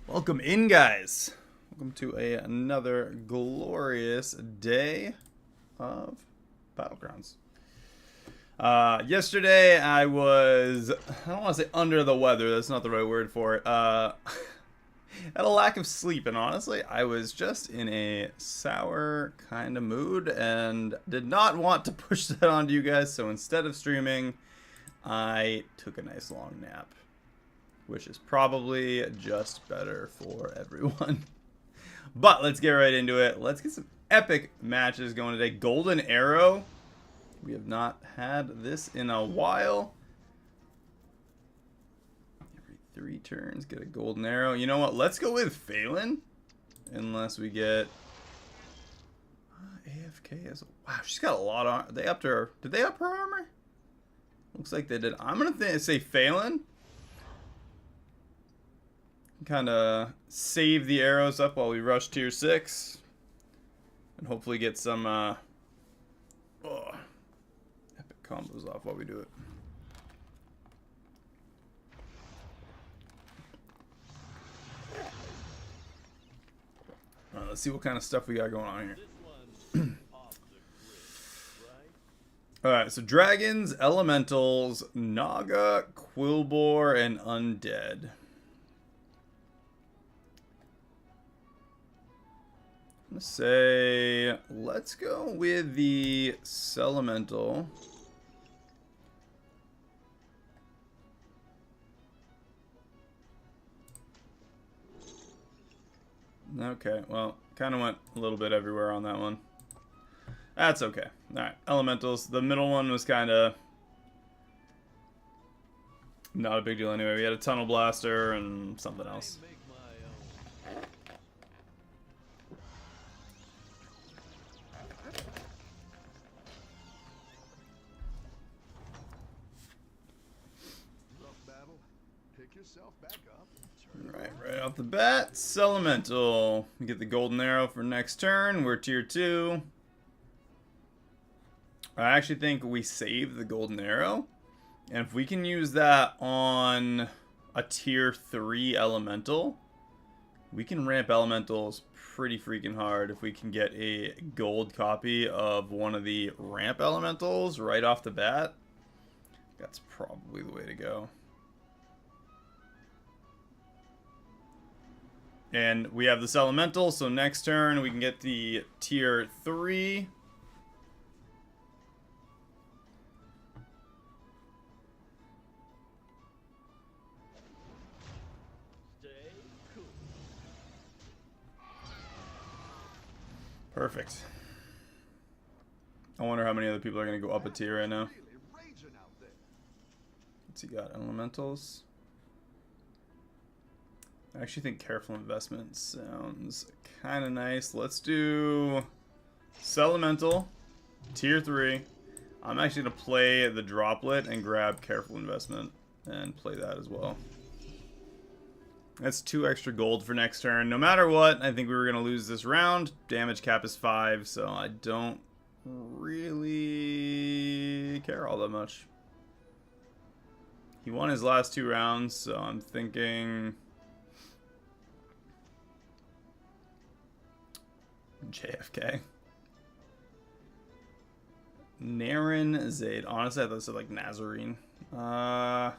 Welcome in, guys. Welcome to another glorious day of Battlegrounds. Yesterday I was, I don't want to say under the weather, that's not the right word for it. Had a lack of sleep, and honestly, I was just in a sour kind of mood and did not want to push that onto you guys, so instead of streaming, I took a nice long nap, which is probably just better for everyone. But let's get right into it. Let's get some epic matches going today. Golden Arrow. We have not had this in a while. Every 3 turns, get a Golden Arrow. You know what? Let's go with Phelan. Unless we get AFK as wow, she's got a lot on. They upped her. Did they up her armor? Looks like they did. I'm gonna say Phelan. Kind of save the arrows up while we rush tier 6 and hopefully get some epic combos off while we do it. Let's see what kind of stuff we got going on here. Alright, so dragons, elementals, Naga, Quillbore, and undead. I'm gonna say, let's go with the Celemental. Okay, well, kind of went a little bit everywhere on that one. That's okay. Alright, Elementals. The middle one was kind of not a big deal anyway. We had a Tunnel Blaster and something else. Right off the bat, Celemental. We get the Golden Arrow for next turn. We're tier 2. I actually think we save the Golden Arrow. And if we can use that on a tier 3 Elemental, we can ramp Elementals pretty freaking hard if we can get a gold copy of one of the ramp Elementals right off the bat. That's probably the way to go. And we have this Elemental, so next turn we can get the tier 3. Perfect. I wonder how many other people are going to go up a tier right now. What's he got? Elementals? I actually think Careful Investment sounds kind of nice. Let's do Celemental, tier 3. I'm actually going to play the Droplet and grab Careful Investment and play that as well. That's 2 extra gold for next turn. No matter what, I think we were going to lose this round. Damage cap is 5, so I don't really care all that much. He won his last 2 rounds, so I'm thinking JFK. Naren Zaid. Honestly, I thought it said like Nazarene. Kakamura.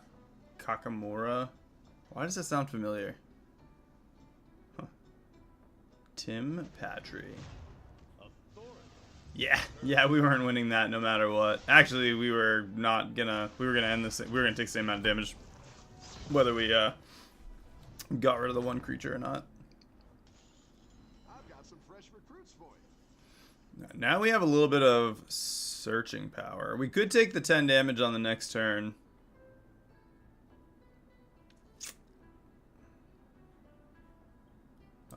Why does that sound familiar? Huh. Tim Patry. Yeah, we weren't winning that no matter what. Actually, we were not gonna. We were gonna end this. We were gonna take the same amount of damage, whether we got rid of the one creature or not. Now we have a little bit of searching power. We could take the 10 damage on the next turn.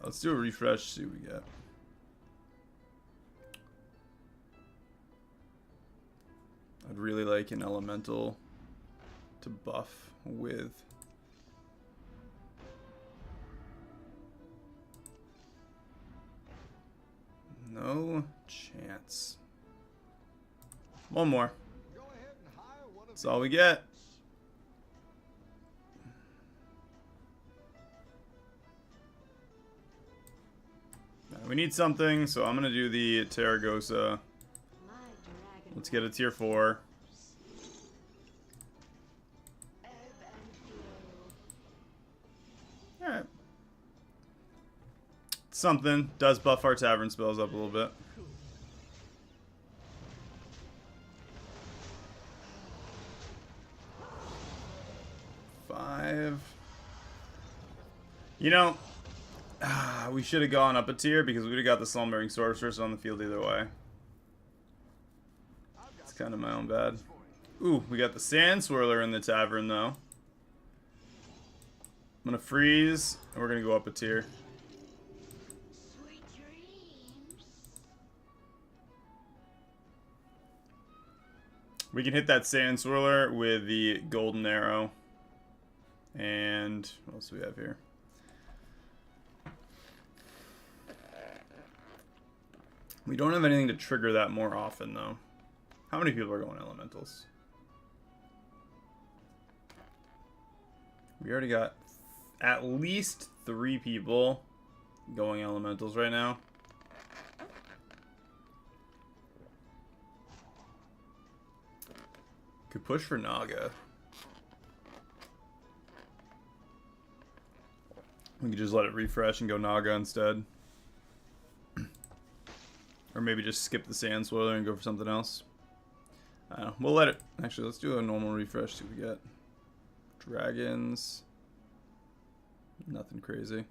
Let's do a refresh, see what we get. I'd really like an Elemental to buff with. No chance. One more. That's all we get. We need something, so I'm gonna do the Terragosa. Let's get a tier 4. Alright. Something. Does buff our tavern spells up a little bit. You know, we should have gone up a tier because we would have got the Slumbering Sorceress on the field either way. It's kind of my own bad. Ooh, we got the Sand Swirler in the tavern though. I'm gonna freeze, and we're gonna go up a tier. We can hit that Sand Swirler with the Golden Arrow. And what else do we have here? We don't have anything to trigger that more often, though. How many people are going elementals? We already got at least 3 people going elementals right now. Could push for Naga. We could just let it refresh and go Naga instead. Or maybe just skip the Sand Swirler and go for something else. I don't know. We'll let it... Actually, let's do a normal refresh, see what we get. Dragons. Nothing crazy.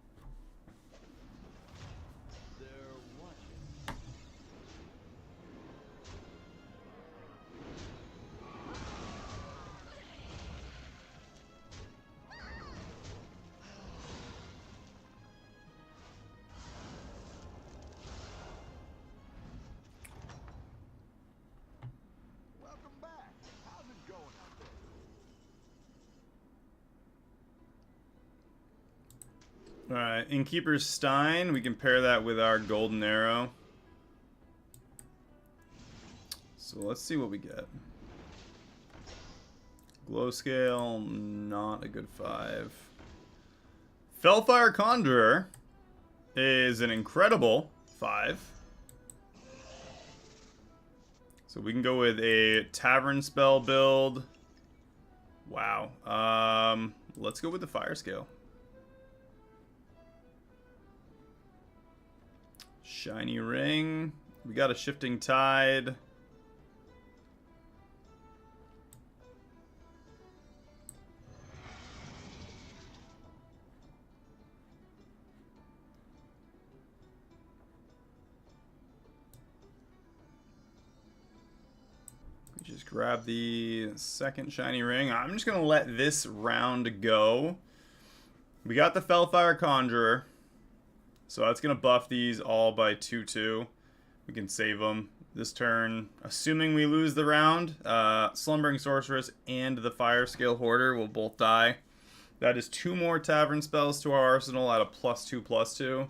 Alright, Innkeeper's Stein, we can pair that with our Golden Arrow. So let's see what we get. Glow Scale, not a good 5. Fellfire Conjurer is an incredible 5. So we can go with a Tavern Spell build. Wow. Let's go with the Fire Scale. Shiny Ring. We got a Shifting Tide. We just grab the second Shiny Ring. I'm just going to let this round go. We got the Fellfire Conjurer. So that's going to buff these all by 2/2. We can save them this turn. Assuming we lose the round, Slumbering Sorceress and the Fire Scale Hoarder will both die. That is 2 more Tavern spells to our arsenal at a +2/+2.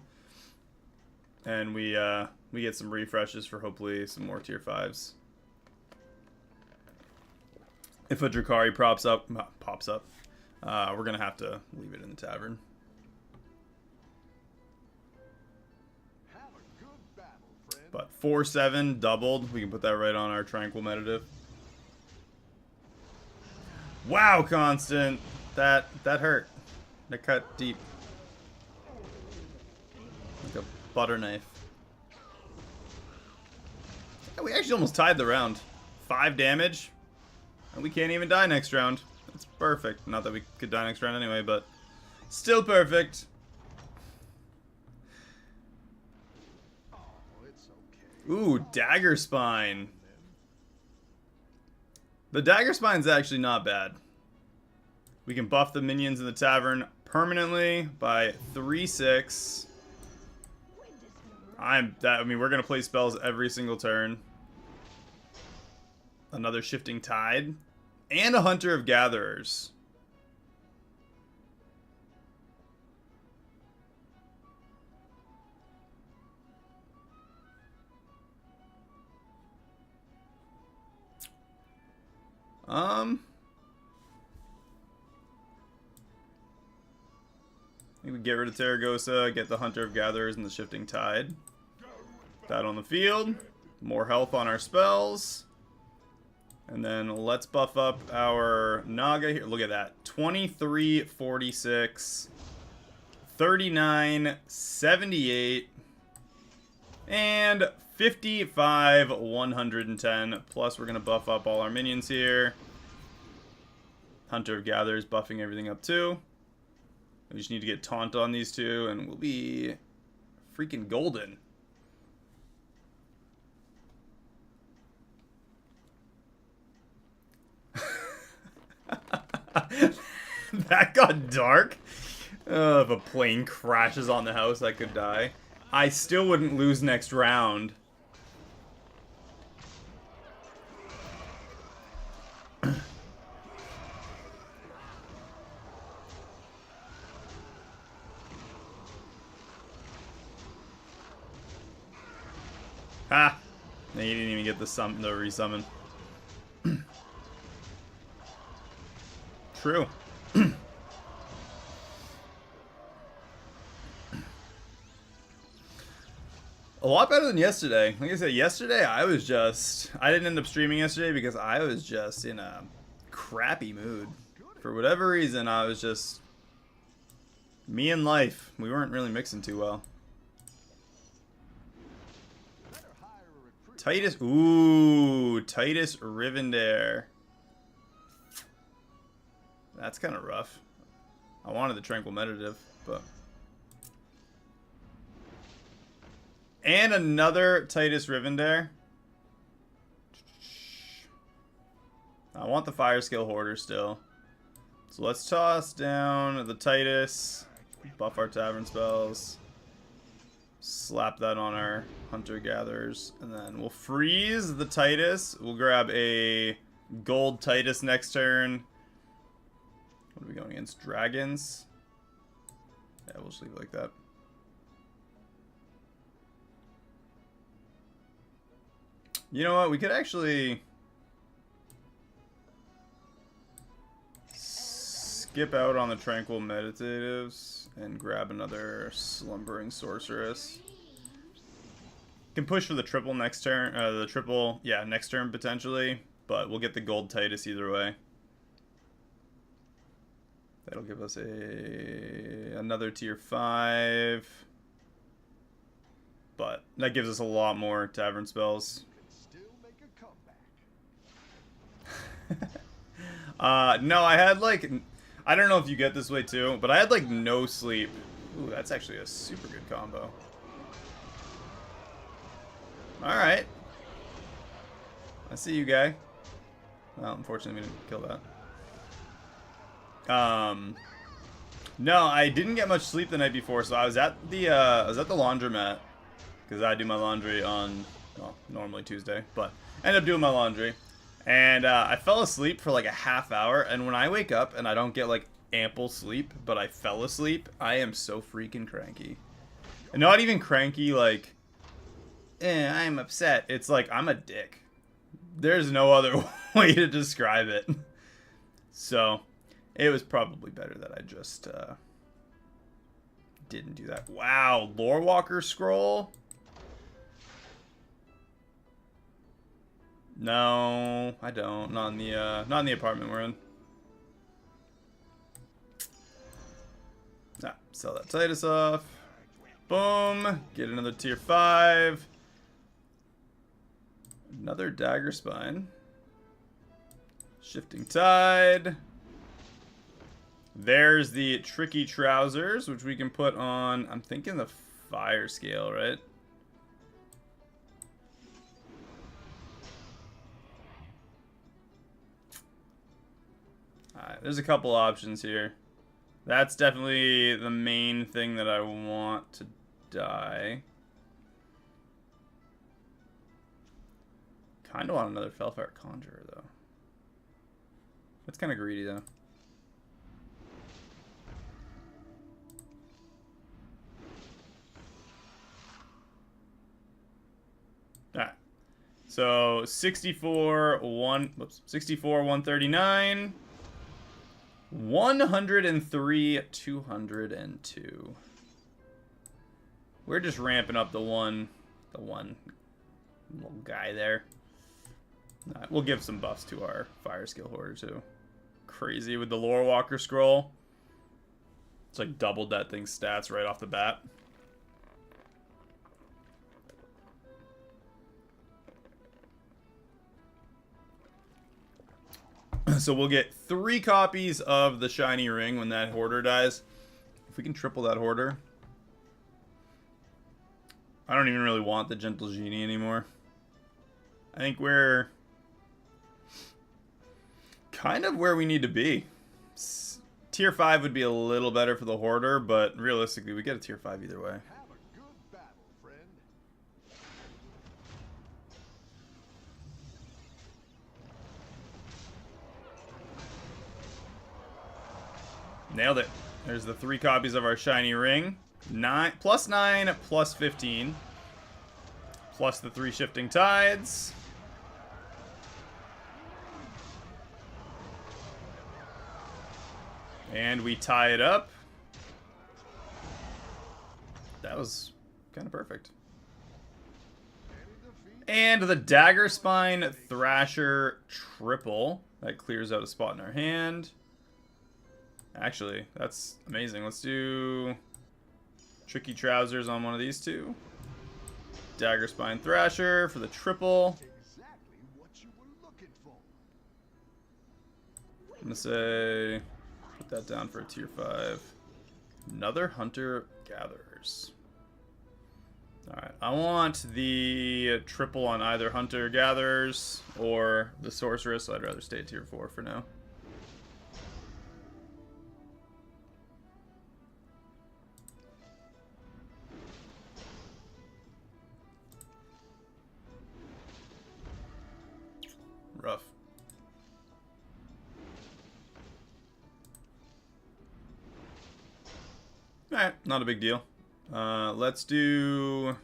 And we get some refreshes for hopefully some more tier 5s. If a Drakari pops up, we're going to have to leave it in the tavern. But 4/7 doubled. We can put that right on our Tranquil Meditative. Wow, Constant. That hurt. That cut deep. Like a butter knife. Yeah, we actually almost tied the round. 5 damage. And we can't even die next round. That's perfect. Not that we could die next round anyway, but still perfect. Ooh, Dagger Spine. The Dagger Spine's actually not bad. We can buff the minions in the tavern permanently by 3/6. I mean, we're gonna play spells every single turn. Another Shifting Tide. And a Hunter of Gatherers. I think we get rid of Terragosa, get the Hunter of Gatherers and the Shifting Tide. that on the field. More health on our spells. And then let's buff up our Naga here. Look at that. 23, 46, 39, 78, and 55, 110. Plus, we're going to buff up all our minions here. Hunter of Gatherers buffing everything up too. We just need to get Taunt on these two, and we'll be freaking golden. That got dark. If a plane crashes on the house, I could die. I still wouldn't lose next round. Ha! No, you didn't even get the resummon. True. A lot better than yesterday. Like I said, yesterday I didn't end up streaming yesterday because I was just in a crappy mood. For whatever reason, I was just... me and life. We weren't really mixing too well. Titus, ooh, Titus Rivendare. That's kind of rough. I wanted the Tranquil Meditative, but... And another Titus Rivendare. I want the Fire Skill Hoarder still. So let's toss down the Titus. Buff our Tavern spells. Slap that on our Hunter Gatherers. And then we'll freeze the Titus. We'll grab a gold Titus next turn. What are we going against? Dragons? Yeah, we'll just leave it like that. You know what? We could actually skip out on the Tranquil Meditatives and grab another Slumbering Sorceress. Can push for the triple next turn. Next turn potentially, but we'll get the gold Titus either way. That'll give us another tier 5, but that gives us a lot more Tavern spells. No, I had like, I don't know if you get this way too, but I had like no sleep. Ooh, that's actually a super good combo. Alright. I see you, guy. Well, unfortunately we didn't kill that. No, I didn't get much sleep the night before, so I was at the laundromat, because I do my laundry on, well, normally Tuesday, but I ended up doing my laundry. And I fell asleep for like a half hour, and when I wake up and I don't get like ample sleep, but I fell asleep, I am so freaking cranky. And not even cranky like, I'm upset. It's like, I'm a dick. There's no other way to describe it. So, it was probably better that I just didn't do that. Wow, Lorewalker Scroll? No, I don't. Not in the apartment we're in. Ah, sell that Titus off. Boom. Get another tier 5. Another Dagger Spine. Shifting Tide. There's the Tricky Trousers, which we can put on, I'm thinking the Fire Scale, right? Alright, there's a couple options here. That's definitely the main thing that I want to die. Kind of want another Felfire Conjurer, though. That's kind of greedy, though. Alright. So 64, 139. 103, 202. We're just ramping up the one the one little guy there. We'll give some buffs to our fire skill hoarder too. Crazy with the lore walker scroll. It's like doubled that thing's stats right off the bat. So we'll get 3 copies of the shiny ring when that hoarder dies. If we can triple that hoarder. I don't even really want the gentle genie anymore. I think we're kind of where we need to be. Tier 5 would be a little better for the hoarder, but realistically we get a tier 5 either way. Nailed it. There's the 3 copies of our shiny ring. 9 plus 9 plus 15. Plus the 3 shifting tides. And we tie it up. That was kind of perfect. And the Dagger Spine Thrasher triple. That clears out a spot in our hand. Actually, that's amazing. Let's do Tricky Trousers on one of these 2. Dagger Spine Thrasher for the triple. I'm gonna say, put that down for a tier 5. Another Hunter Gatherers. Alright, I want the triple on either Hunter Gatherers or the Sorceress, so I'd rather stay at tier 4 for now. Rough. Alright, not a big deal. Let's do...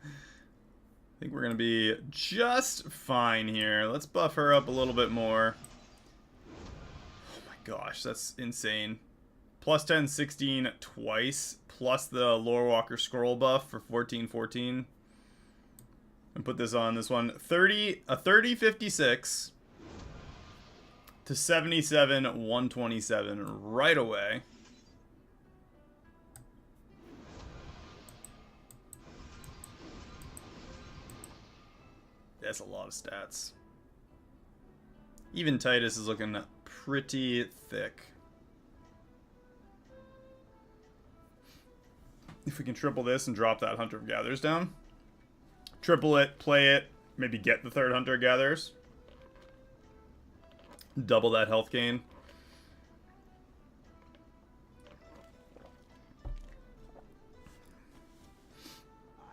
I think we're going to be just fine here. Let's buff her up a little bit more. Oh my gosh, that's insane. Plus 10, 16 twice, plus the Lore Walker scroll buff for 14, 14. And put this on this one. 30, 56 to 77, 127 right away. That's a lot of stats. Even Titus is looking pretty thick. If we can triple this and drop that Hunter of Gatherers down. Triple it, play it, maybe get the 3rd Hunter of Gatherers. Double that health gain.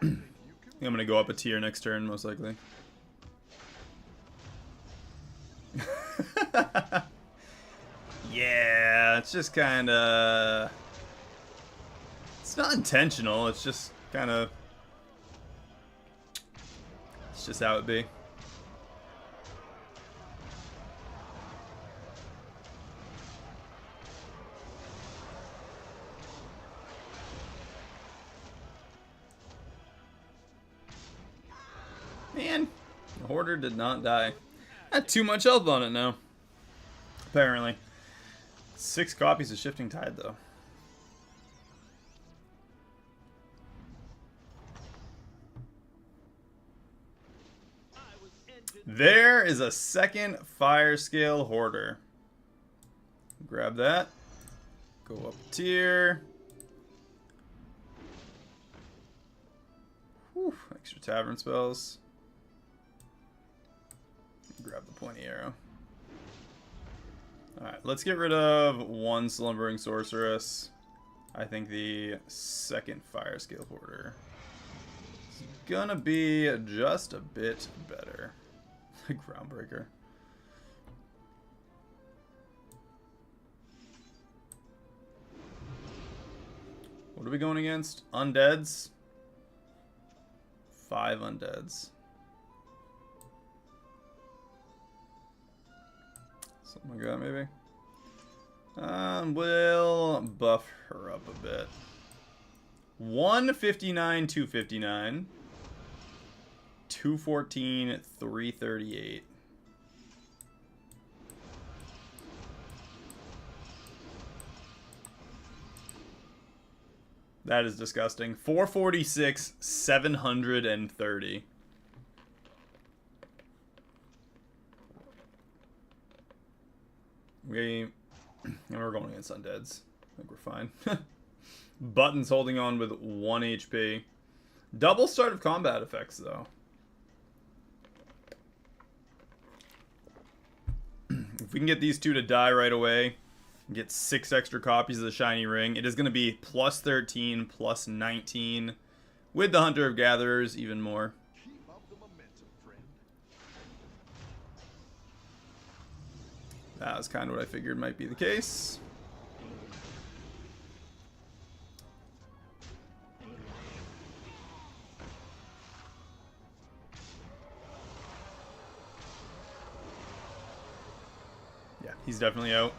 I'm going to go up a tier next turn, most likely. Yeah, it's just kind of... It's not intentional, it's just kind of... It's just how it be. Man, the hoarder did not die. Had too much health on it now. Apparently. 6 copies of Shifting Tide, though. There is a 2nd Fire Scale Hoarder. Grab that. Go up a tier. Whew, extra tavern spells. Grab the pointy arrow. Alright, let's get rid of 1 Slumbering Sorceress. I think the 2nd Fire Scale Hoarder is gonna be just a bit better. Groundbreaker. What are we going against? Undeads? 5 undeads. Something like that, maybe. We'll buff her up a bit. 159, 259. 214, 338. That is disgusting. 446, 730. And we're going against undeads. I think we're fine. Button's holding on with 1 HP. Double start of combat effects, though. If we can get these two to die right away, get 6 extra copies of the shiny ring, it is going to be plus 13, plus 19. With the Hunter of Gatherers, even more. Keep up the momentum, friend. That was kind of what I figured might be the case. Yeah, he's definitely out.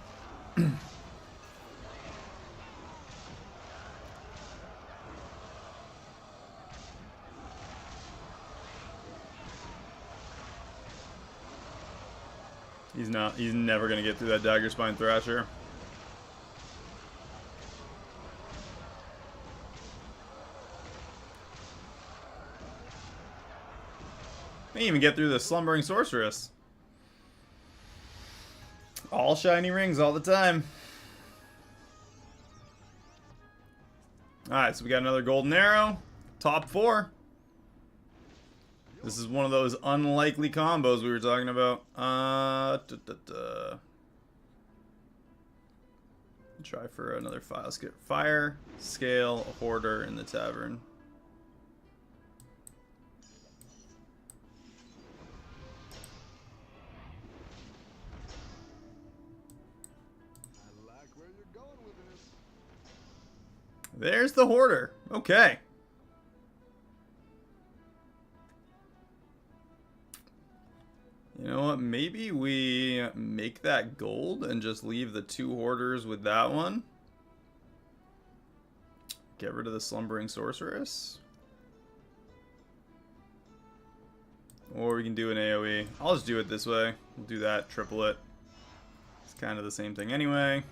He's never gonna get through that Dagger Spine Thrasher. May even get through the Slumbering Sorceress. All shiny rings all the time. Alright, so we got another golden arrow. Top 4. This is one of those unlikely combos we were talking about. Try for another fire scale hoarder in the tavern. I like where you're going with this. There's the hoarder. Okay. You know what? Maybe we make that gold and just leave the 2 hoarders with that one. Get rid of the Slumbering Sorceress. Or we can do an AoE. I'll just do it this way. We'll do that, triple it. It's kind of the same thing anyway.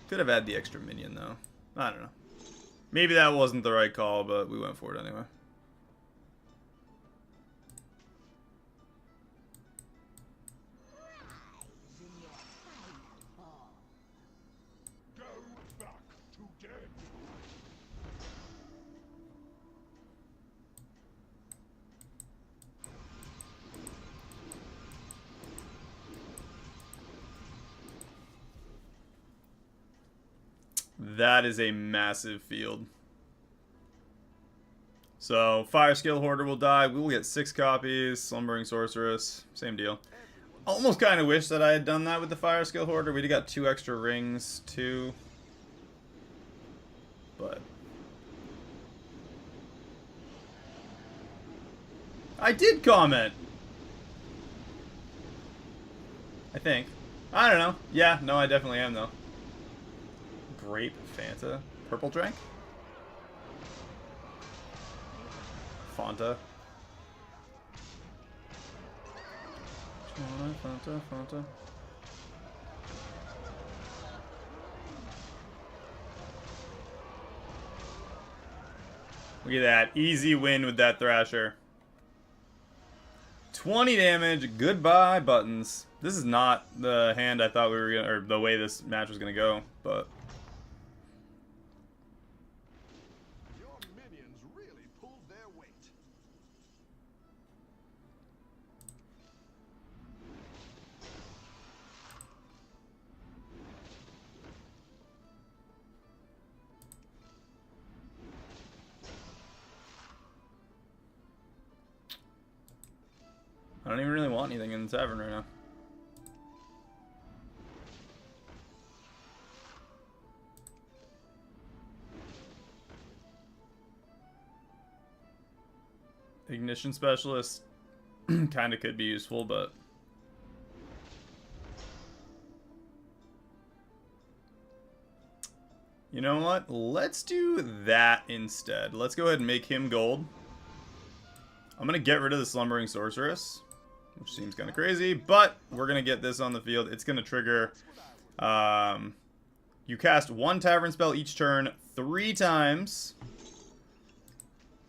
Could have had the extra minion though. I don't know. Maybe that wasn't the right call, but we went for it anyway. That is a massive field. So, Fire Skill Hoarder will die. We will get 6 copies. Slumbering Sorceress, same deal. Almost kind of wish that I had done that with the Fire Skill Hoarder. We'd have got 2 extra rings, too. But I did comment. I think. I don't know. Yeah, no, I definitely am, though. Grape Fanta. Purple Drink? Fanta. Fanta. Look at that. Easy win with that Thrasher. 20 damage. Goodbye, buttons. This is not the hand I thought we were gonna, or the way this match was gonna go, but Your minions really pulled their weight. I don't even really want anything in the tavern right now. Ignition Specialist kind of could be useful, but You know what? Let's do that instead. Let's go ahead and make him gold. I'm going to get rid of the Slumbering Sorceress, which seems kind of crazy, but we're going to get this on the field. It's going to trigger... you cast one Tavern spell each turn 3 times.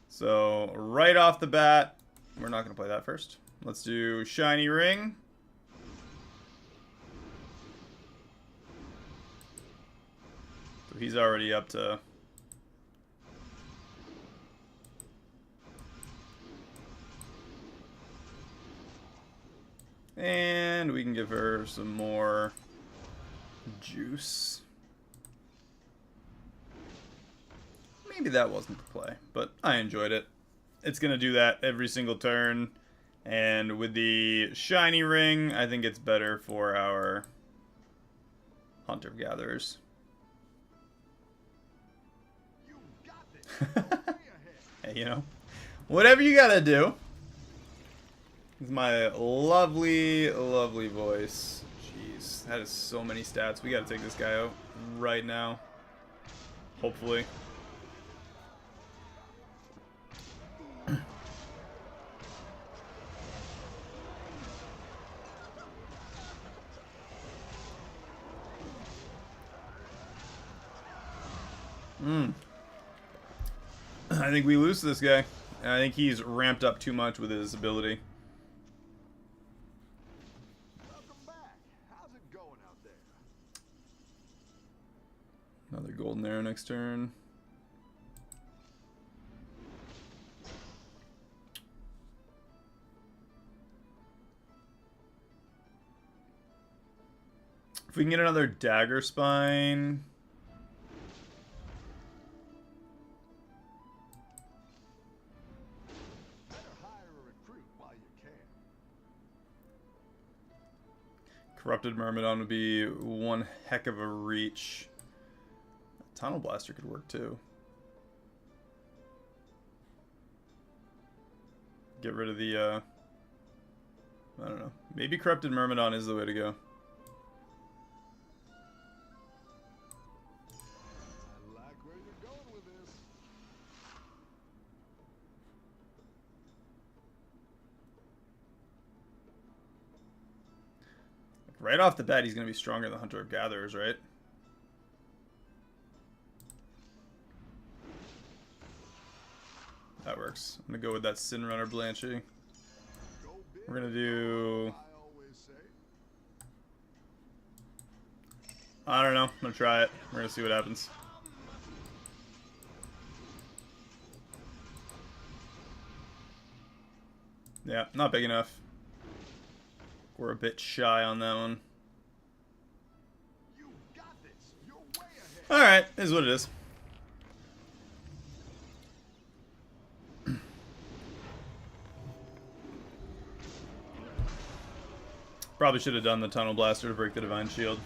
So, right off the bat, we're not going to play that first. Let's do Shiny Ring. So he's already up to... And we can give her some more juice. Maybe that wasn't the play, but I enjoyed it. It's going to do that every single turn. And with the Shiny Ring, I think it's better for our Hunter-Gatherers. Hey, you know, whatever you gotta do. It's my lovely, lovely voice. Jeez, that is so many stats. We gotta take this guy out right now. Hopefully. I think we lose this guy. I think he's ramped up too much with his ability. Welcome back. How's it going out there? Another golden arrow next turn. If we can get another Dagger Spine... Corrupted Myrmidon would be one heck of a reach. Tunnel Blaster could work too. Get rid of the, I don't know. Maybe Corrupted Myrmidon is the way to go. I like where you're going with this. Right off the bat, he's going to be stronger than Hunter of Gatherers, right? That works. I'm going to go with that Sin Runner Blanchie. We're going to do... I don't know. I'm going to try it. We're going to see what happens. Yeah, not big enough. We're a bit shy on that one. Alright, is what it is. Probably should have done the Tunnel Blaster to break the Divine Shield.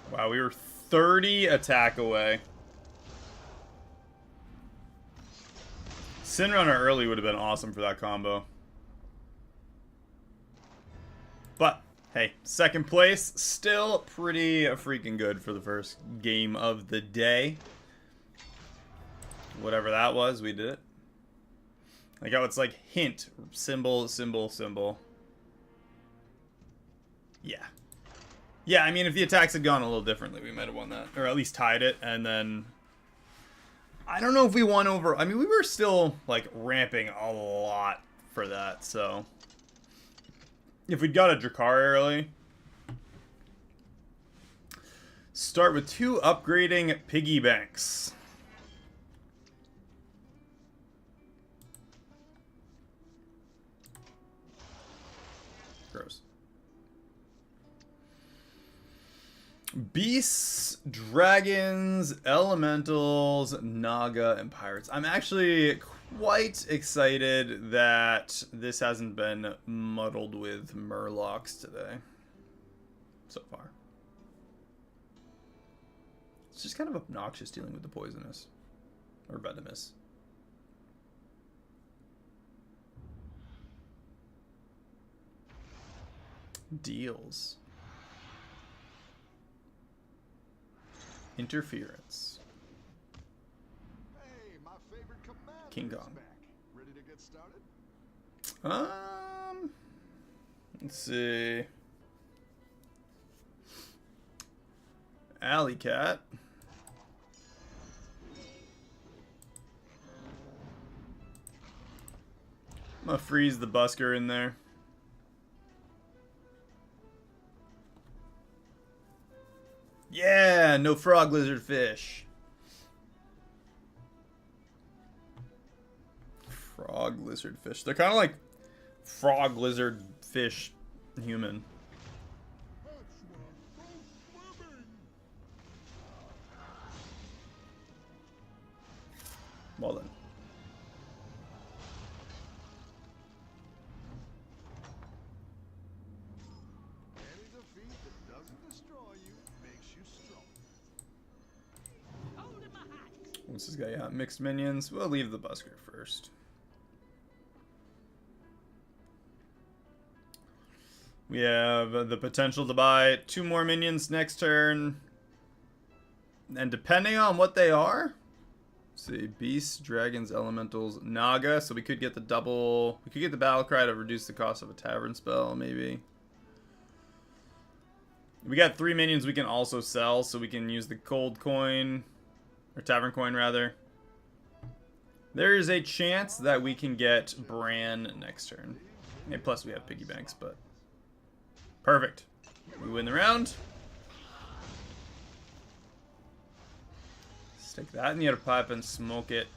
Wow, we were 30 attack away. Sin Runner early would have been awesome for that combo. But, hey, second place, still pretty freaking good for the first game of the day. Whatever that was, we did it. Like how it's like hint, symbol, symbol, symbol. Yeah. Yeah, I mean, if the attacks had gone a little differently, we might have won that. Or at least tied it, and then... I don't know if we won over... I mean, we were still, like, ramping a lot for that, so... If we'd got a Drakkar early... Start with 2 upgrading piggy banks. Gross. Beasts, dragons, elementals, naga, and pirates. I'm actually quite excited that this hasn't been muddled with murlocs today. So far. It's just kind of obnoxious dealing with the poisonous. Or venomous. Deals. Interference. Hey, my favorite commander King is Kong. back. Ready to get started? Let's see. Alley Cat. I'm gonna freeze the busker in there. Yeah, no frog lizard fish. Frog lizard fish. They're kind of like frog lizard fish human. Well done. Any defeat that doesn't destroy you makes you strong. What's this guy got? Mixed minions. We'll leave the busker first. We have the potential to buy 2 more minions next turn. And depending on what they are, let's see, beasts, dragons, elementals, naga. So we could get the double. We could get the battle cry to reduce the cost of a tavern spell, maybe. We got 3 minions we can also sell, so we can use the gold coin, or tavern coin rather. There is a chance that we can get Bran next turn. And plus we have piggy banks, but perfect. We win the round. Stick that in the other pipe and smoke it.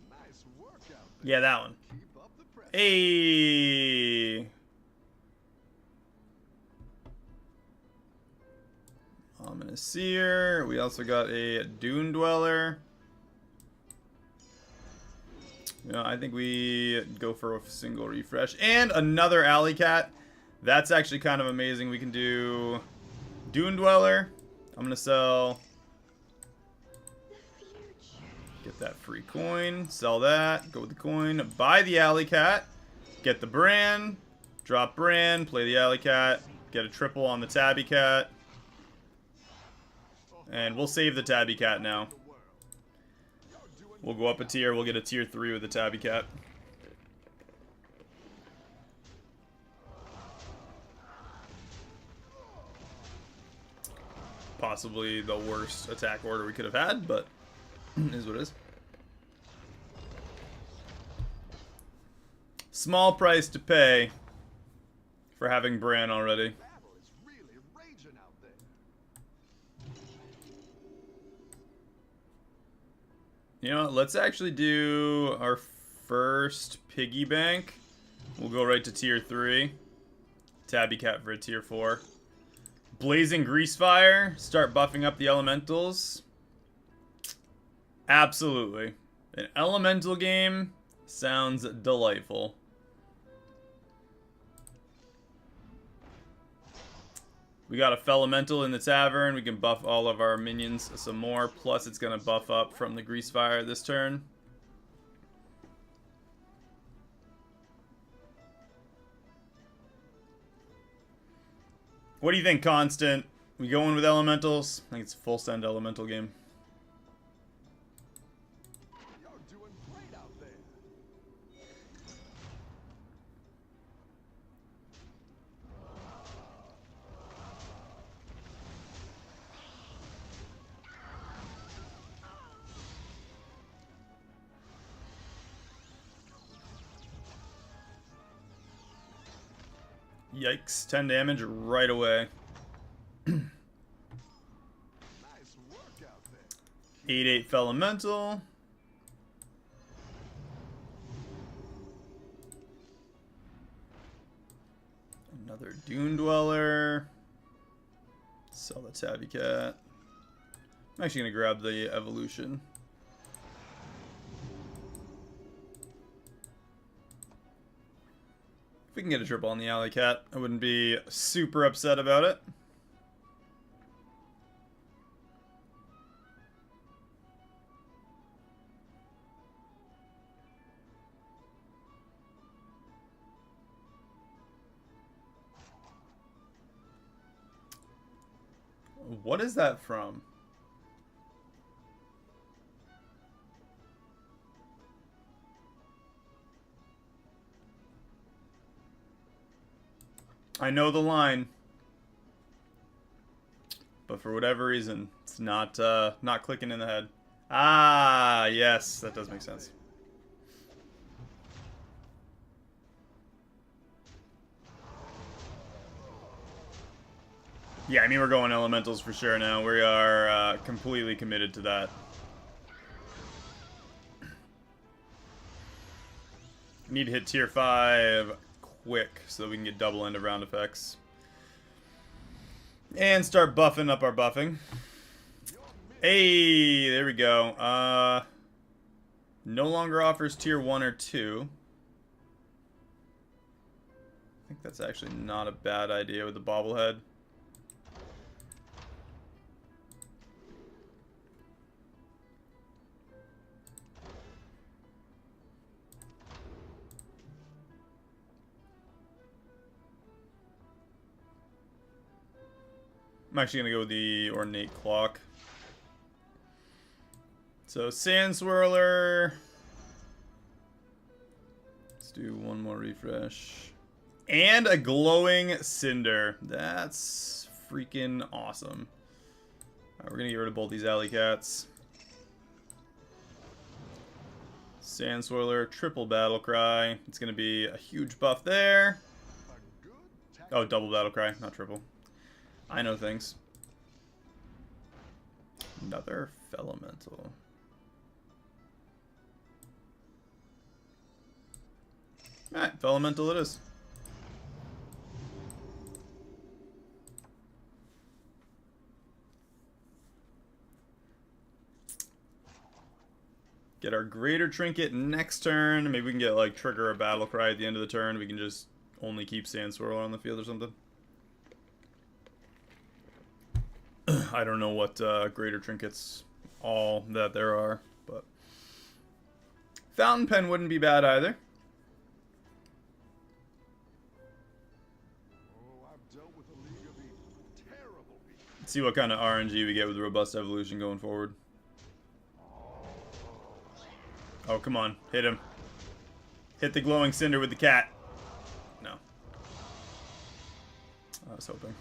Nice work out there. Yeah, that one. Keep up the pressure. Hey. Ominous Seer. We also got a Dune Dweller. Yeah, I think we go for a single refresh. And another Alley Cat. That's actually kind of amazing. We can do Dune Dweller. I'm going to sell. Get that free coin. Sell that. Go with the coin. Buy the Alley Cat. Get the Bran. Drop Bran. Play the Alley Cat. Get a triple on the Tabby Cat. And we'll save the Tabby Cat now. We'll go up a tier. We'll get a tier 3 with the Tabby Cat. Possibly the worst attack order we could have had, but is what it is. Small price to pay for having Bran already. Battle is really raging out there. You know what? Let's actually do our first piggy bank. We'll go right to tier 3. Tabby Cat for a tier 4. Blazing Greasefire. Start buffing up the elementals. Absolutely. An elemental game sounds delightful. We got a Fellemental in the tavern. We can buff all of our minions some more. Plus, it's going to buff up from the Greasefire this turn. What do you think, Constant? We going with elementals? I think it's a full send elemental game. You're doing great out there. Yikes, 10 damage right away. Nice work out there. 8/8 Fellemental. Another Dune Dweller. Sell the Tabby Cat. I'm actually going to grab the evolution. we can get a triple on the alley cat, I wouldn't be super upset about it. What is that from? I know the line, but for whatever reason, it's not clicking in the head. Ah, yes, that does make sense. Yeah, I mean, we're going elementals for sure now. We are completely committed to that. Need to hit tier 5 quick so that we can get double end of round effects. And start buffing up our buffing. Hey, there we go. No longer offers tier 1 or 2. I think that's actually not a bad idea with the bobblehead. I'm actually going to go with the ornate clock. So, Sand Swirler. Let's do one more refresh. And a glowing cinder. That's freaking awesome. Alright, we're going to get rid of both these alley cats. Sand Swirler, triple battle cry. It's going to be a huge buff there. Oh, double battle cry, not triple. I know things. Another Fellemental. Alright, Fellemental it is. Get our Greater Trinket next turn. Maybe we can get, like, trigger a Battle Cry at the end of the turn. We can just only keep Sand Swirler on the field or something. I don't know what Greater Trinkets all that there are, but Fountain Pen wouldn't be bad either. Let's see what kind of RNG we get with Robust Evolution going forward. Oh, come on. Hit him. Hit the glowing cinder with the cat. No. I was hoping.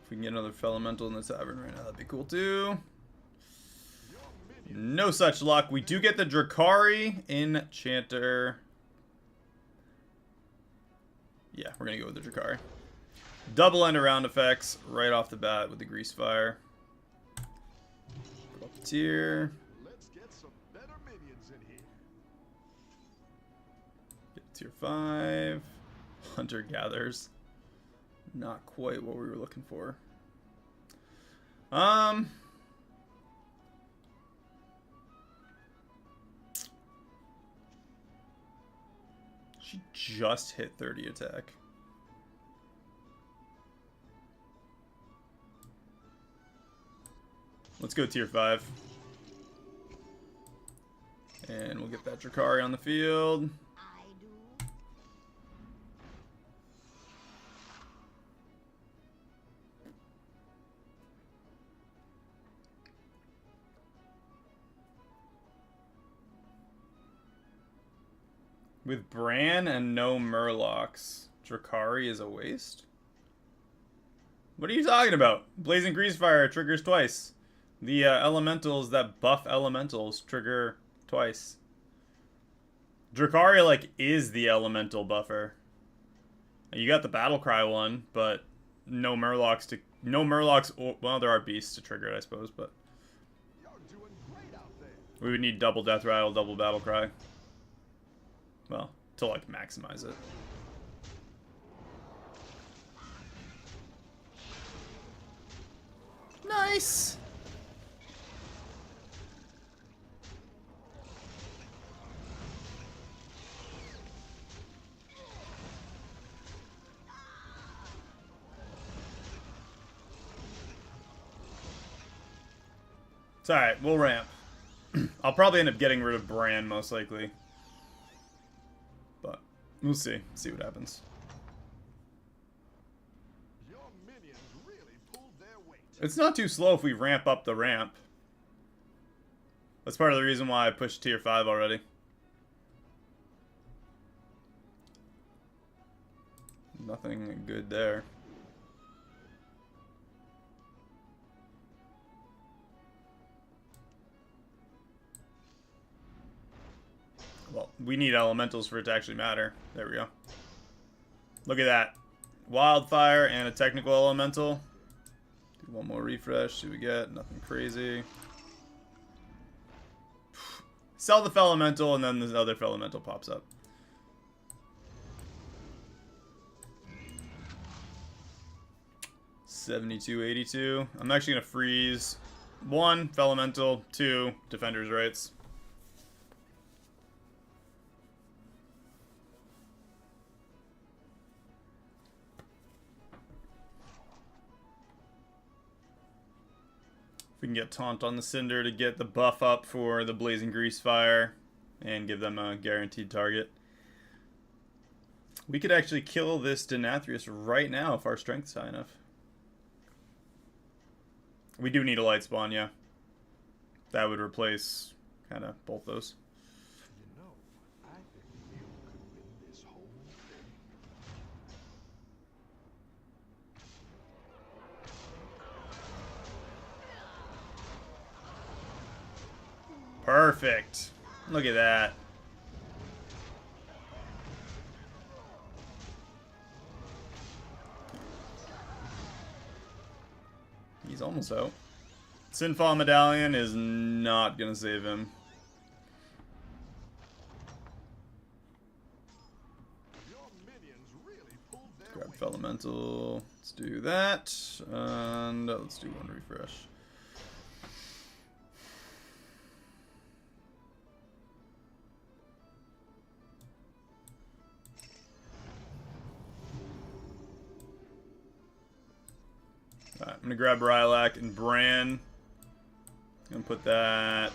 If we can get another Fellemental in the tavern right now, that'd be cool too. No such luck. We do get the Drakari Enchanter. Yeah, we're gonna go with the Drakari. Double end around effects right off the bat with the Grease Fire. Go up the tier. Let's get some better minions in here. Get tier 5. Hunter Gatherers. Not quite what we were looking for. She just hit 30 attack. Let's go tier 5. And we'll get that Drakari on the field. With Bran and no Murlocs, Drakari is a waste? What are you talking about? Blazing Grease Fire triggers twice. The elementals that buff elementals trigger twice. Drakari, like, is the elemental buffer. You got the Battle Cry one, but no Murlocs to... No Murlocs... Or, well, there are beasts to trigger it, I suppose, but... You're doing great out there. We would need double Death Rattle, double Battle Cry. Well, to, like, maximize it. Nice! It's alright, we'll ramp. I'll probably end up getting rid of Bran, most likely. But, we'll see. See what happens. Your minions really pulled their weight. It's not too slow if we ramp up the ramp. That's part of the reason why I pushed tier 5 already. Nothing good there. Well, we need elementals for it to actually matter. There we go. Look at that. Wildfire and a technical elemental. Do one more refresh. See what we get. Nothing crazy. Sell the Felemental, and then this other Felemental pops up. $72.82. I'm actually going to freeze 1, Felemental, 2, Defender's Rights. If we can get Taunt on the Cinder to get the buff up for the Blazing Grease Fire and give them a guaranteed target. We could actually kill this Denathrius right now if our strength's high enough. We do need a light spawn, yeah. That would replace kind of both those. You know, I think you could win this whole thing. Perfect. Look at that. He's almost out. Sinfall Medallion is not going to save him. Your minions really pulled their Grab weight. Felemental. Let's do that. And let's do one refresh. Alright, I'm gonna grab Rylak and Bran. Gonna put that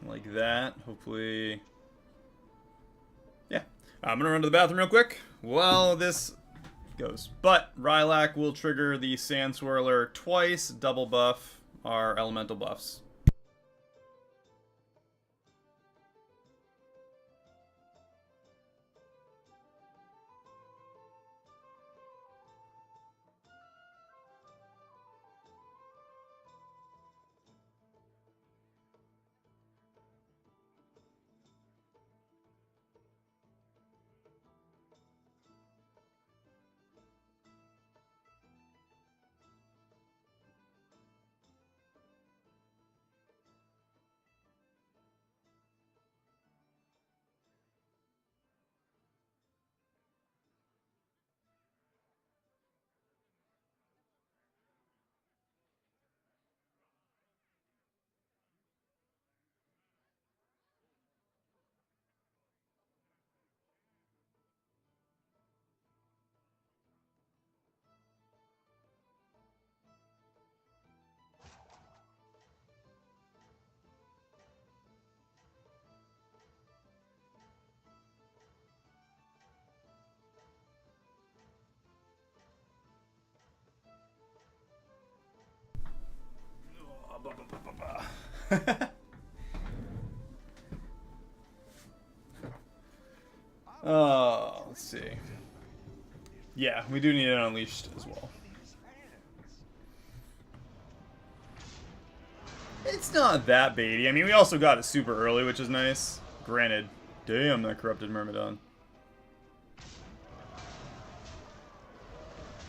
like that. Hopefully. Yeah. I'm gonna run to the bathroom real quick while this goes. But Rylak will trigger the Sand Swirler twice, double buff our elemental buffs. Oh, let's see. Yeah, we do need an Unleashed as well. It's not that baity. I mean, we also got it super early, which is nice. Granted. Damn, that Corrupted Myrmidon.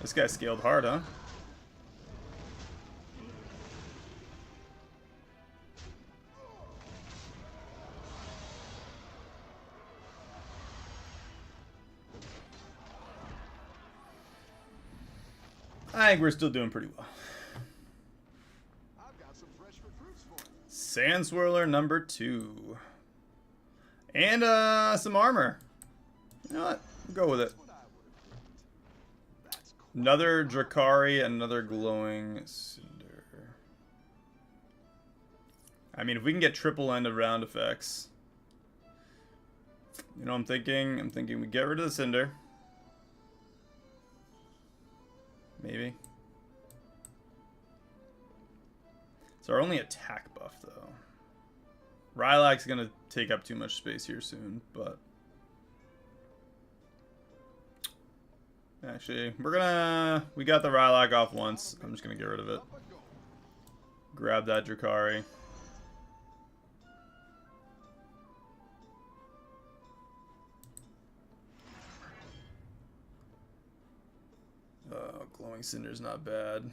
This guy scaled hard, huh? I think we're still doing pretty well. I've got some fresh recruits for you. Sand Swirler number 2. And some armor. You know what? Go with it. That's what I would have picked. That's cool. Another Drakari, another Glowing Cinder. I mean, if we can get triple end of round effects. You know what I'm thinking? I'm thinking we get rid of the Cinder. Maybe. It's our only attack buff, though. Rylak's gonna take up too much space here soon, but... Actually, we got the Rylak off once. I'm just gonna get rid of it. Grab that Drakari. Glowing Cinder's not bad.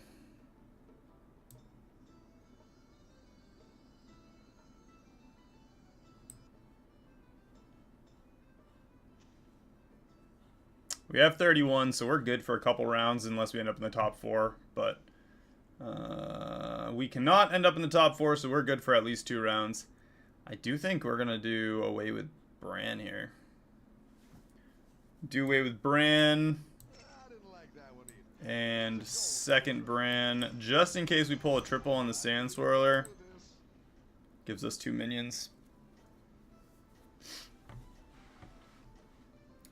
We have 31, so we're good for a couple rounds unless we end up in the top 4. But we cannot end up in the top 4, so we're good for at least 2 rounds. I do think we're going to do away with Bran here. Do away with Bran. And second Bran, just in case we pull a triple on the Sand Swirler. Gives us 2 minions.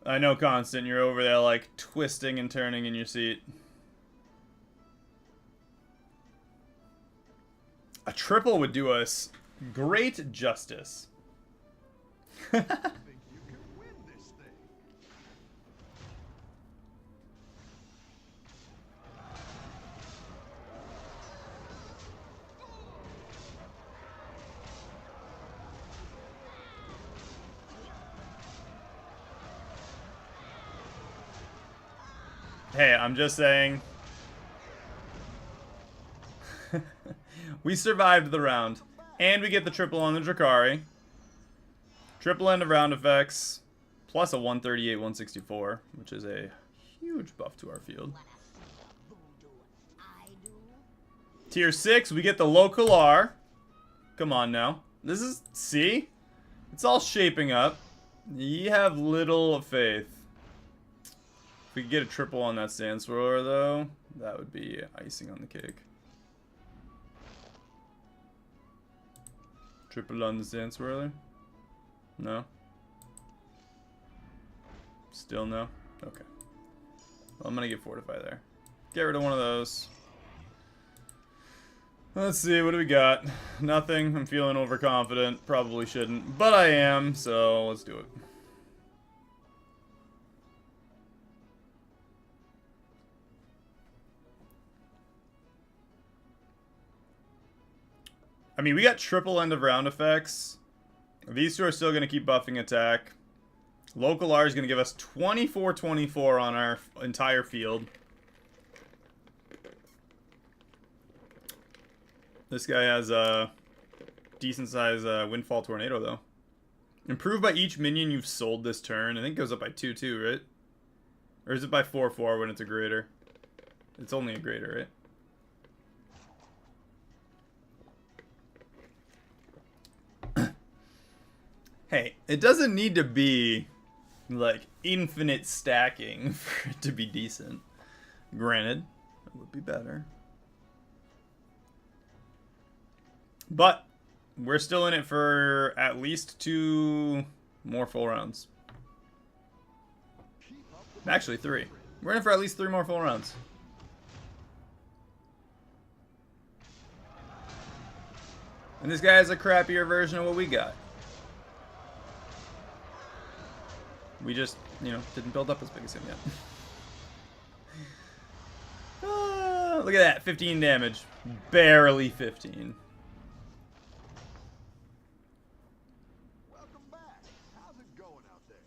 I know, Constant, you're over there like twisting and turning in your seat. A triple would do us great justice. Hey, I'm just saying. We survived the round. And we get the triple on the Drakari. Triple end of round effects. Plus a 138, 164. Which is a huge buff to our field. Tier 6, we get the local R. Come on now. This is... See? It's all shaping up. You have little faith. If we could get a triple on that Sand Swirler, though, that would be icing on the cake. Triple on the Sand Swirler? No? Still no? Okay. Well, I'm gonna get Fortify there. Get rid of one of those. Let's see, what do we got? Nothing. I'm feeling overconfident. Probably shouldn't, but I am, so let's do it. I mean, we got triple end of round effects. These two are still going to keep buffing attack. Local R is going to give us 24/24 on our entire field. This guy has a decent size Windfall Tornado, though. Improved by each minion you've sold this turn. I think it goes up by 2/2, right? Or is it by 4/4 when it's a greater? It's only a greater, right? Hey, it doesn't need to be, like, infinite stacking for it to be decent. Granted, it would be better. But, we're still in it for at least 2 more full rounds. Actually, 3. We're in it for at least 3 more full rounds. And this guy has a crappier version of what we got. We just, you know, didn't build up as big as him yet. Look at that, 15 damage. Barely 15. Welcome back. How's it going out there?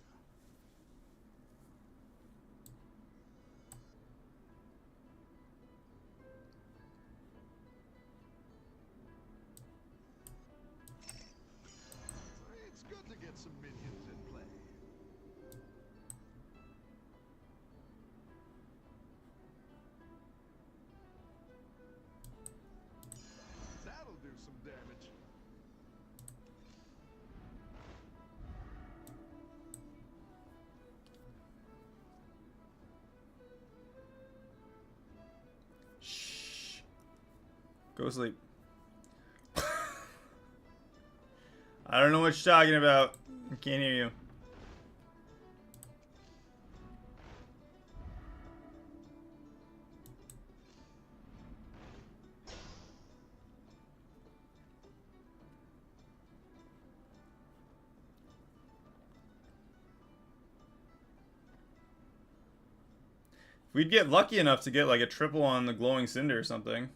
It's good to get some minions in play. That'll do some damage. Shh. Go to sleep. I don't know what you're talking about. I can't hear you. We'd get lucky enough to get like a triple on the glowing cinder or something.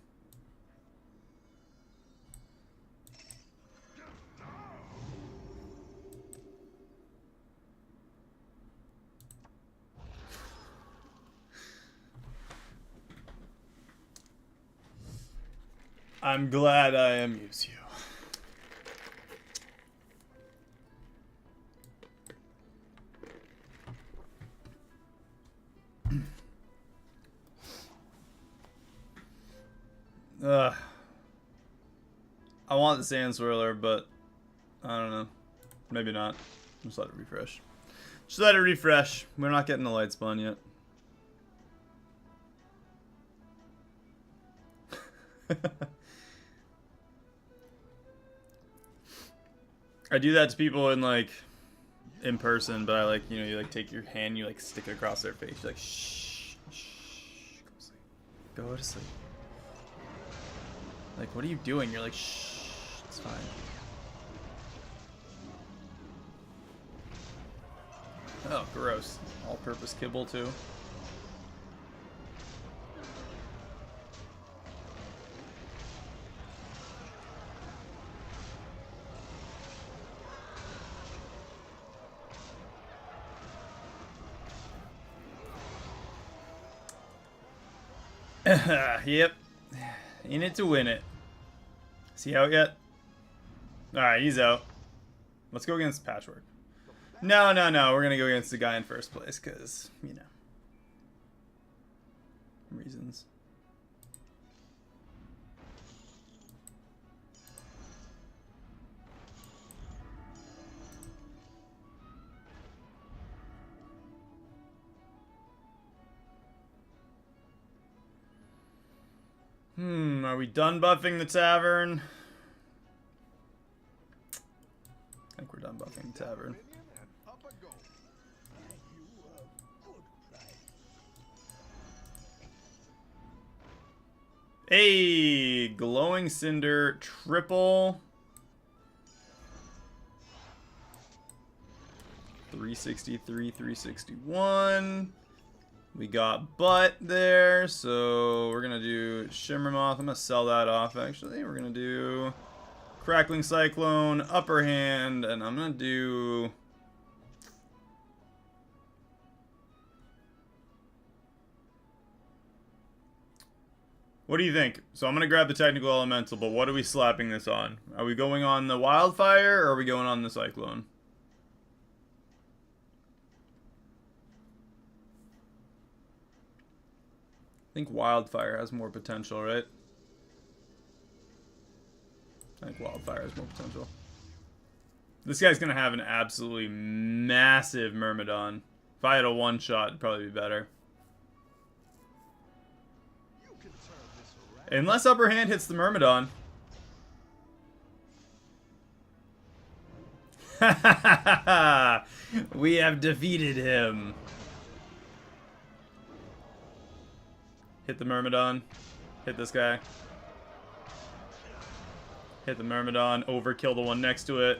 I'm glad I amuse you. I want the sand swirler, but I don't know. Maybe not. Just let it refresh. Just let it refresh. We're not getting the light spawn yet. I do that to people in like in person, but I like, you know, you like take your hand, you like stick it across their face. You're like, shh, shh, go to sleep. Go to sleep. Like, what are you doing? You're like, shh, it's fine. Oh, gross. All-purpose kibble, too. Yep. In it to win it. Is he out yet? Alright, he's out. Let's go against Patchwork. No. We're going to go against the guy in first place because, you know. Reasons. Are we done buffing the tavern? I think we're done buffing the tavern. Hey, glowing cinder triple. 363, 361. We got butt there, so we're gonna do Shimmer Moth. I'm gonna sell that off actually. We're gonna do Crackling Cyclone, Upper Hand, and I'm gonna do what do you think? So I'm gonna grab the Technical Elemental, but what are we slapping this on? Are we going on the Wildfire or are we going on the Cyclone? I think Wildfire has more potential, right? I think Wildfire has more potential. This guy's gonna have an absolutely massive Myrmidon. If I had a one-shot, it'd probably be better. Unless Upper Hand hits the Myrmidon. We have defeated him. Hit the Myrmidon. Hit this guy. Hit the Myrmidon. Overkill the one next to it.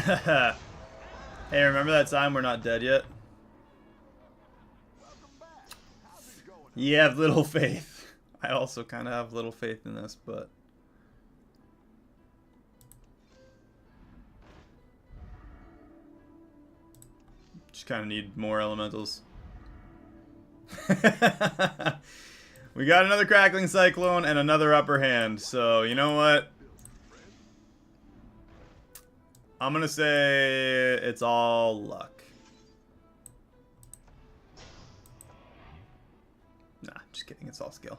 Hey, remember that time we're not dead yet? You have little faith. I also kind of have little faith in this, but... just kind of need more elementals. We got another Crackling Cyclone and another Upper Hand, so you know what? I'm gonna say it's all luck. Nah, just kidding. It's all skill.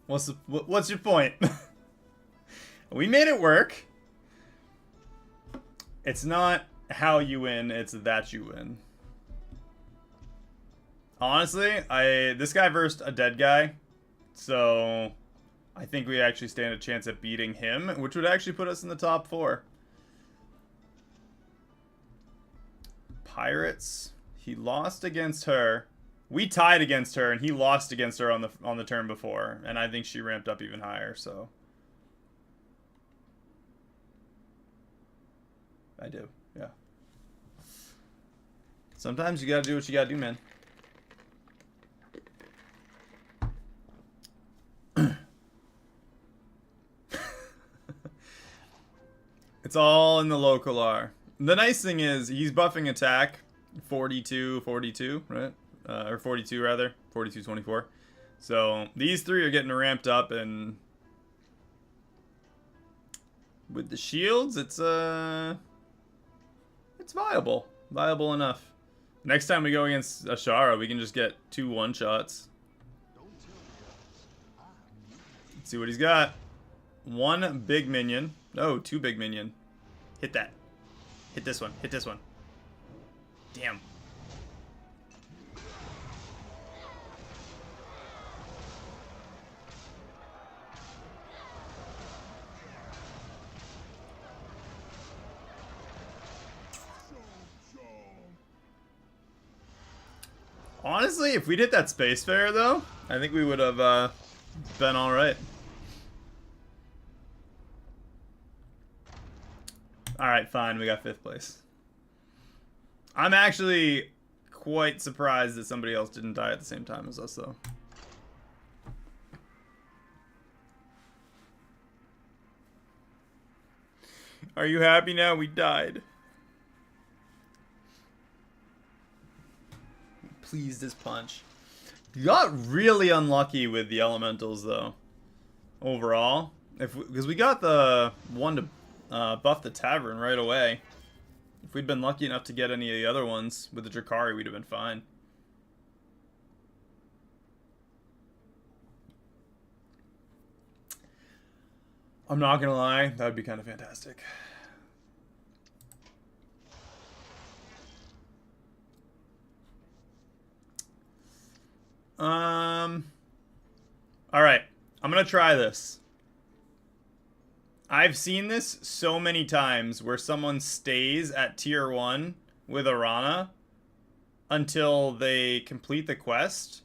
What's your point? We made it work. It's not how you win, it's that you win. Honestly, this guy versed a dead guy, so I think we actually stand a chance at beating him, which would actually put us in the top 4. Pirates. He lost against her. We tied against her, and he lost against her on the turn before, and I think she ramped up even higher. So I do, yeah. Sometimes you gotta do what you gotta do, man. It's all in the local R. The nice thing is he's buffing attack 42, right? Or 42 rather, 42-24. So these 3 are getting ramped up, and with the shields, it's viable enough. Next time we go against Ashara, we can just get 2 one-shots. Let's see what he's got. 1 big minion. No, 2 big minion. Hit that. Hit this one. Hit this one. Damn. Honestly, if we'd hit that space fair, though, I think we would have been alright. Alright, fine. We got 5th place. I'm actually quite surprised that somebody else didn't die at the same time as us, though. Are you happy now? We died. Please, this punch. You got really unlucky with the elementals, though. Overall, because we got the one to buff the tavern right away. If we'd been lucky enough to get any of the other ones with the Drakari, we'd have been fine. I'm not gonna lie, that would be kind of fantastic. Alright, I'm gonna try this. I've seen this so many times where someone stays at tier 1 with Arana until they complete the quest.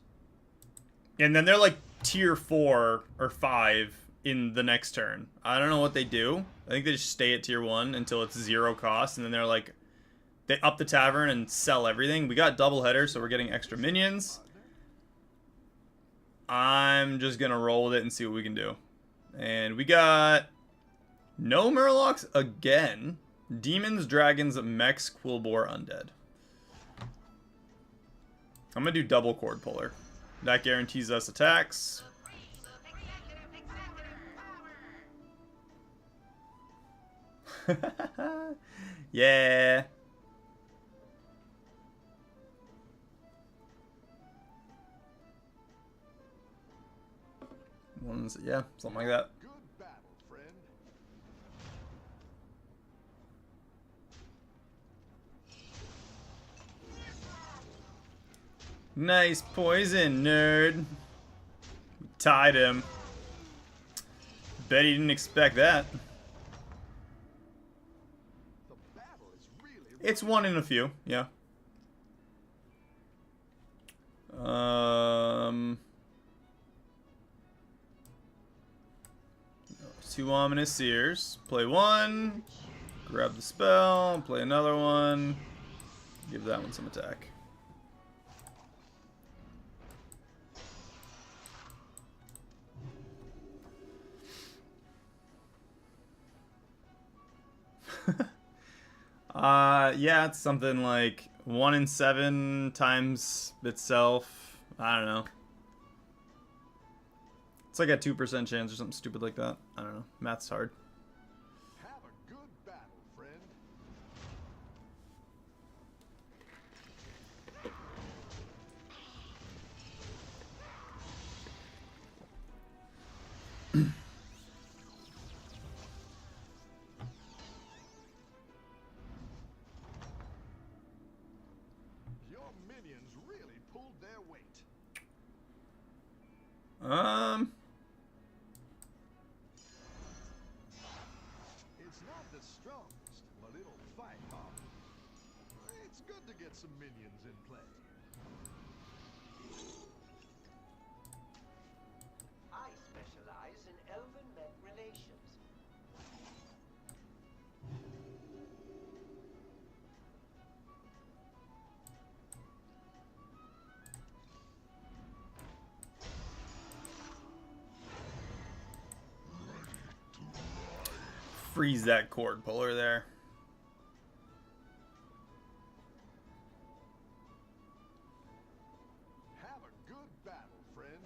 And then they're like tier 4 or 5 in the next turn. I don't know what they do. I think they just stay at tier 1 until it's 0 cost, and then they're like, they up the tavern and sell everything. We got double headers, so we're getting extra minions. I'm just gonna roll with it and see what we can do. And we got no Murlocs again. Demons, Dragons, Mechs, Quillbore, Undead. I'm gonna do double Cord Puller. That guarantees us attacks. Yeah. Yeah, something like that. Good battle, friend. Nice poison, nerd. Tied him. Bet he didn't expect that. The battle is really It's one in a few, yeah. 2 Ominous Seers. Play 1. Grab the spell. Play another one. Give that one some attack. Yeah, it's something like 1 in 7 times itself. I don't know. It's like a 2% chance or something stupid like that. I don't know. Math's hard. have a good battle, friend. It's not the strongest, but it'll fight hard. It's good to get some minions in play. I specialize in elven-men relations. Freeze that cord puller there. Have a good battle, friend.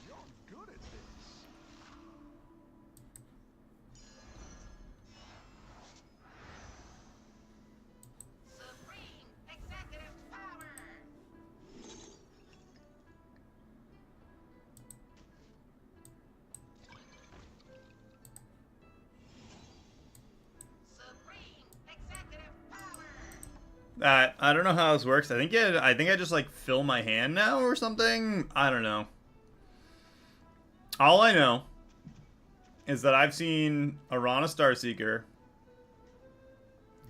You're good at this. Supreme executive power. Supreme executive power. I don't know how this works. I think I just like fill my hand now or something. I don't know. All I know is that I've seen Arana Starseeker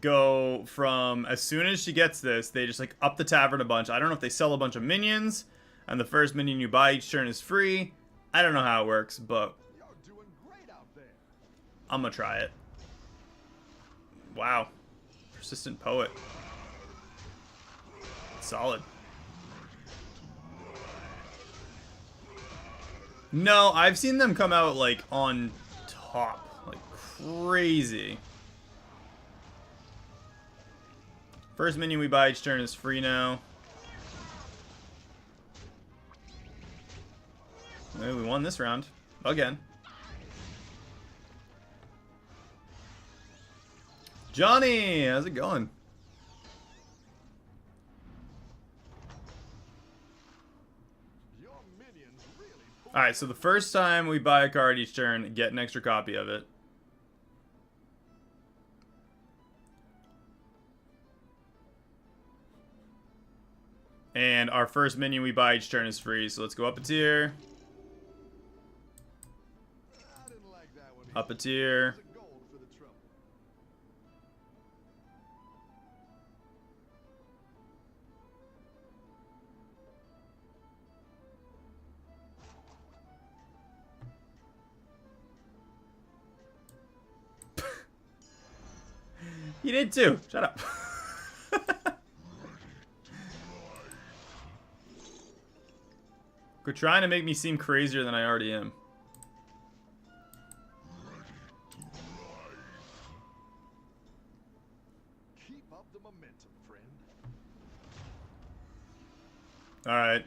go from, as soon as she gets this, they just like up the tavern a bunch. I don't know if they sell a bunch of minions and the first minion you buy each turn is free. I don't know how it works, but You're doing great out there. I'm gonna try it. Wow. Persistent Poet. Solid. No, I've seen them come out like on top. Like crazy. First minion we buy each turn is free now. Hey, we won this round. Again. Johnny, how's it going? Your minions really pull. Alright, so the first time we buy a card each turn, get an extra copy of it. And our first minion we buy each turn is free, so let's go up a tier. I didn't like that one. Up a tier. It's a gold for the trouble. You did too. Shut up. Quit trying to make me seem crazier than I already am. Keep up the momentum, friend. Alright.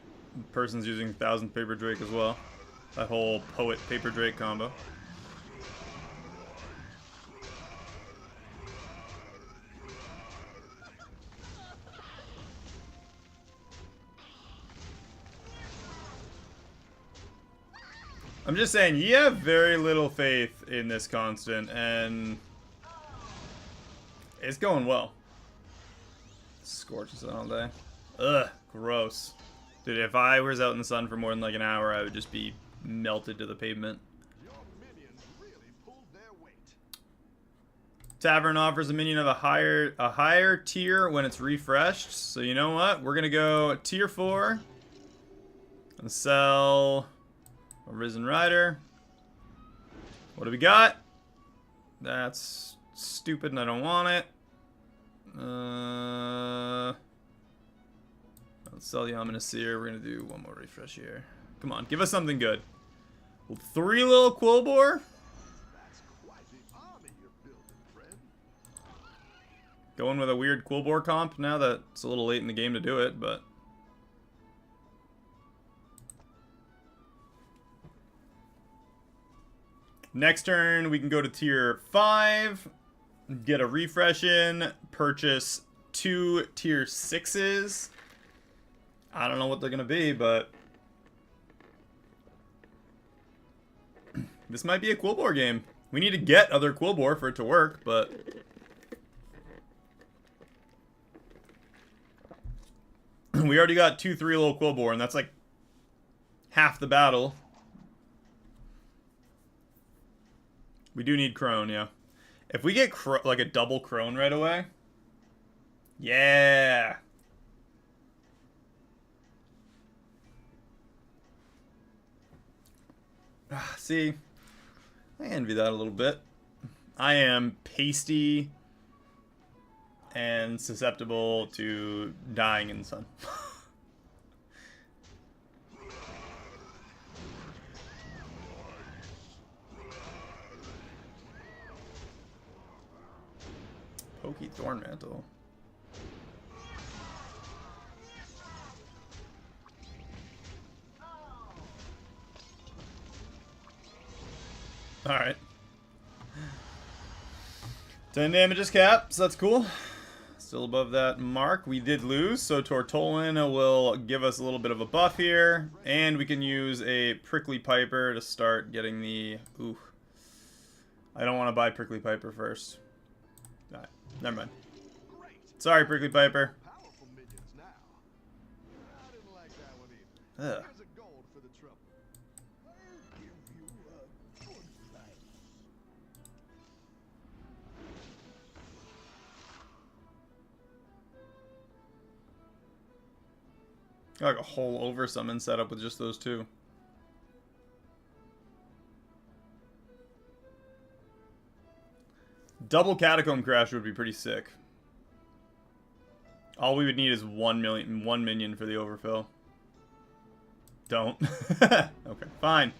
Person's using 1,000 Paper Drake as well. That whole Poet Paper Drake combo. I'm just saying, you have very little faith in this constant, and it's going well. Scorches it all day. Ugh, gross. Dude, if I was out in the sun for more than like an hour, I would just be melted to the pavement. Your minions really pulled their weight. Tavern offers a minion of a higher tier when it's refreshed. So you know what? We're gonna go tier 4 and sell a Risen Rider. What do we got? That's stupid and I don't want it. Let's sell the Ominous Seer. We're gonna do one more refresh here. Come on, give us something good. 3 little Quillbore? That's quite the army you're building, friend. Going with a weird Quillbore comp now that it's a little late in the game to do it, but Next turn, we can go to tier 5, get a refresh in, purchase 2 tier 6s. I don't know what they're going to be, but this might be a Quillbore game. We need to get other Quillbore for it to work, but we already got 2 3-level Quillbore, and that's like half the battle. We do need Crone, yeah. If we get like a double Crone right away, yeah. See, I envy that a little bit. I am pasty and susceptible to dying in the sun. Pokey Thorn Mantle. Alright. 10 damage is capped, so that's cool. Still above that mark. We did lose, so Tortolin will give us a little bit of a buff here. And we can use a Prickly Piper to start getting the... Ooh. I don't want to buy Prickly Piper first. Alright, never mind. Sorry, Prickly Piper. Powerful minions now. I didn't like that one either. Ugh. Here's a gold for the trouble. I'll give you a good price. Got like a whole over summon set up with just those two. Double Catacomb Crash would be pretty sick. All we would need is 1 minion for the overfill. Don't. Okay, fine.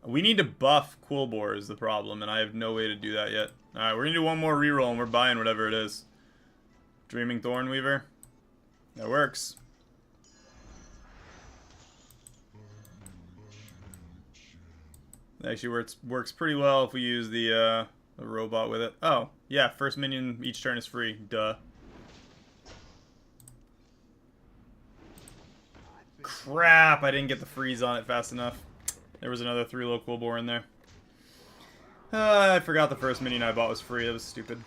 We need to buff Quillbore is the problem, and I have no way to do that yet. Alright, we're gonna do one more reroll, and we're buying whatever it is. Dreaming Thornweaver. That works. Actually, works pretty well if we use the robot with it. Oh, yeah, first minion each turn is free. Duh. Crap, I didn't get the freeze on it fast enough. There was another 3-low Quillbore in there. I forgot the first minion I bought was free. That was stupid.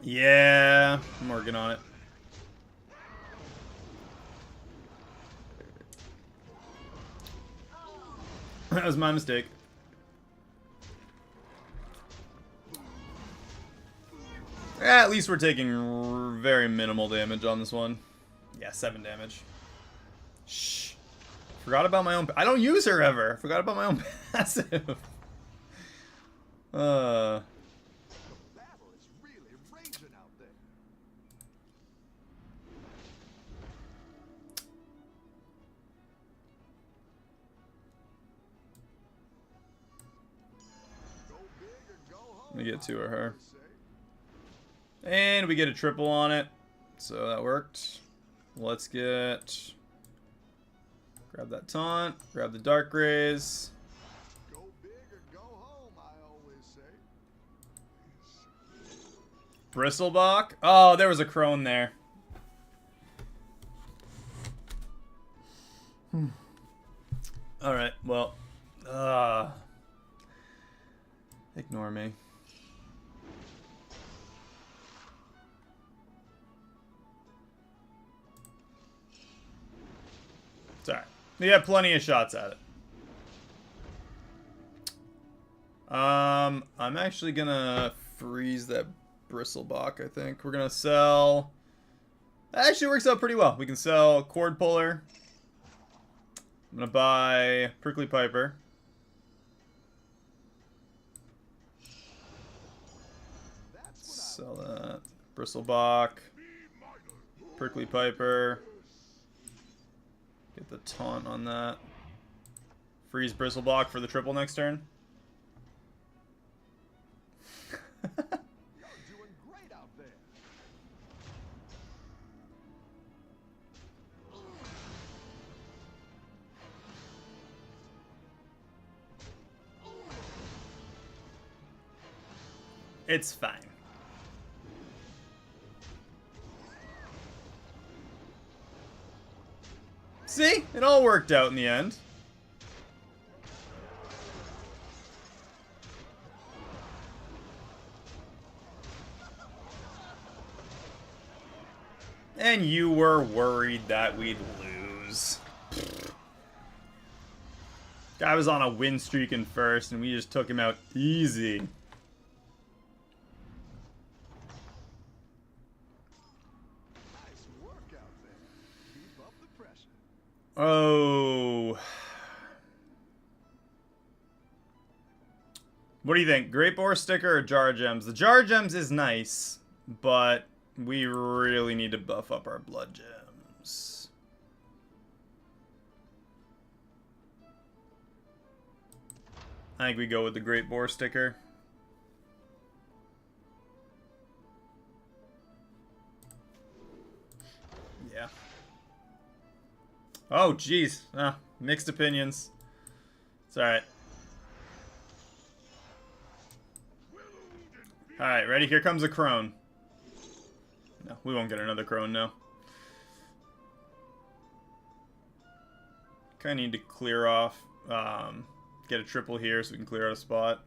Yeah, I'm working on it. That was my mistake. At least we're taking very minimal damage on this one. Yeah, 7 damage. Shh. Forgot about my own... I don't use her ever. Forgot about my own passive. The battle is really raging out there. Go big or go home. Let me get 2 of her. And we get a triple on it. So that worked. Let's get... Grab that taunt. Grab the Dark Rays. Go big or go home, I always say. Bristlebach. Oh, there was a crone there. Alright, well. Ignore me. It's alright. We have plenty of shots at it. I'm actually gonna freeze that Bristlebach, I think. We're gonna sell... That actually works out pretty well. We can sell Cord Puller. I'm gonna buy Prickly Piper. Sell that. Bristlebach. Prickly Piper. Get the taunt on that. Freeze Bristlebach for the triple next turn. You're doing great out there. It's fine. See? It all worked out in the end. And you were worried that we'd lose. Guy was on a win streak in first, and we just took him out easy. Nice work out there. Keep up the pressure. Oh. What do you think? Great Boar sticker or Jar Gems? The Jar Gems is nice, but we really need to buff up our Blood Gems. I think we go with the Great Boar sticker. Yeah. Oh, jeez. Mixed opinions. It's alright. Alright, ready? Here comes a crone. No, we won't get another crone now. Kinda need to clear off, get a triple here so we can clear out a spot.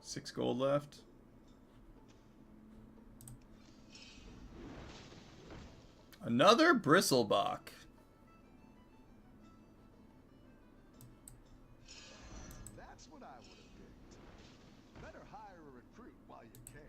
6 gold left. Another Bristlebach. That's what I would have picked. Better hire a recruit while you can.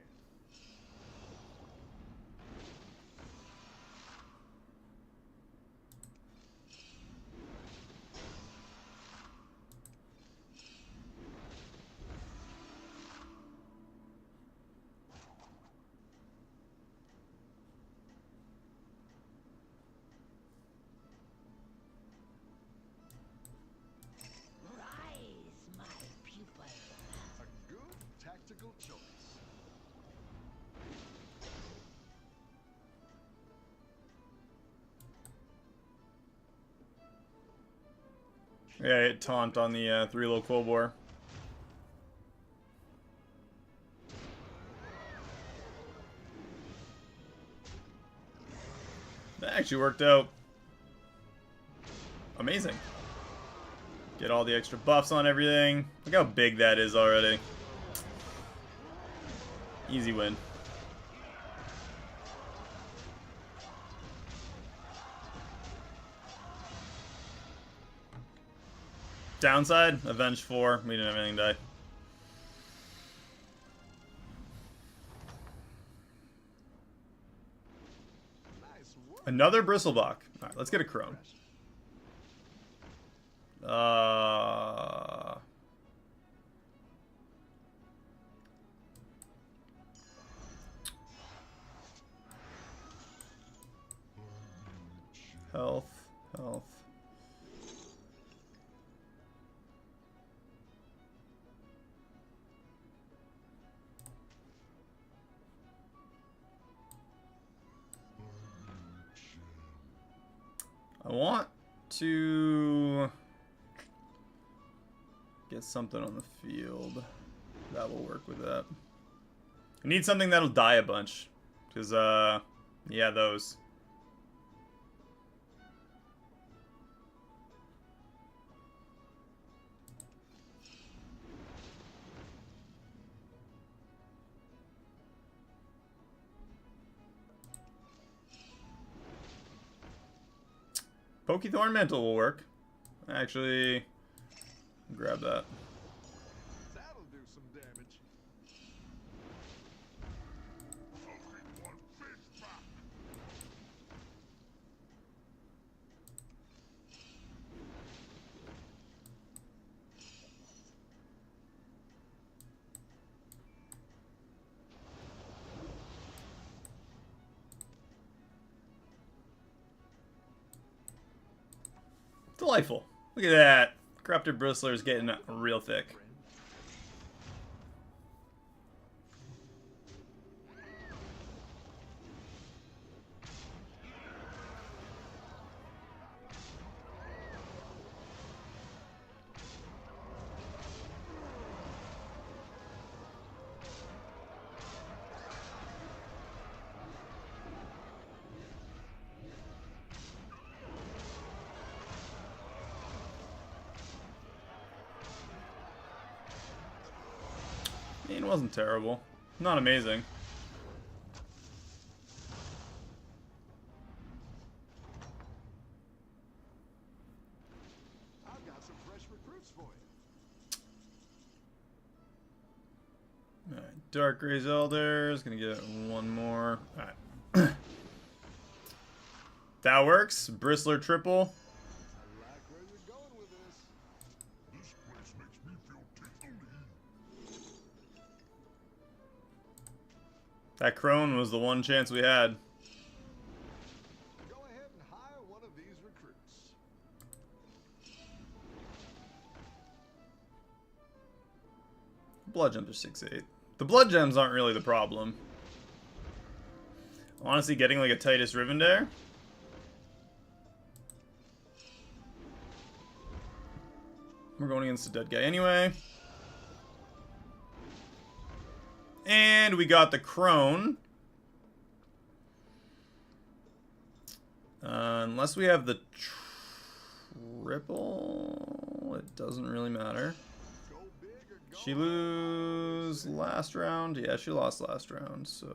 Rise, my pupil. A good tactical choice. Yeah, hit taunt on the 3-low Quillbore. That actually worked out amazing. Get all the extra buffs on everything. Look how big that is already. Easy win. Downside, Avenge 4. We didn't have anything die. Nice work. Another Bristlebach. Alright, let's get a Crone. Health. I want to get something on the field that will work with that. I need something that'll die a bunch. Because, yeah, those. Pokethorn Mantle will work. Actually, grab that. That'll do some damage. Everyone face back. Delightful. Look at that. Corrupted Bristler's getting real thick. I mean, it wasn't terrible. Not amazing. I've got some fresh recruits for you. Alright, Dark Gray's Elders. Gonna get one more. Alright. That works. Bristler triple. I like where you're going with this. This place makes me feel tingly. That crone was the one chance we had. Go ahead and hire one of these recruits. Blood gems are 6-8. The blood gems aren't really the problem. Honestly, getting like a Titus Rivendare. We're going against a dead guy anyway. And we got the crone. Unless we have the triple, it doesn't really matter. Go big or go She lose last round? Yeah, she lost last round, so...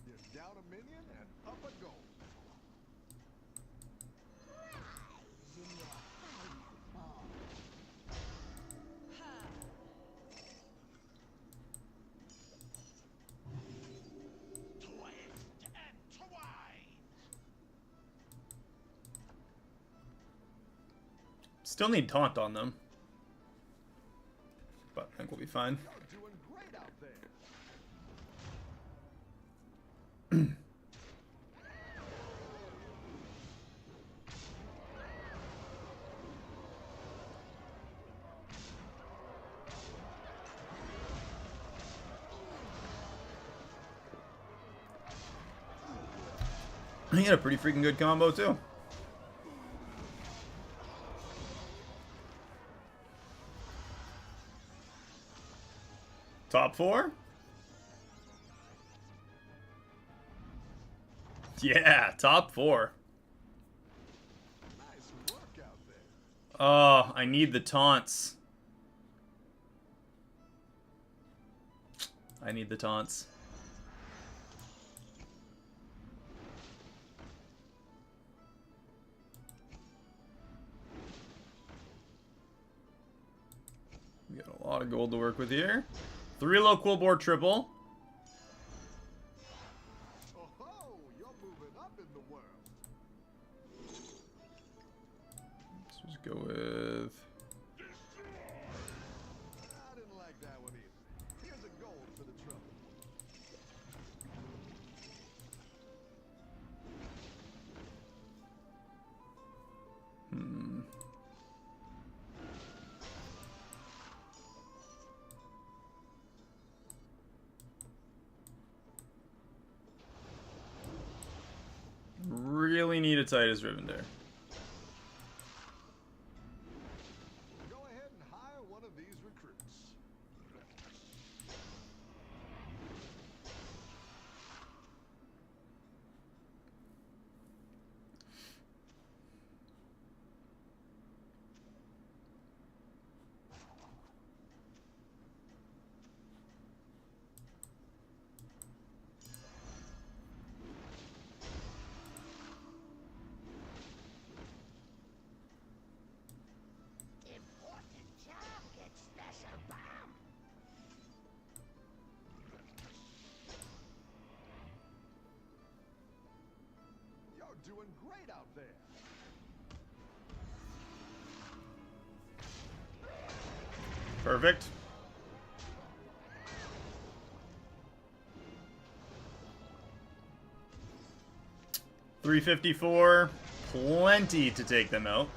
You're down a minion and up a goal. Rise in your fireball. Twist and twine. Still need taunt on them. But I think we'll be fine. You're doing great out there. He had a pretty freaking good combo, too. Top 4? Yeah, top 4. Nice work out there. Oh, I need the taunts. I need the taunts. We got a lot of gold to work with here. 3 low quill board triple. Oh ho! You're moving up in the world. Let's just go with... I didn't like that one either. Here's a gold for the trouble. Really need a Titus Rivendare. Go ahead and hire one of these recruits. Important job gets special bomb. You're doing great out there. Perfect. $354. Plenty to take them out.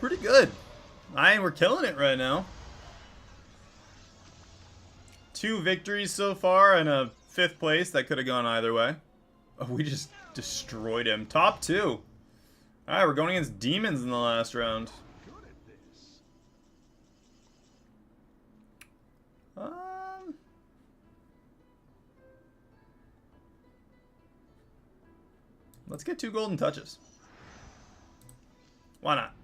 Pretty good. We're killing it right now. 2 victories so far and a 5th place. That could have gone either way. Oh, we just destroyed him. Top 2. Alright, we're going against demons in the last round. Good at this. Let's get 2 golden touches. Why not?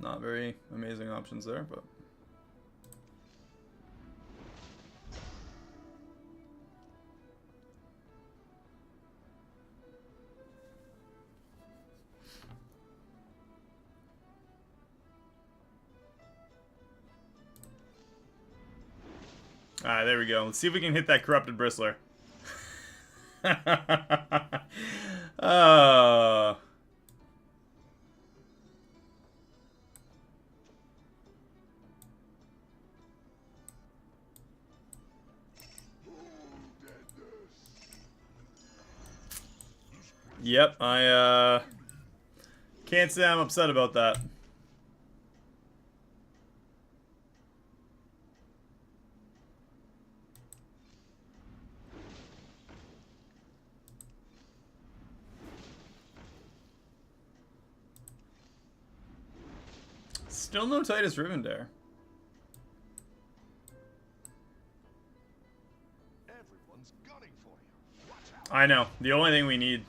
Not very amazing options there, but... Alright, there we go. Let's see if we can hit that corrupted bristler. Oh. Yep, I can't say I'm upset about that. Still no Titus Rivendare. Everyone's gunning for you. Watch out. I know. The only thing we need.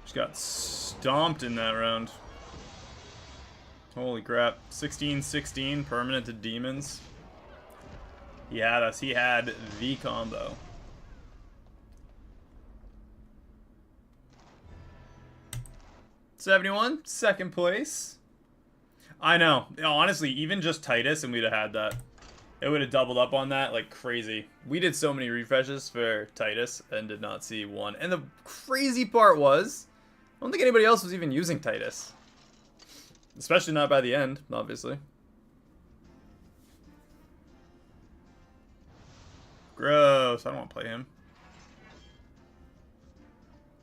Just got stomped in that round. Holy crap. 16-16, permanent to demons. He had us. He had the combo. $71, second place. I know. Honestly, even just Titus and we'd have had that. It would have doubled up on that like crazy. We did so many refreshes for Titus and did not see one. And the crazy part was, I don't think anybody else was even using Titus. Especially not by the end, obviously. Gross. I don't want to play him.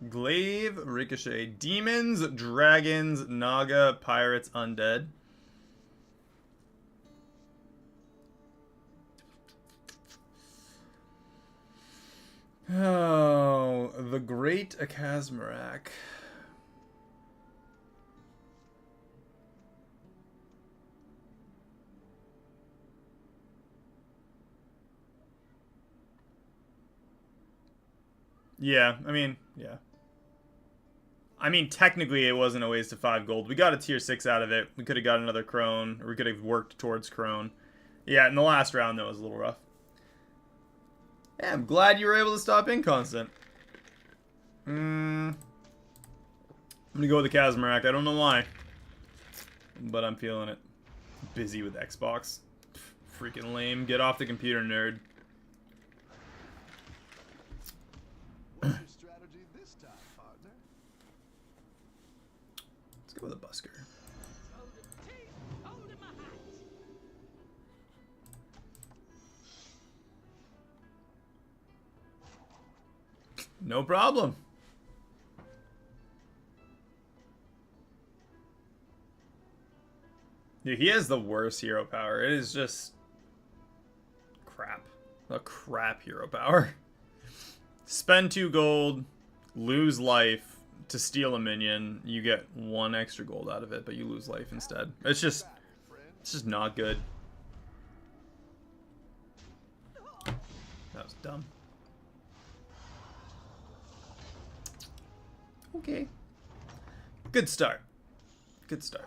Glaive, Ricochet, Demons, Dragons, Naga, Pirates, Undead. Oh, the Great Akazmarak. Yeah, I mean, yeah. I mean, technically it wasn't a waste of 5 gold. We got a tier 6 out of it. We could have got another Crone, or we could have worked towards Crone. Yeah, in the last round that was a little rough. Yeah, I'm glad you were able to stop Inconstant. I'm gonna go with the Kazmarak. I don't know why. But I'm feeling it. Busy with Xbox. Freaking lame. Get off the computer, nerd. What's your strategy this time, partner? Let's go with a Busker. No problem. Dude, he has the worst hero power. It is just crap. A crap hero power. Spend 2 gold, lose life to steal a minion. You get 1 extra gold out of it, but you lose life instead. It's just not good. That was dumb. Okay. Good start. Good start.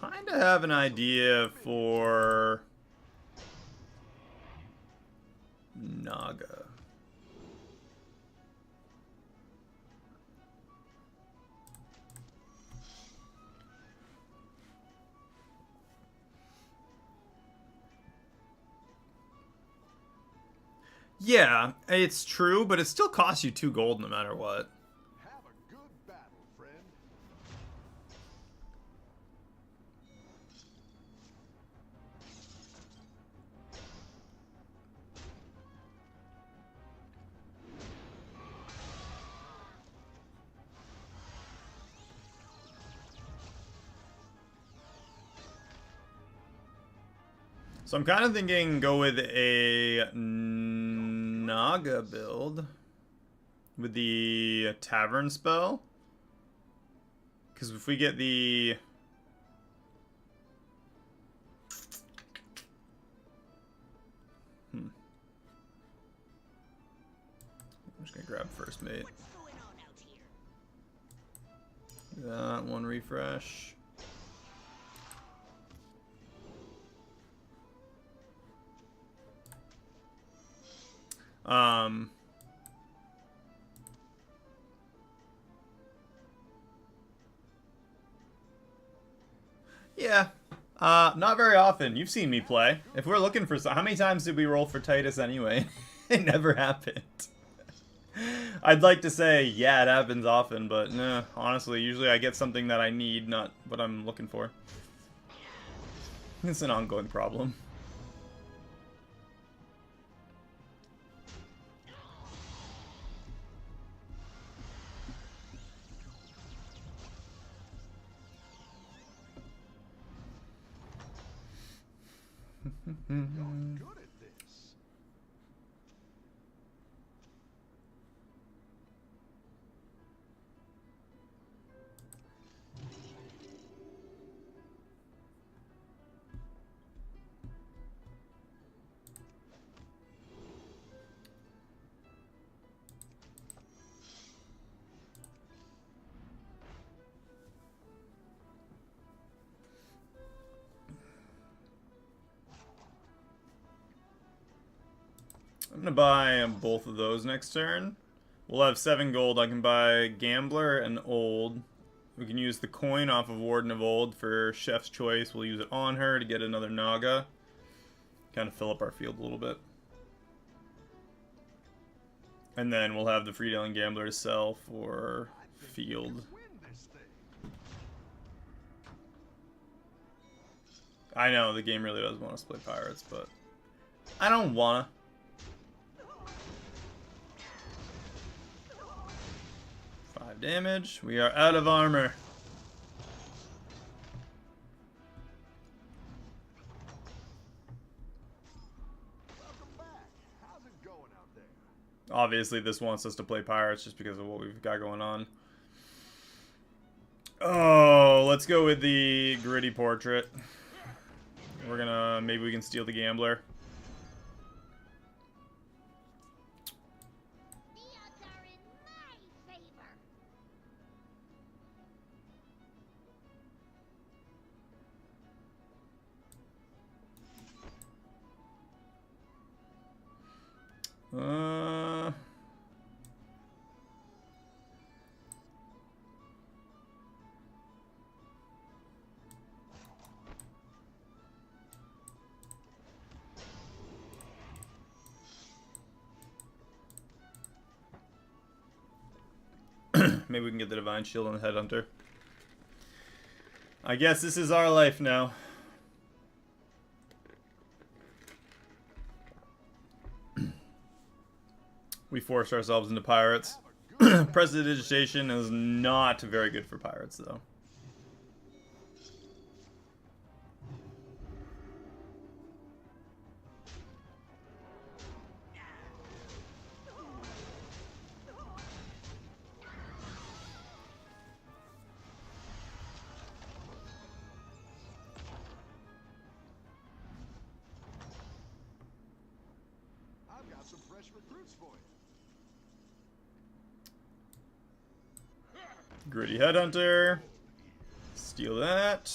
Kind of have an idea for Naga. Yeah, it's true, but it still costs you 2 gold no matter what. Have a good battle, friend. So I'm kind of thinking go with a Naga build with the Tavern spell. Because if we get the... I'm just going to grab first mate. What's going on out here? That one refresh. Yeah. Not very often. You've seen me play. If we're looking for how many times did we roll for Titus anyway? It never happened. I'd like to say, yeah, it happens often, but nah, honestly, usually I get something that I need, not what I'm looking for. It's an ongoing problem. You're good at this. I'm gonna buy both of those next turn. We'll have 7 gold. I can buy Gambler and Old. We can use the coin off of Warden of Old for Chef's Choice. We'll use it on her to get another Naga. Kind of fill up our field a little bit. And then we'll have the Freedealing Gambler to sell for field. Win this thing. I know, the game really does want us to play Pirates, but I don't wanna. Damage. We are out of armor. Welcome back. How's it going out there? Obviously, this wants us to play Pirates just because of what we've got going on. Oh, let's go with the Gritty Portrait. We're gonna... Maybe we can steal the Gambler. The odds are in my favor. Maybe we can get the Divine Shield on the Headhunter. I guess this is our life now. We forced ourselves into Pirates. Prestidigitation is not very good for Pirates, though. I've got some fresh recruits for you. Gritty Headhunter. Steal that.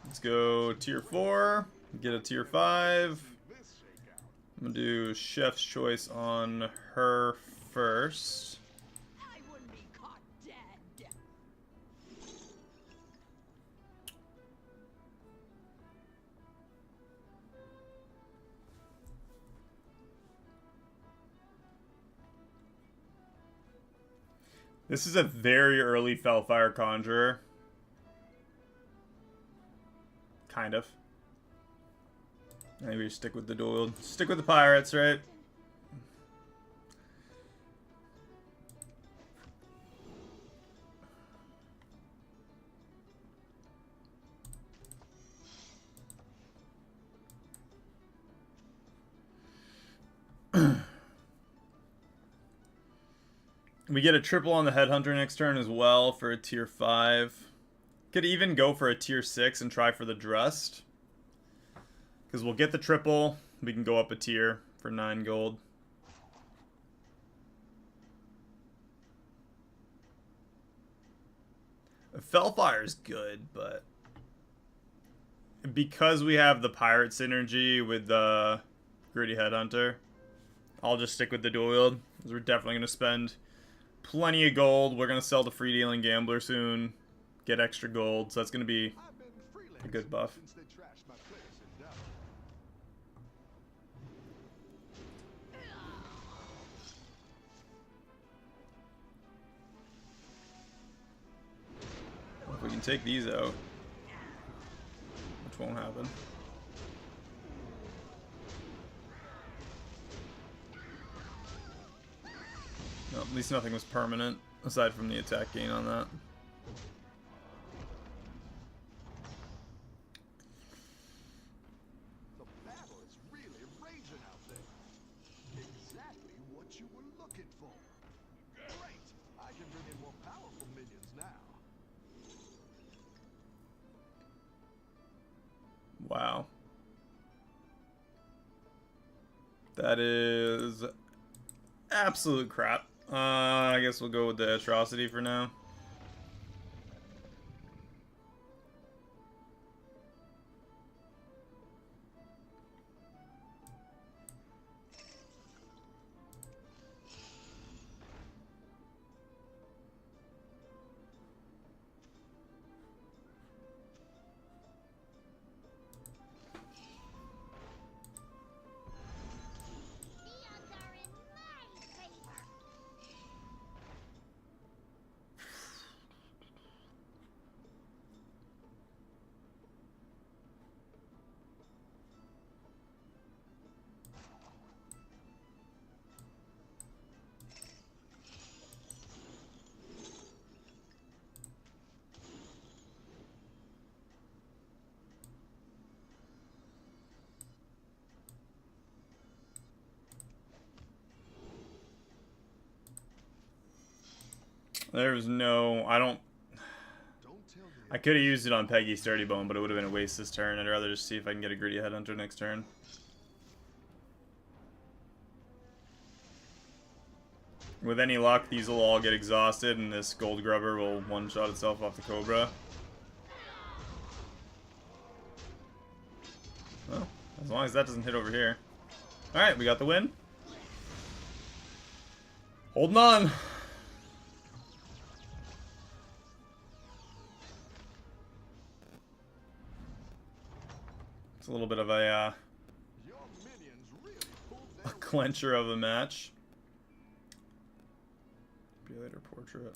Let's go tier 4. Get a tier 5. This shakeout. I'm gonna do Chef's Choice on her first. I wouldn't be caught dead. This is a very early Fellfire Conjurer. Kind of. Maybe stick with the dual. Stick with the pirates, right? We get a triple on the Headhunter next turn as well for a tier 5. Could even go for a tier 6 and try for the Drust. Because we'll get the triple. We can go up a tier for 9 gold. Fellfire's good, but because we have the pirate synergy with the Gritty Headhunter, I'll just stick with the dual wield. Because we're definitely going to spend plenty of gold. We're going to sell the free dealing gambler soon. Get extra gold. So that's going to be a good buff. If we can take these out, which won't happen. No, at least nothing was permanent, aside from the attack gain on that. The battle is really raging out there. Exactly what you were looking for. Great! I can bring in more powerful minions now. Wow. That is absolute crap. I guess we'll go with the Atrocity for now. The odds are in my favor. There's no... I don't... Don't tell me. I could have used it on Peggy Sturdy Bone, but it would have been a waste this turn. I'd rather just see if I can get a Gritty Headhunter next turn. With any luck, these will all get exhausted, and this Gold Grubber will one-shot itself off the Cobra. Well, as long as that doesn't hit over here. Alright, we got the win. Holding on. It's a little bit of a Your minions really pulled a their clencher of a match. Manipulator Portrait.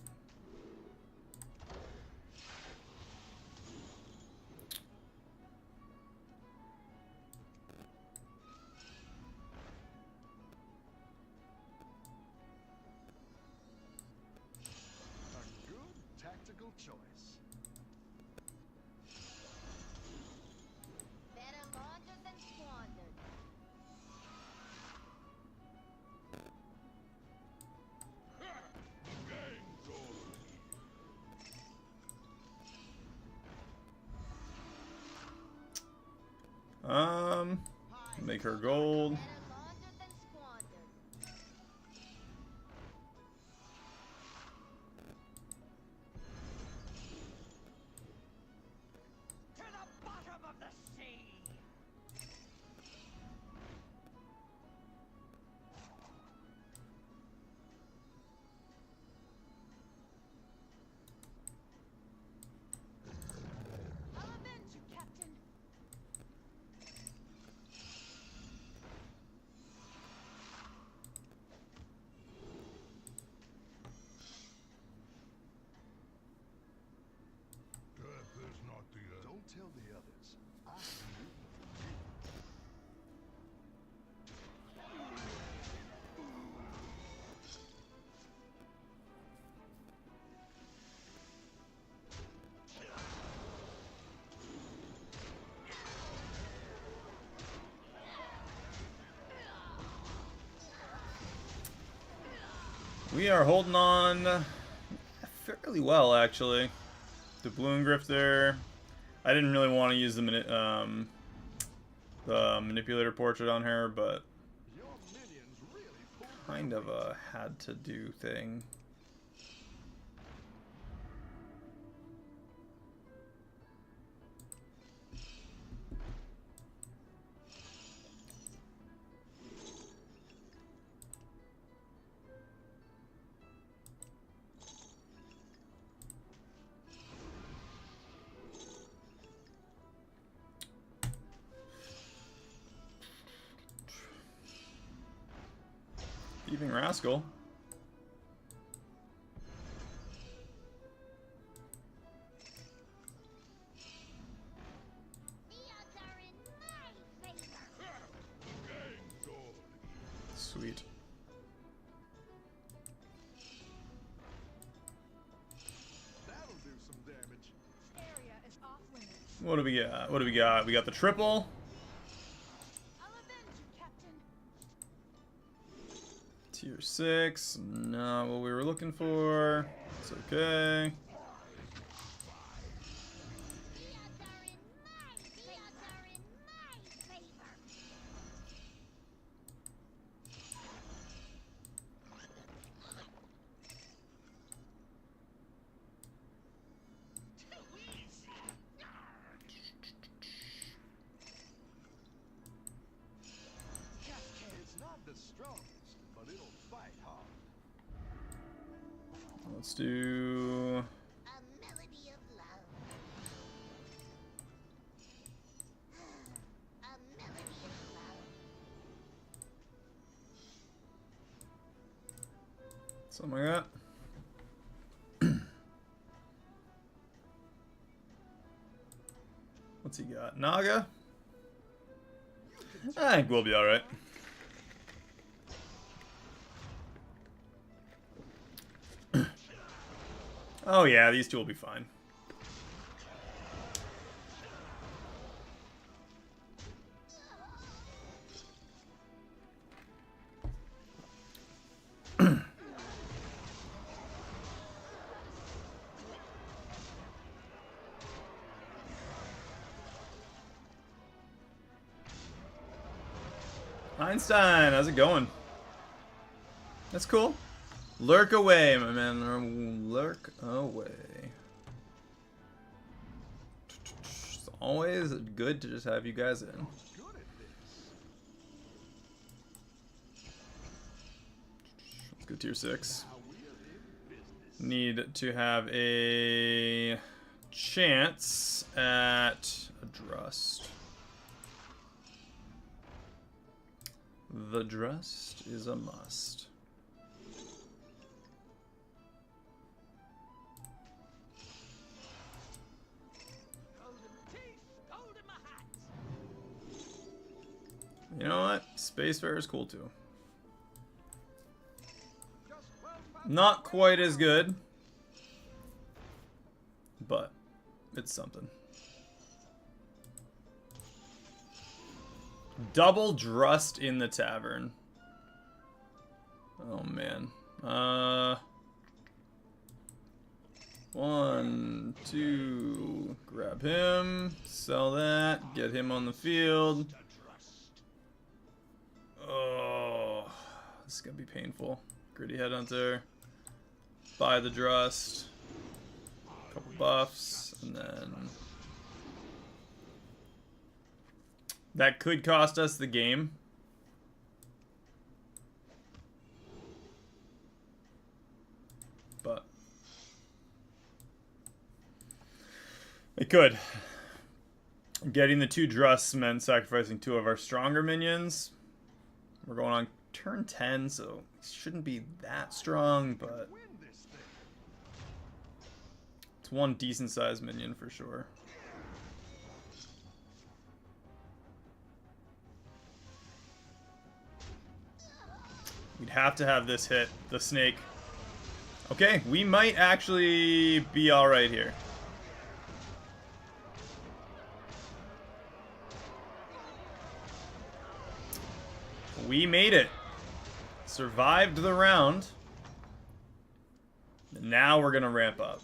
a good tactical choice. Better laundered than squandered. Make her gold. Better laundered than squandered. To the bottom of the sea. We are holding on fairly well, actually. The Balloon Grifter. I didn't really want to use the manipulator portrait on her, but Your minions really pulled kind of a had to do thing. Thieving Rascal. The odds are in my favor. Sweet. That'll do some damage. Area is off limits. What do we got? What do we got? We got the triple. I'll avenge you, Captain. Tier 6. Not what we were looking for. It's okay. The odds are in my favor. It's not the strongest, but it'll fight hard. Let's do... A melody of love. A melody of love. something like that. What's he got? Naga? I think we'll be alright. Oh yeah, these two will be fine. Einstein, how's it going? That's cool. Lurk away, my man. Lurk away. It's always good to just have you guys in. Good at this. Let's go tier 6. Now we're in business. Need to have a chance at a Drust. The Drust is a must. Golden teeth, gold in my hat. You know what? Spacefarer is cool too. Just 12 Not quite as good, but it's something. Double Drust in the tavern. Oh man. 1, 2, grab him, sell that, get him on the field. Oh, this is gonna be painful. Gritty Headhunter, buy the Drust, couple buffs, and then that could cost us the game. But it could. Getting the 2 Drusts meant sacrificing 2 of our stronger minions. We're going on turn 10, so it shouldn't be that strong, but win this thing. it's one decent sized minion for sure. We'd have to have this hit the snake. Okay, we might actually be alright here. We made it. Survived the round. Now we're gonna ramp up.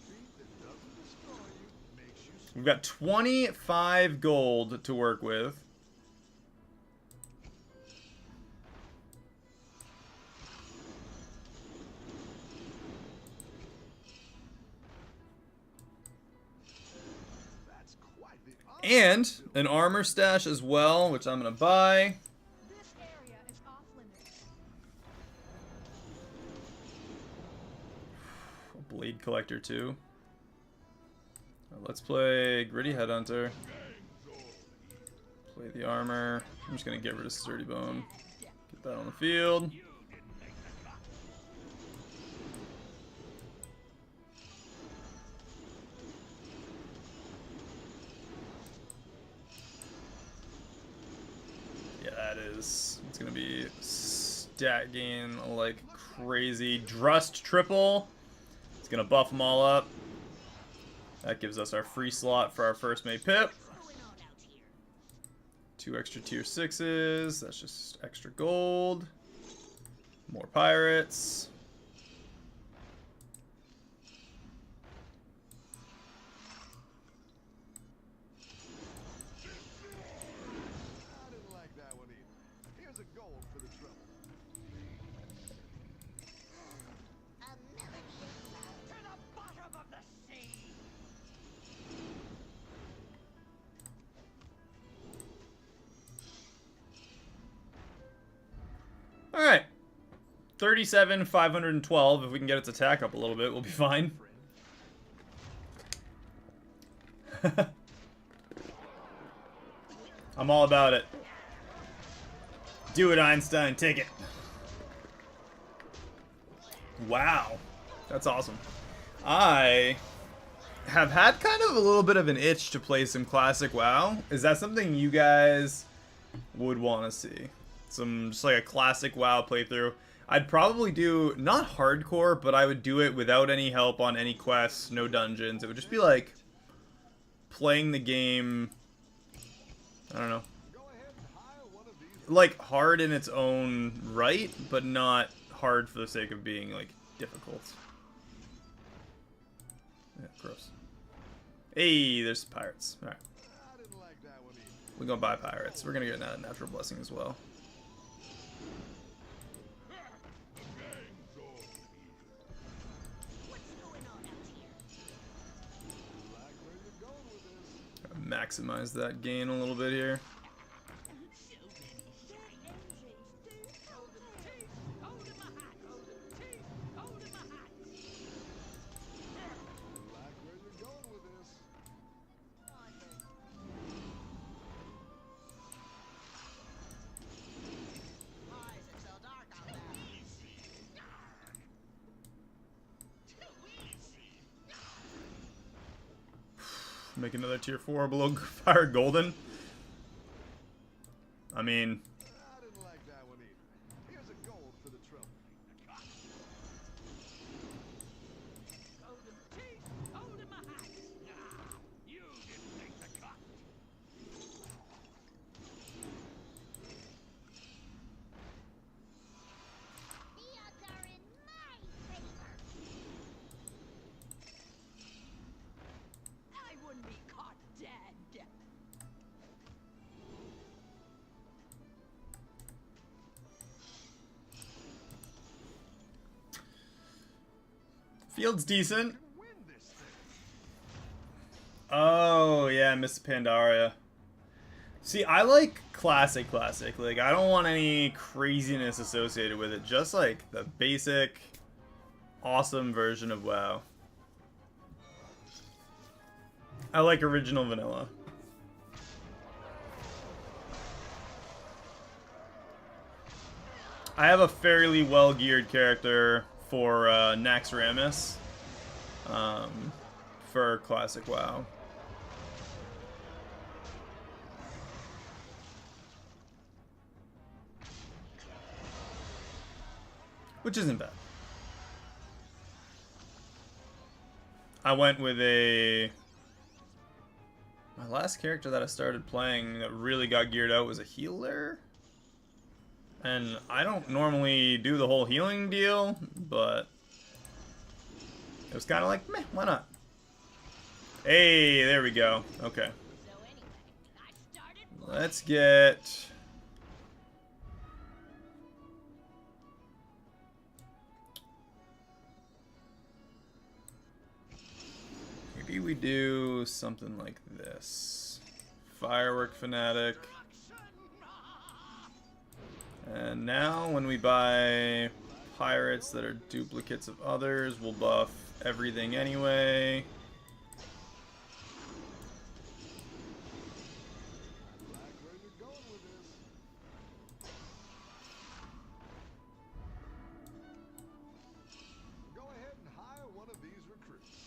We've got 25 gold to work with. And an armor stash as well, which I'm gonna buy. This area is off limits. A blade collector too. Let's play Gritty Headhunter. Play the armor. I'm just gonna get rid of Sturdy Bone. Get that on the field. Yeah, that is. It's gonna be stat gain like crazy. Drust triple. It's gonna buff them all up. That gives us our free slot for our first mate pip. 2 extra tier 6s. That's just extra gold. More pirates. I didn't like that one either. Here's a gold for the trouble. A melody of love. To the bottom of the sea. Alright. 37, 512. If we can get its attack up a little bit, we'll be fine. I'm all about it. Do it, Einstein. Take it. Wow. That's awesome. I have had kind of a little bit of an itch to play some classic WoW. Is that something you guys would want to see? Some, just like a classic WoW playthrough. I'd probably do, not hardcore, but I would do it without any help on any quests, no dungeons. It would just be like playing the game, I don't know, Go ahead and hire one of these. like hard in its own right, but not hard for the sake of being like difficult. Yeah, gross. Hey, there's pirates. Alright. I didn't like that one either. We're gonna buy pirates. We're gonna get a natural blessing as well. What's going on out here? Like where you're going with this. Maximize that gain a little bit here. Golden teeth, gold in my hat. Golden teeth, gold in my hat. Like where you're going with this. Why is it so dark out there? Make another tier 4 below fire golden. I mean, I didn't like that one either. Here's a gold for the trouble. Golden teeth, gold in my hat. You didn't make the cut. The odds are in my favor. I wouldn't be caught dead. field's decent. Win this thing. Oh, yeah, Miss Pandaria. See, I like classic. Like, I don't want any craziness associated with it. Just, like, the basic, awesome version of WoW. I like original vanilla. I have a fairly well-geared character for Naxxramas. For classic WoW. Which isn't bad. I went with a... My last character that I started playing that really got geared out was a healer. And I don't normally do the whole healing deal, but It was kind of like, meh, why not? Hey, there we go. Okay. So anyway, I started Let's get... Maybe we do something like this. Firework Fanatic. And now when we buy pirates that are duplicates of others, we'll buff everything anyway. I like where you're going with this. Go ahead and hire one of these recruits.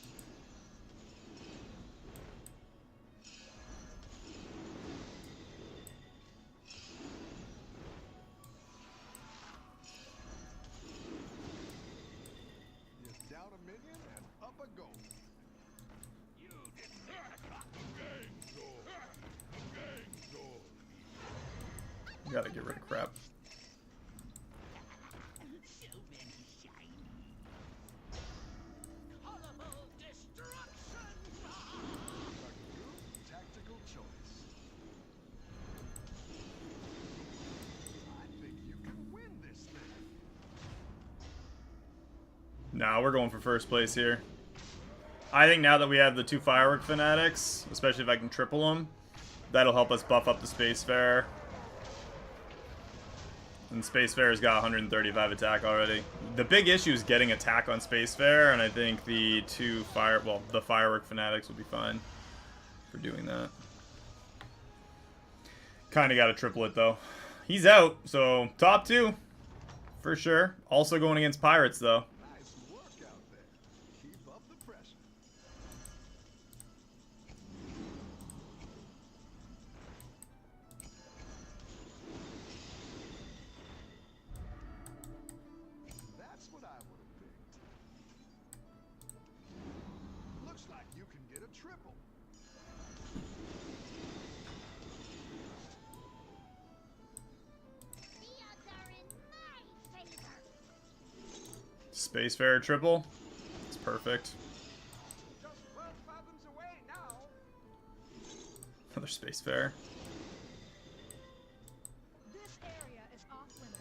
You're down a minion and up a goal. You didn't make the cut. Game's over. Game's over. Gotta get rid of crap. So many shiny. Colorful destruction. A good tactical choice. I think you can win this thing. Nah, we're going for first place here. I think now that we have the 2 Firework Fanatics, especially if I can triple them, that'll help us buff up the Spacefarer. And Spacefarer's got 135 attack already. The big issue is getting attack on Spacefarer, and I think the the Firework Fanatics will be fine for doing that. Kinda gotta triple it though. He's out, so top 2 for sure. Also going against Pirates though. Nice work out there. Keep up the pressure. That's what I would have picked. Looks like you can get a triple. the odds are in my favor. Spacefarer triple. It's perfect. Just 12 fathoms away now. Another Spacefarer. This area is off limits.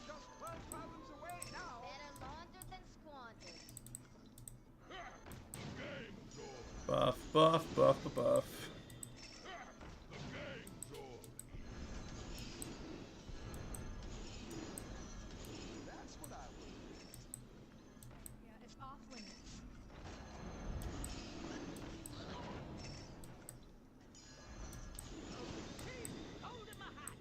Just 12 fathoms away now. Better laundered than squandered. Game's over. Buff, buff, buff, buff, buff. The game's over. That's what I would have picked. Yeah, it's off limits. Golden my hat.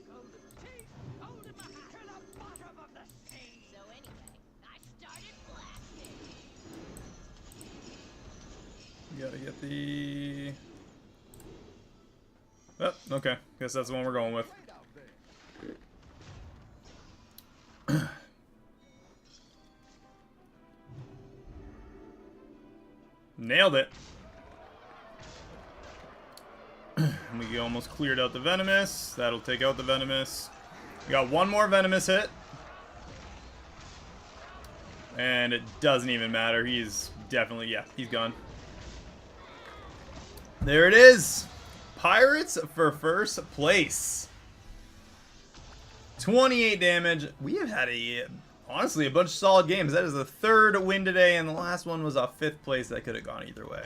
Golden teeth, golden my hat. To the bottom of the sea. So anyway, I started blasting. You gotta get the... Oh, okay. Guess that's the one we're going with. Right out there. Nailed it. We almost cleared out the Venomous. That'll take out the Venomous. We got one more Venomous hit. And it doesn't even matter. He's definitely, yeah, he's gone. There it is. Pirates for first place. 28 damage. We have had honestly, a bunch of solid games. That is the 3rd win today, and the last one was a 5th place. That could have gone either way.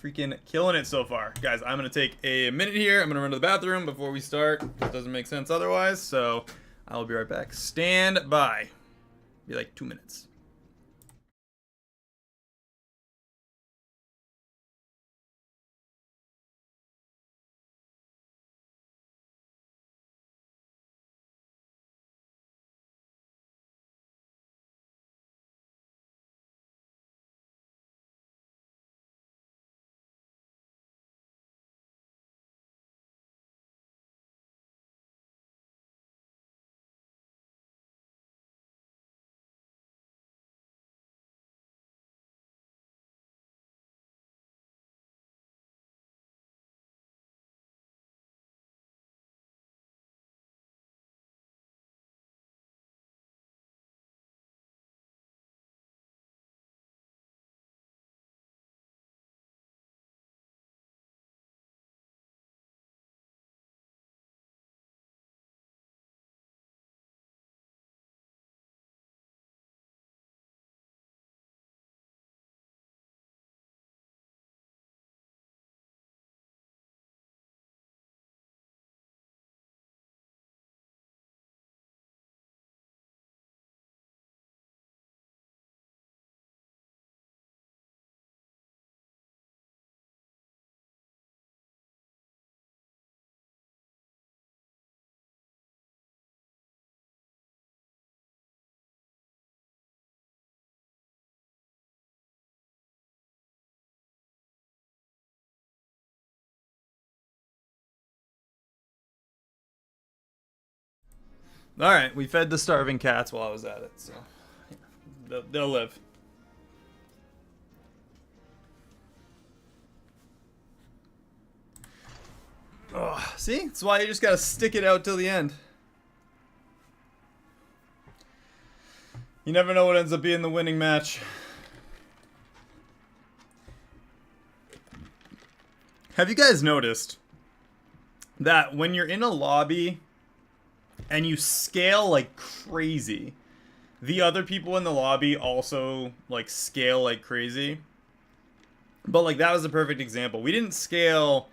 Freaking killing it so far. Guys, I'm going to take a minute here. I'm going to run to the bathroom before we start. It doesn't make sense otherwise, so I'll be right back. Stand by. Be like 2 minutes. All right, we fed the starving cats while I was at it, so they'll live. Oh, see? That's why you just gotta stick it out till the end. You never know what ends up being the winning match. Have you guys noticed that when you're in a lobby and you scale like crazy, the other people in the lobby also like scale like crazy? But like that was a perfect example. We didn't scale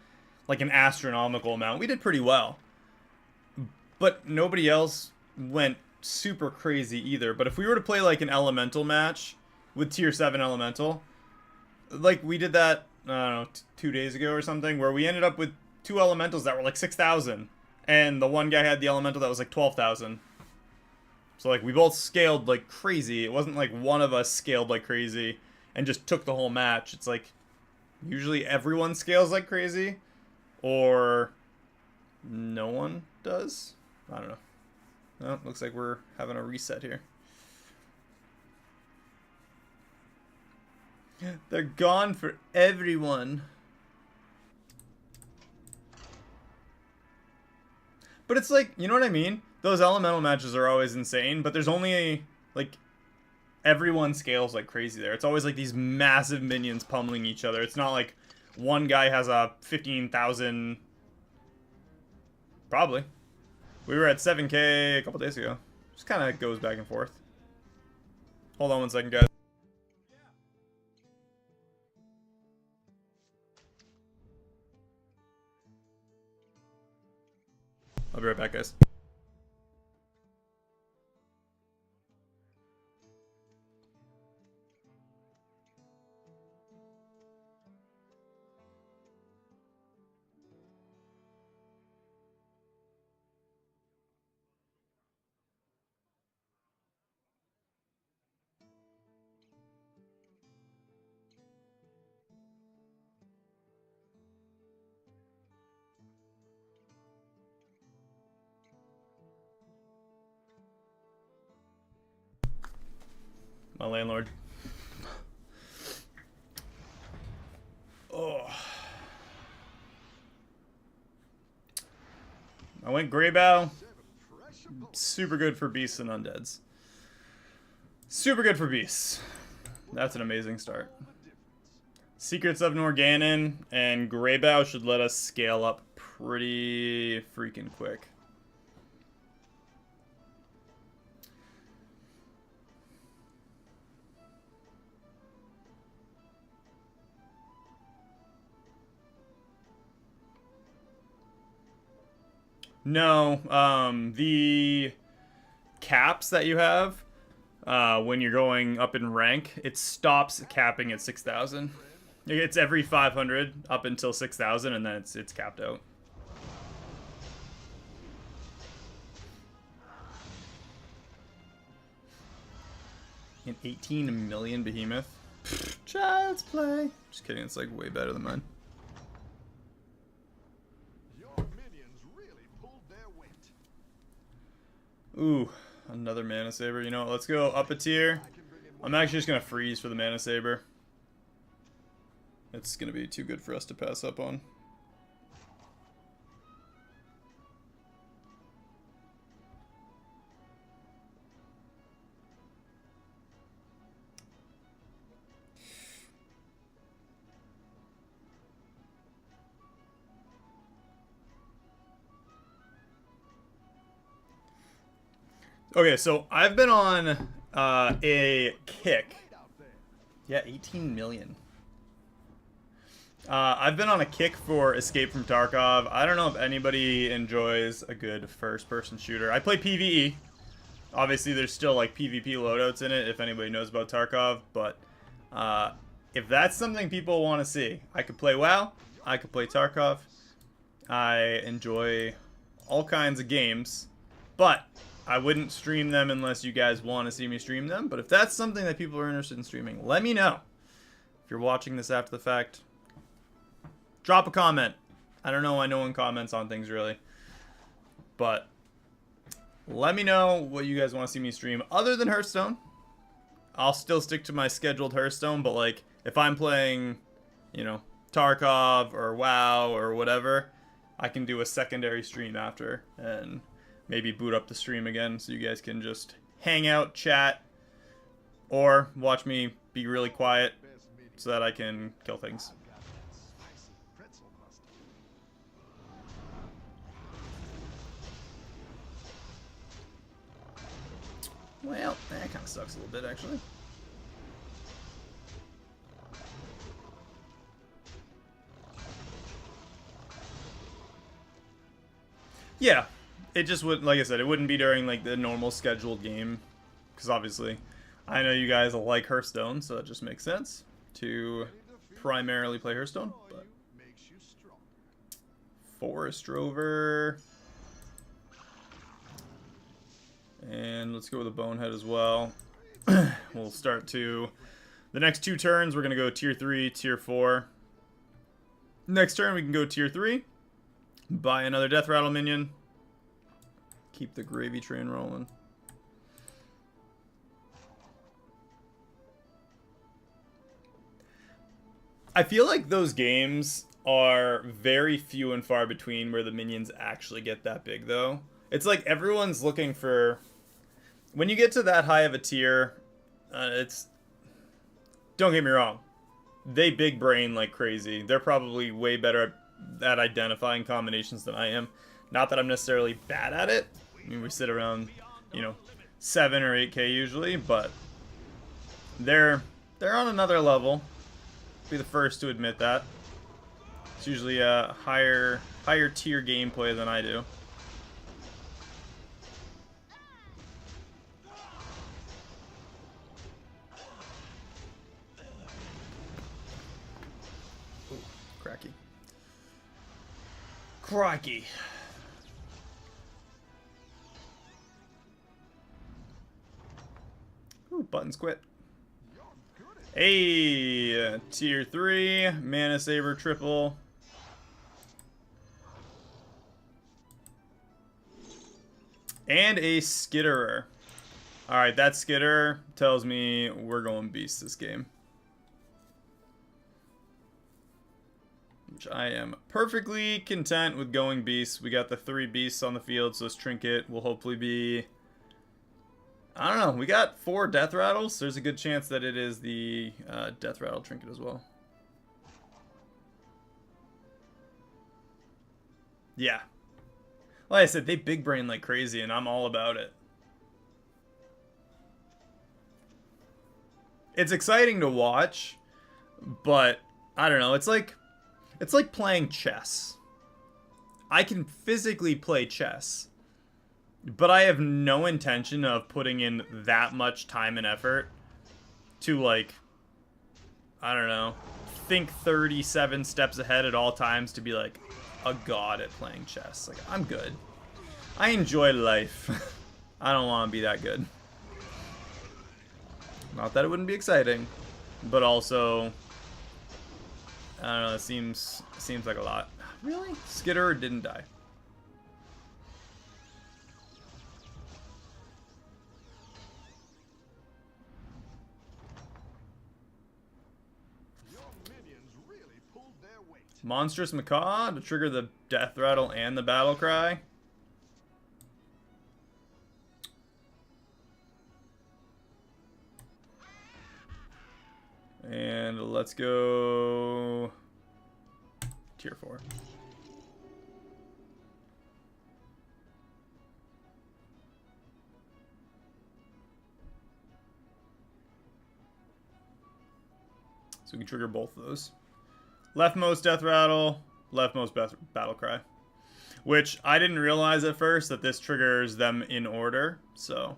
like an astronomical amount. We did pretty well. But nobody else went super crazy either. But if we were to play like an elemental match with tier 7 elemental, like we did that, I don't know, 2 days ago or something, where we ended up with 2 elementals that were like 6,000, and the one guy had the elemental that was like 12,000. So like we both scaled like crazy. It wasn't like one of us scaled like crazy and just took the whole match. It's like usually everyone scales like crazy, or no one does. I don't know. Well, looks like we're having a reset here. They're gone for everyone. But it's like, you know what I mean? Those elemental matches are always insane, but there's only, like, everyone scales like crazy there. It's always like these massive minions pummeling each other. It's not like one guy has a 15,000... Probably. We were at 7K a couple days ago. Just kind of goes back and forth. Hold on one second, guys. I'll be right back, guys. My landlord. Oh. I went Greybow. Super good for beasts and undeads. Super good for beasts. That's an amazing start. Secrets of Norganon and Greybow should let us scale up pretty freaking quick. No, the caps that you have when you're going up in rank, it stops capping at 6,000. It's every 500 up until 6,000, and then it's capped out. An 18 million behemoth. Child's play. Just kidding, it's like way better than mine. Ooh, another Mana Saber. You know what, let's go up a tier. I'm actually just going to freeze for the Mana Saber. It's going to be too good for us to pass up on. Okay, so I've been on a kick. Yeah, 18 million. I've been on a kick for Escape from Tarkov. I don't know if anybody enjoys a good first-person shooter. I play PvE. Obviously, there's still like PvP loadouts in it if anybody knows about Tarkov. But if that's something people want to see, I could play WoW. I could play Tarkov. I enjoy all kinds of games. But I wouldn't stream them unless you guys want to see me stream them. But if that's something that people are interested in streaming, let me know. If you're watching this after the fact, drop a comment. I don't know why no one comments on things, really. But Let me know what you guys want to see me stream other than Hearthstone. I'll still stick to my scheduled Hearthstone, but like if I'm playing, you know, Tarkov or WoW or whatever, I can do a secondary stream after and maybe boot up the stream again so you guys can just hang out, chat, or watch me be really quiet so that I can kill things. I've got that spicy pretzel mustard. Well, that kind of sucks a little bit, actually. Yeah, it just would, like I said, it wouldn't be during like the normal scheduled game, because obviously, I know you guys like Hearthstone, so it just makes sense to primarily play Hearthstone. But Makes you strong. Forest Rover, and let's go with a Bonehead as well. We'll start to the next 2 turns. We're gonna go tier 3, tier 4. Next turn we can go tier 3. Buy another Death Rattle minion. Keep the gravy train rolling. I feel like those games are very few and far between where the minions actually get that big, though. It's like everyone's looking for... When you get to that high of a tier, it's... Don't get me wrong. They big brain like crazy. They're probably way better at identifying combinations than I am. Not that I'm necessarily bad at it. I mean, we sit around, you know, 7 or 8K usually, but they're on another level. Be the first to admit that. It's usually a higher tier gameplay than I do. Ooh, cracky. Crikey. Ooh, buttons quit. Hey, tier 3, Mana Saber triple. And a Skitterer. Alright, that Skitterer tells me we're going Beast this game. Which I am perfectly content with going Beast. We got the 3 Beasts on the field, so this Trinket will hopefully be... I don't know. We got 4 Death Rattles. There's a good chance that it is the Death Rattle Trinket as well. Yeah. Like I said, they big brain like crazy, and I'm all about it. It's exciting to watch, but I don't know. It's like playing chess. I can physically play chess, but I have no intention of putting in that much time and effort to, like, I don't know, think 37 steps ahead at all times to be, like, a god at playing chess. Like, I'm good. I enjoy life. I don't want to be that good. Not that it wouldn't be exciting, but also, I don't know, it seems like a lot. Really? Skitterer didn't die. Monstrous Macaw to trigger the Death Rattle and the Battle Cry. And let's go tier 4. So we can trigger both of those. Leftmost Death Rattle, leftmost Battle Cry. Which I didn't realize at first that this triggers them in order, so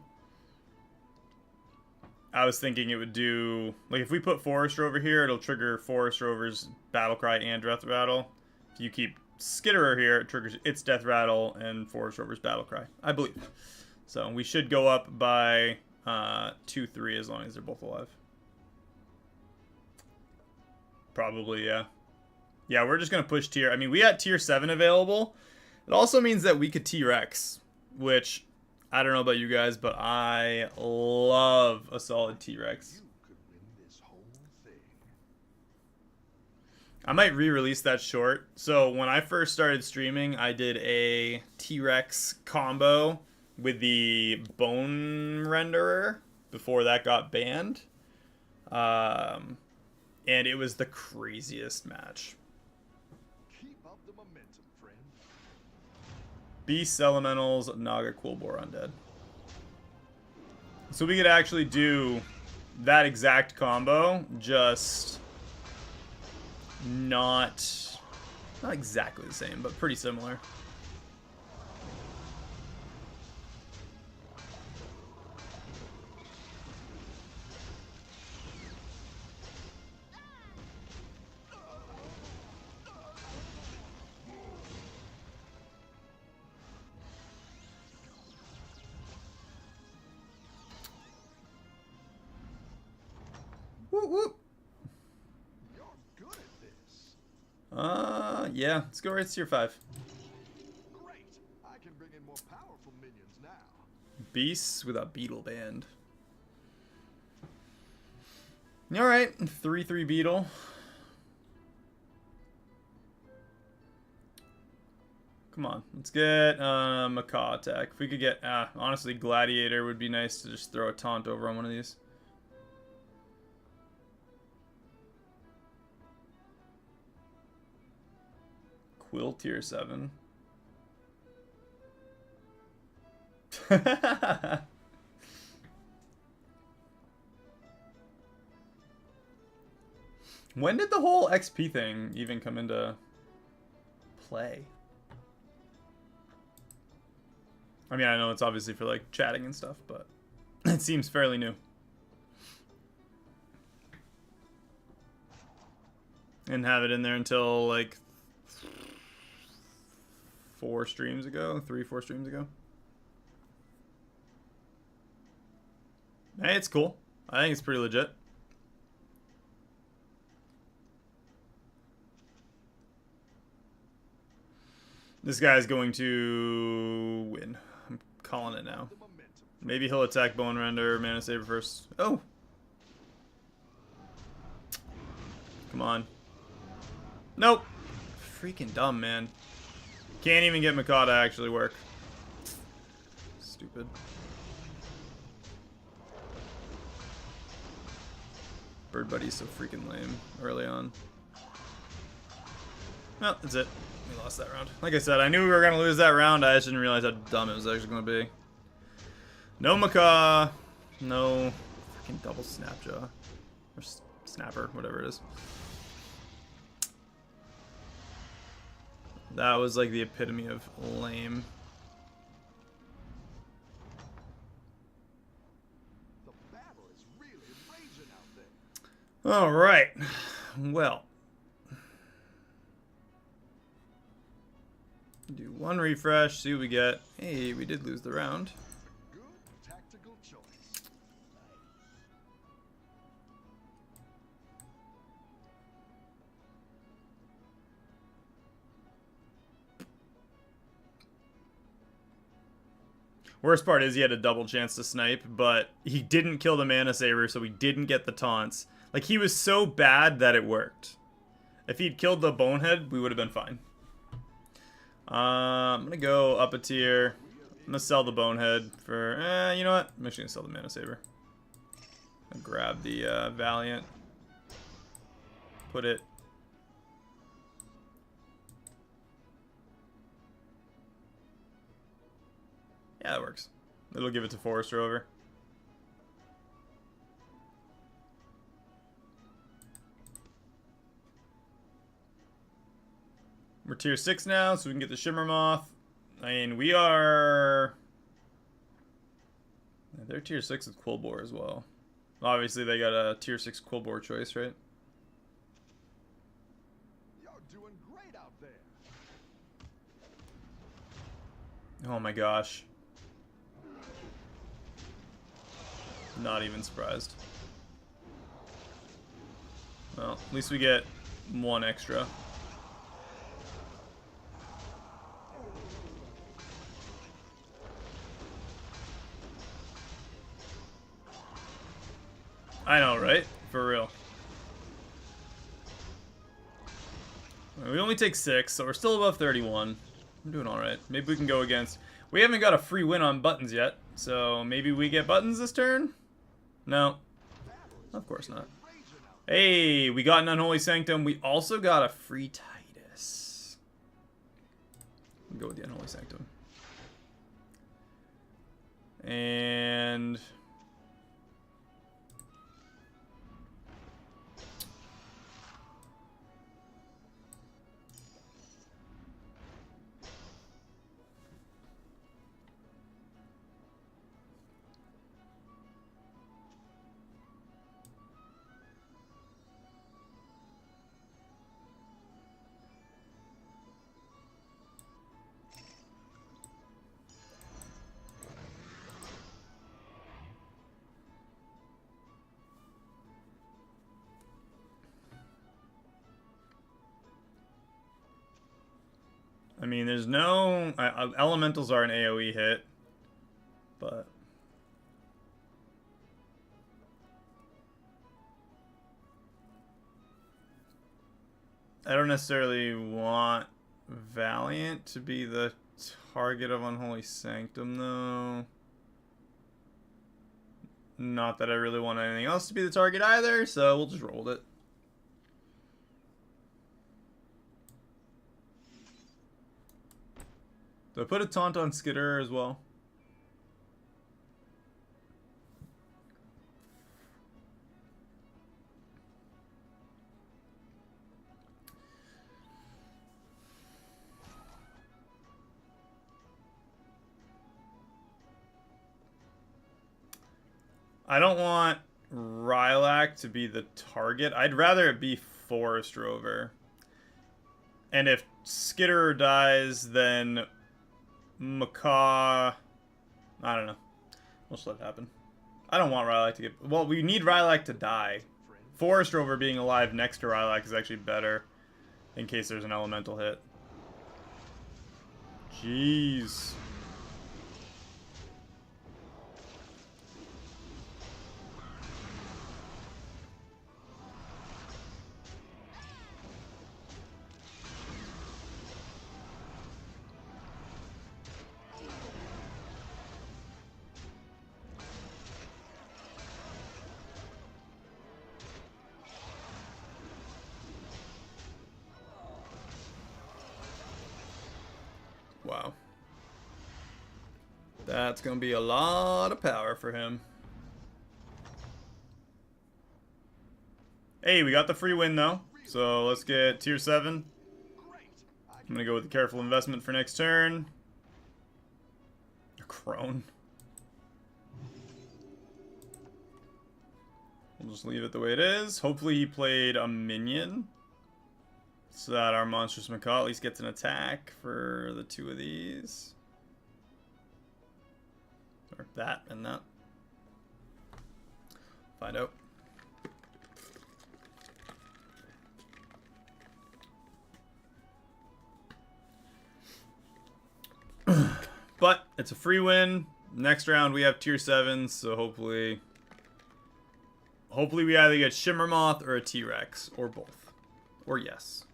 I was thinking it would do, like, if we put Forester over here, it'll trigger Forest Rover's Battle Cry and Death Rattle. If you keep Skitterer here, it triggers its Death Rattle and Forest Rover's Battle Cry, I believe. So we should go up by 2-3 as long as they're both alive. Probably, yeah. Yeah, we're just going to push tier. I mean, we got tier 7 available. It also means that we could T-Rex, which I don't know about you guys, but I love a solid T-Rex. You could win this whole thing. I might re-release that short. So when I first started streaming, I did a T-Rex combo with the Bone Renderer before that got banned. And it was the craziest match. Keep up the momentum, friend. Beast, Elementals, Naga, Quillbore, Undead. So we could actually do that exact combo, just not exactly the same, but pretty similar. Whoop, whoop. You're good at this. Yeah, let's go right to tier 5. Great. I can bring in more powerful minions now. Beasts with a beetle band. Alright, 3/3 beetle. Come on, let's get Macaw attack. If we could get, honestly, Gladiator would be nice to just throw a taunt over on one of these. Quill tier 7. When did the whole XP thing even come into play? I mean, I know it's obviously for like chatting and stuff, but it seems fairly new. And have it in there until like 4 streams ago, 3-4 streams ago. Hey, it's cool. I think it's pretty legit. This guy's going to win. I'm calling it now. The momentum. Maybe he'll attack Bone Render, Mana Saber first. Oh! Come on. Nope. Freaking dumb, man. Can't even get Macaw to actually work. Stupid. Bird Buddy's so freaking lame early on. Well, that's it. We lost that round. Like I said, I knew we were going to lose that round. I just didn't realize how dumb it was actually going to be. No Macaw. No freaking double Snapjaw. Or Snapper, whatever it is. That was like the epitome of lame. The battle is really raging out there. Alright. Well. Do one refresh, see what we get. Hey, we did lose the round. Good tactical choice. Worst part is he had a double chance to snipe, but he didn't kill the Mana Saber, so he didn't get the taunts. Like, he was so bad that it worked. If he'd killed the Bonehead, we would have been fine. I'm gonna go up a tier. I'm gonna sell the Bonehead for, you know what? I'm actually gonna sell the Mana Saber. I'll grab the Valiant. Put it. Yeah, that works. It'll give it to Forester over. We're tier 6 now, so we can get the Shimmer Moth. I mean, we are... They're tier 6 with Quillbore as well. Obviously, they got a tier 6 Quillbore choice, right? You're doing great out there. Oh my gosh. Not even surprised. Well, at least we get one extra. I know, right? For real. We only take 6, so we're still above 31. I'm doing alright. Maybe we can go against... We haven't got a free win on buttons yet, so maybe we get buttons this turn? No. Of course not. Hey, we got an Unholy Sanctum. We also got a free Titus. Go with the Unholy Sanctum. And... I mean, there's no... elementals are an AoE hit, but... I don't necessarily want Valiant to be the target of Unholy Sanctum, though. Not that I really want anything else to be the target either, so we'll just roll it. Do I put a taunt on Skitterer as well? I don't want Rylak to be the target. I'd rather it be Forest Rover. And if Skitterer dies, then Macaw... I don't know. We'll just let it happen. I don't want Rylak to get... Well, we need Rylak to die. Forest Rover being alive next to Rylak is actually better. In case there's an elemental hit. Jeez. Wow. That's going to be a lot of power for him. Hey, we got the free win though. So let's get tier 7. I'm going to go with the careful investment for next turn. A crone. We'll just leave it the way it is. Hopefully he played a minion, so that our Monstrous Macaw at least gets an attack for the 2 of these. Or that and that. Find out. But it's a free win. Next round we have tier 7, so hopefully we either get Shimmermoth or a T-Rex, or both. Or yes.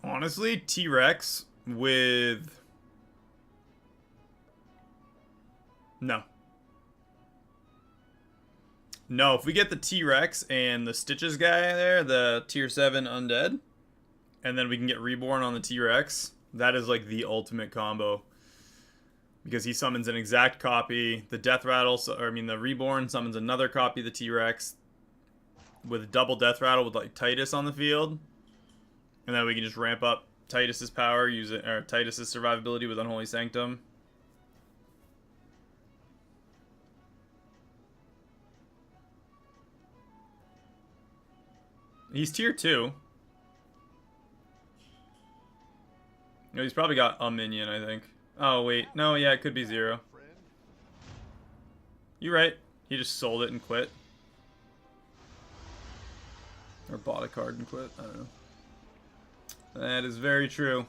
Honestly, T-Rex with... No. No, if we get the T-Rex and the Stitches guy there, the tier 7 undead, and then we can get Reborn on the T-Rex, that is like the ultimate combo. Because he summons an exact copy, the Death Rattle, or I mean the Reborn summons another copy of the T-Rex with double Death Rattle with like Titus on the field. And then we can just ramp up Titus's power, or Titus's survivability with Unholy Sanctum. He's tier 2. No, he's probably got a minion, I think. Oh, wait. No, yeah, it could be 0. You're right. He just sold it and quit. Or bought a card and quit. I don't know. That is very true.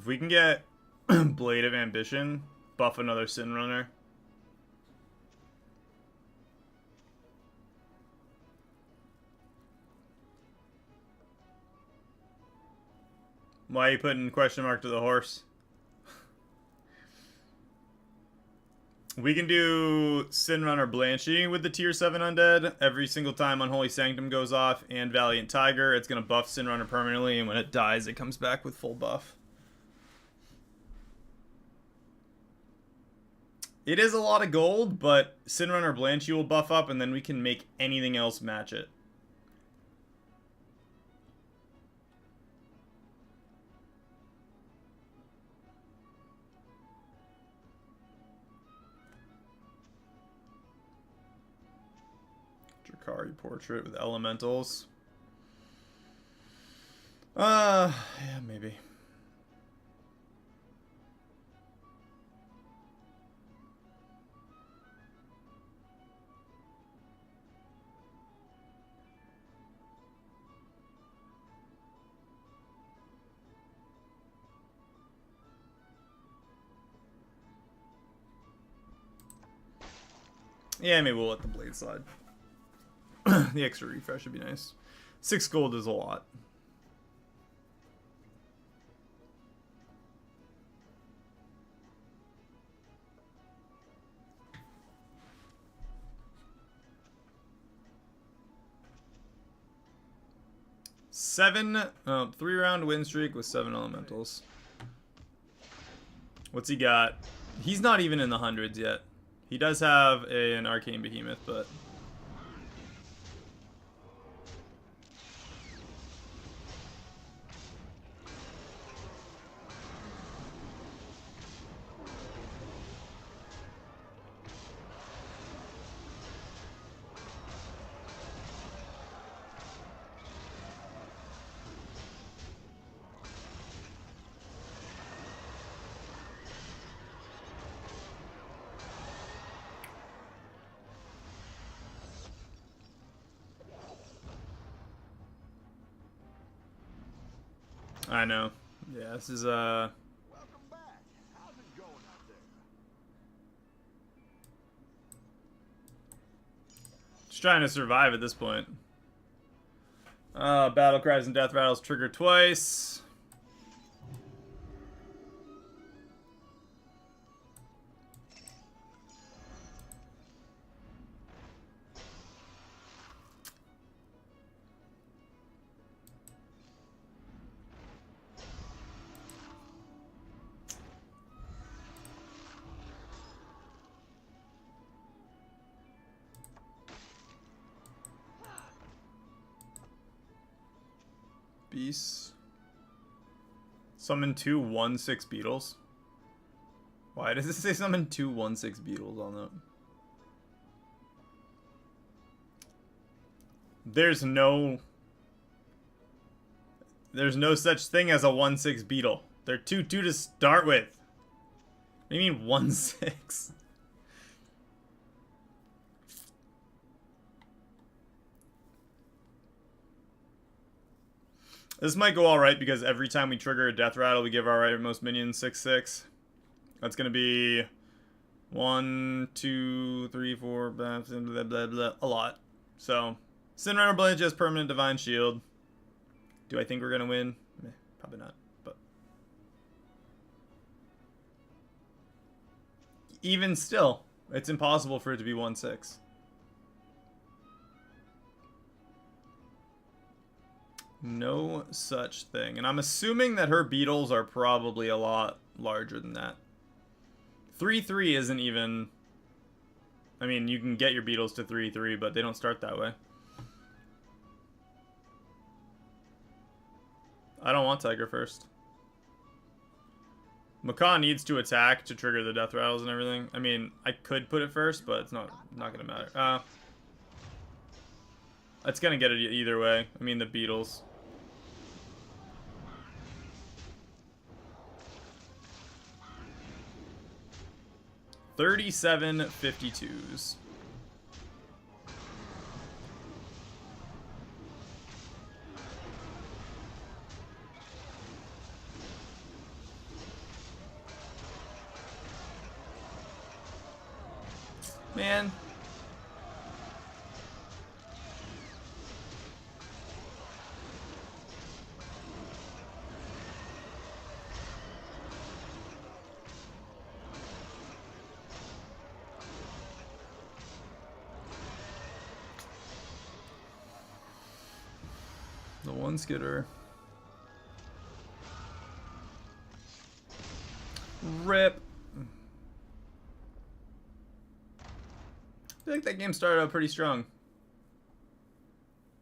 If we can get Blade of Ambition, buff another Sin Runner. Why are you putting question mark to the horse? We can do Sin Runner Blanchie with the tier 7 undead. Every single time Unholy Sanctum goes off and Valiant Tiger, it's going to buff Sin Runner permanently, and when it dies, it comes back with full buff. It is a lot of gold, but Sin Runner Blanchie will buff up, and then we can make anything else match it. Drakari Portrait with elementals. Yeah, maybe. Yeah, maybe we'll let the blade slide. The extra refresh would be nice. 6 gold is a lot. Seven, 3-round win streak with 7 elementals. What's he got? He's not even in the hundreds yet. He does have an Arcane Behemoth, but... I know. Yeah, this is, Welcome back. How's it going out there? just trying to survive at this point. Battle cries and death rattles trigger twice. Beasts. Summon 2 1/6 beetles. Why does it say summon 2 1/6 beetles on that? There's no such thing as a 1/6 beetle. They're 2/2 to start with. What do you mean 1/6? This might go alright because every time we trigger a death rattle, we give our rightmost minion 6/6. That's gonna be 1, 2, 3, 4, blah, blah, blah, blah, a lot. So, Sin Runner Blade has permanent Divine Shield. Do I think we're gonna win? Probably not, but... Even still, it's impossible for it to be 1/6. No such thing. And I'm assuming that her beetles are probably a lot larger than that. 3/3 isn't even... I mean, you can get your beetles to 3/3, but they don't start that way. I don't want Tiger first. Macaw needs to attack to trigger the death rattles and everything. I mean, I could put it first, but it's not gonna matter. It's gonna get it either way. I mean, the beetles. $37.52s. Man. The one skidder. Rip. I feel like that game started out pretty strong,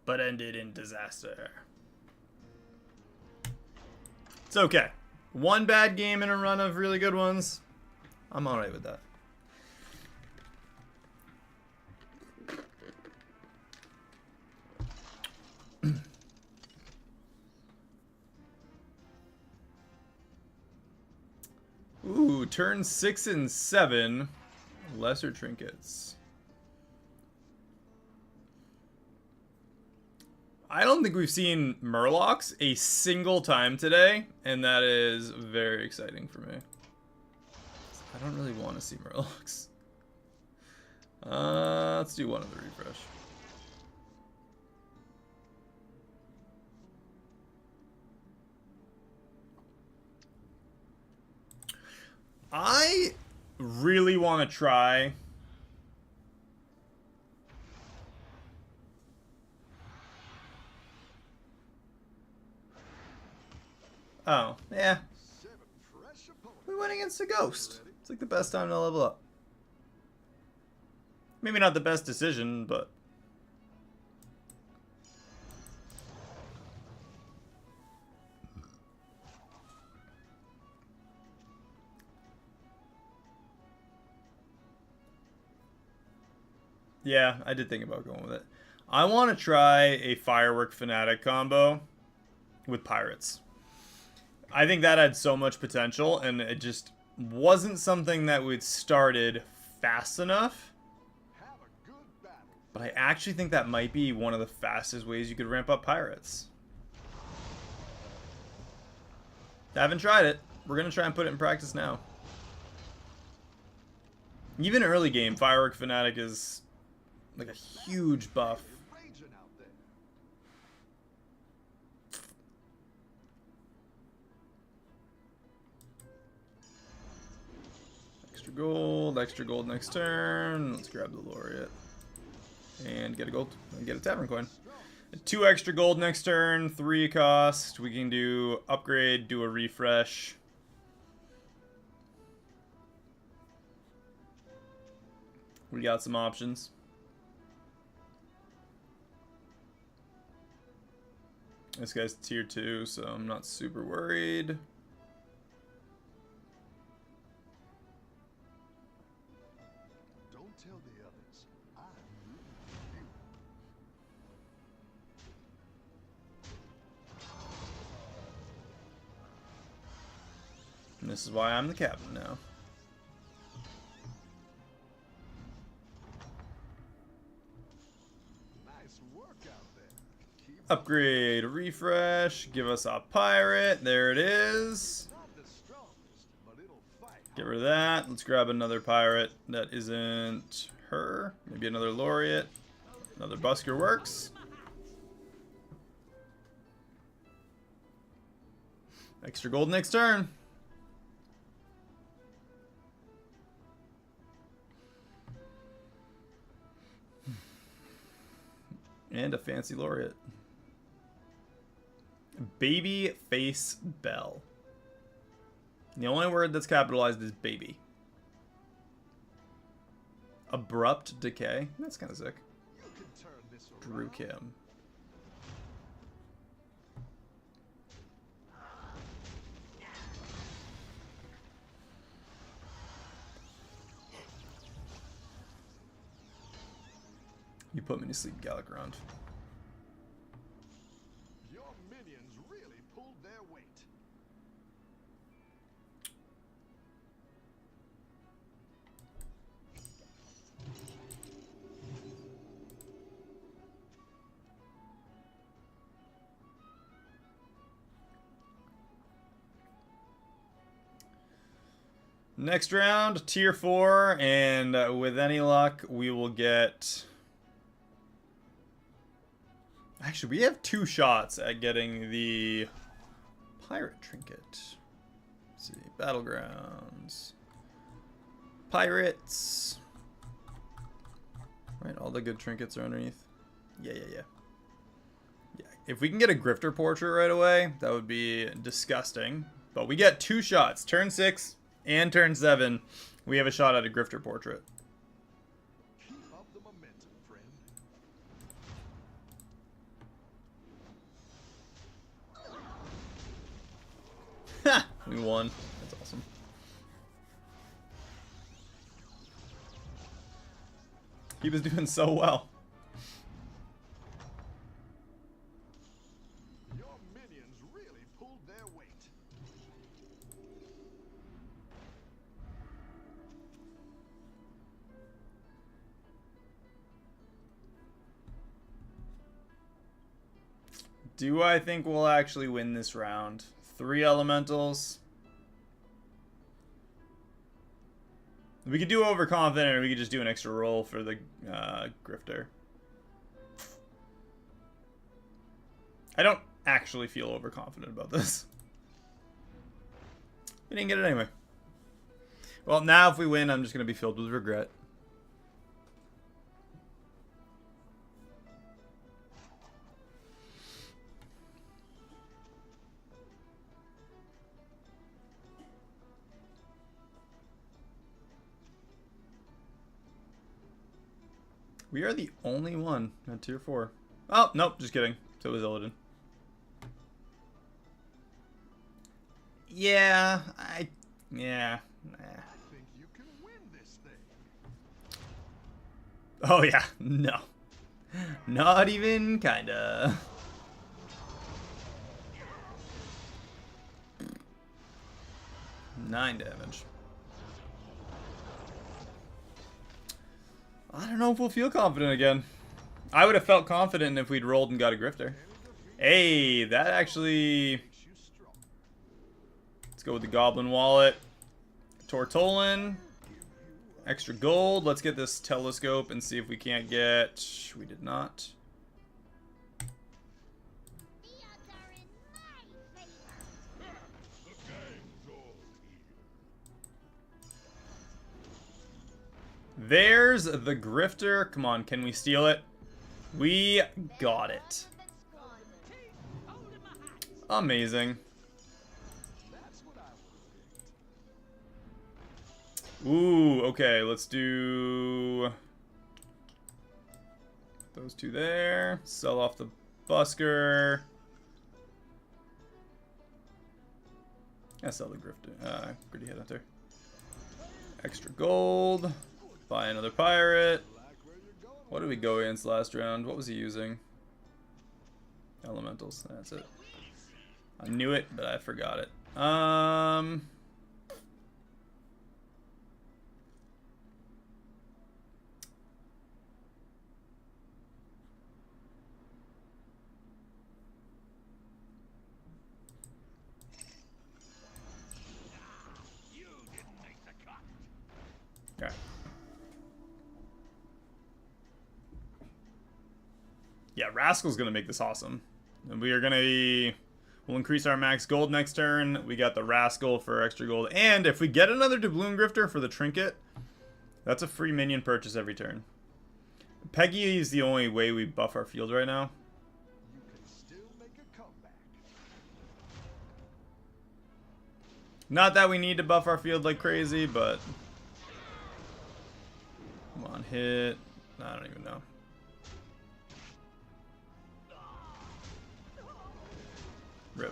but ended in disaster. It's okay. One bad game in a run of really good ones. I'm alright with that. Ooh, turn 6 and 7. Lesser trinkets. I don't think we've seen Murlocs a single time today, and that is very exciting for me. I don't really want to see Murlocs. Let's do one of the refresh. I really want to try oh, yeah. 7 fresh opponents. We went against a ghost. It's like the best time to level up. Maybe not the best decision, but yeah, I did think about going with it. I want to try a Firework Fanatic combo with Pirates. I think that had so much potential, and it just wasn't something that we'd started fast enough. Have a good battle. But I actually think that might be one of the fastest ways you could ramp up Pirates. I haven't tried it. We're going to try and put it in practice now. Even early game, Firework Fanatic is like a huge buff. Raging out there. Extra gold next turn. Let's grab the Laureate. And get a gold. And get a Tavern Coin. 2 extra gold next turn. 3 cost. We can do upgrade, do a refresh. We got some options. This guy's tier 2, so I'm not super worried. Don't tell the others. I'm And this is why I'm the captain now. nice work out there. Keep Upgrade, refresh, give us a pirate. There it is. not the strongest, but it'll fight. Get rid of that. Let's grab another pirate that isn't her. Maybe another Laureate. Another Busker works. Extra gold next turn. And a fancy Laureate. Baby face bell. The only word that's capitalized is baby. Abrupt decay. That's kind of sick. You can turn this Drew around. Kim. You put me to sleep, Battlegrounds. Your minions really pulled their weight. Next round, tier 4, and with any luck, we will get... Actually, we have 2 shots at getting the pirate trinket. Let's see, Battlegrounds. Pirates. Right, all the good trinkets are underneath. Yeah. If we can get a Grifter portrait right away, that would be disgusting. But we get 2 shots. Turn 6 and turn 7. We have a shot at a Grifter portrait. Keep up the momentum, friend. Ha! We won. That's awesome. He was doing so well. Your minions really pulled their weight. Do I think we'll actually win this round? 3 elementals. We could do overconfident, or we could just do an extra roll for the Grifter. I don't actually feel overconfident about this. We didn't get it anyway. Well, now if we win, I'm just going to be filled with regret. We are the only one at tier 4. Oh, nope, just kidding. So was Illidan. Yeah, yeah. Nah. I think you can win this thing. Oh, yeah, no. Not even kinda. Nine damage. I don't know if we'll feel confident again. I would have felt confident if we'd rolled and got a Grifter. Hey, that actually... Makes you strong. Let's go with the Goblin Wallet. Tortolin. Extra gold. Let's get this telescope and see if we can't get... We did not. The odds are in my favor. There's the Grifter. Come on, can we steal it? We got it. Amazing. That's what I would have picked. Ooh, okay, let's do those 2 there. Sell off the Busker. Yeah, sell the Grifter. Gritty Headhunter. Extra gold. Buy another pirate. Like where you're going. What did we go against last round? What was he using? Elementals. That's it. I knew it, but I forgot it. You didn't make the cut. Okay. Yeah, Rascal's gonna make this awesome. And we are gonna be... We'll increase our max gold next turn. We got the Rascal for extra gold. And if we get another Doubloon Grifter for the trinket, that's a free minion purchase every turn. Peggy is the only way we buff our field right now. You can still make a comeback. Not that we need to buff our field like crazy, but... Come on, hit. I don't even know. Rip.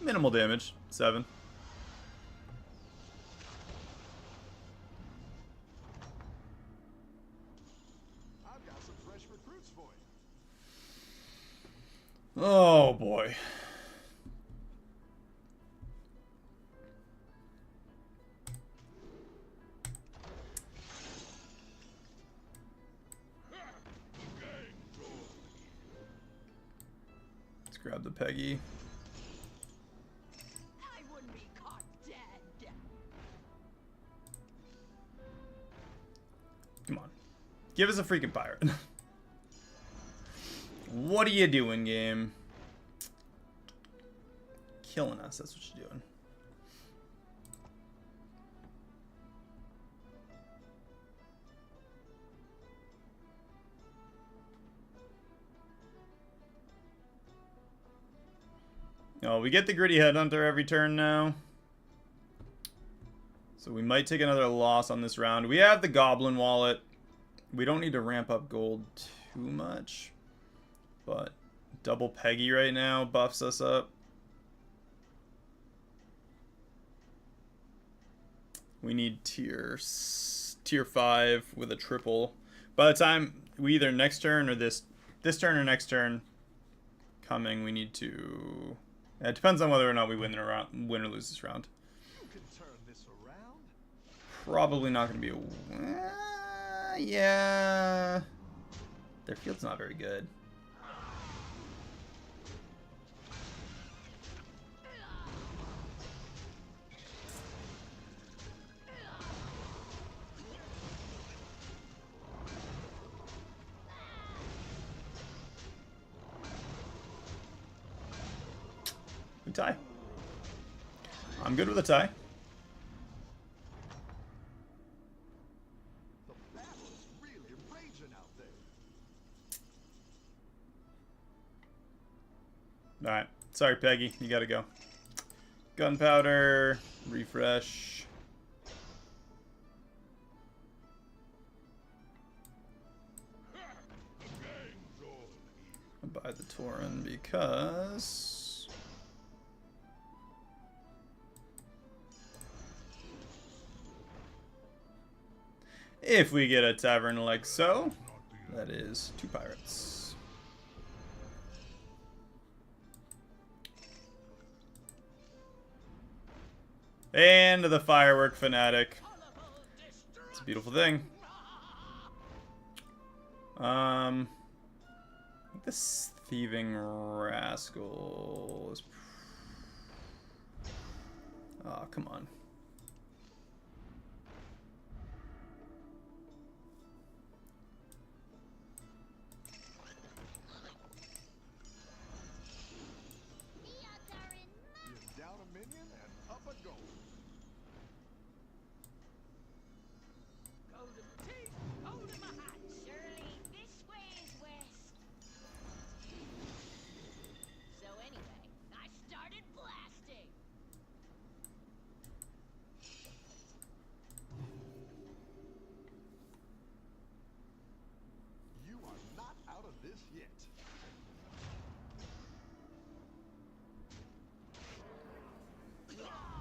Minimal damage. 7. I've got some fresh recruits for you. Oh boy. Let's grab the Peggy. I Give us a freaking pirate. What are you doing, game? Killing us, that's what you're doing. Oh, we get the Gritty Headhunter every turn now. So we might take another loss on this round. We have the Goblin Wallet. We don't need to ramp up gold too much. But double Peggy right now buffs us up. We need tier 5 with a triple. By the time we either next turn or this turn or next turn coming, we need to... It depends on whether or not we win or lose this round. You can turn this around. Probably not going to be a... yeah. Their field's not very good. We tie. I'm good with a tie. The battle is really raging out there. Alright. Sorry, Peggy. You gotta go. Gunpowder. Refresh. I'll buy the Tauren because... if we get a tavern like so, that is 2 pirates. And the Firework Fanatic. It's a beautiful thing. I think this Thieving Rascal is... oh, come on. The odds are in my You're down a minion and up a goal. Golden teeth, holding my hat. surely this way is west. So anyway, I started blasting. You are not out of this yet.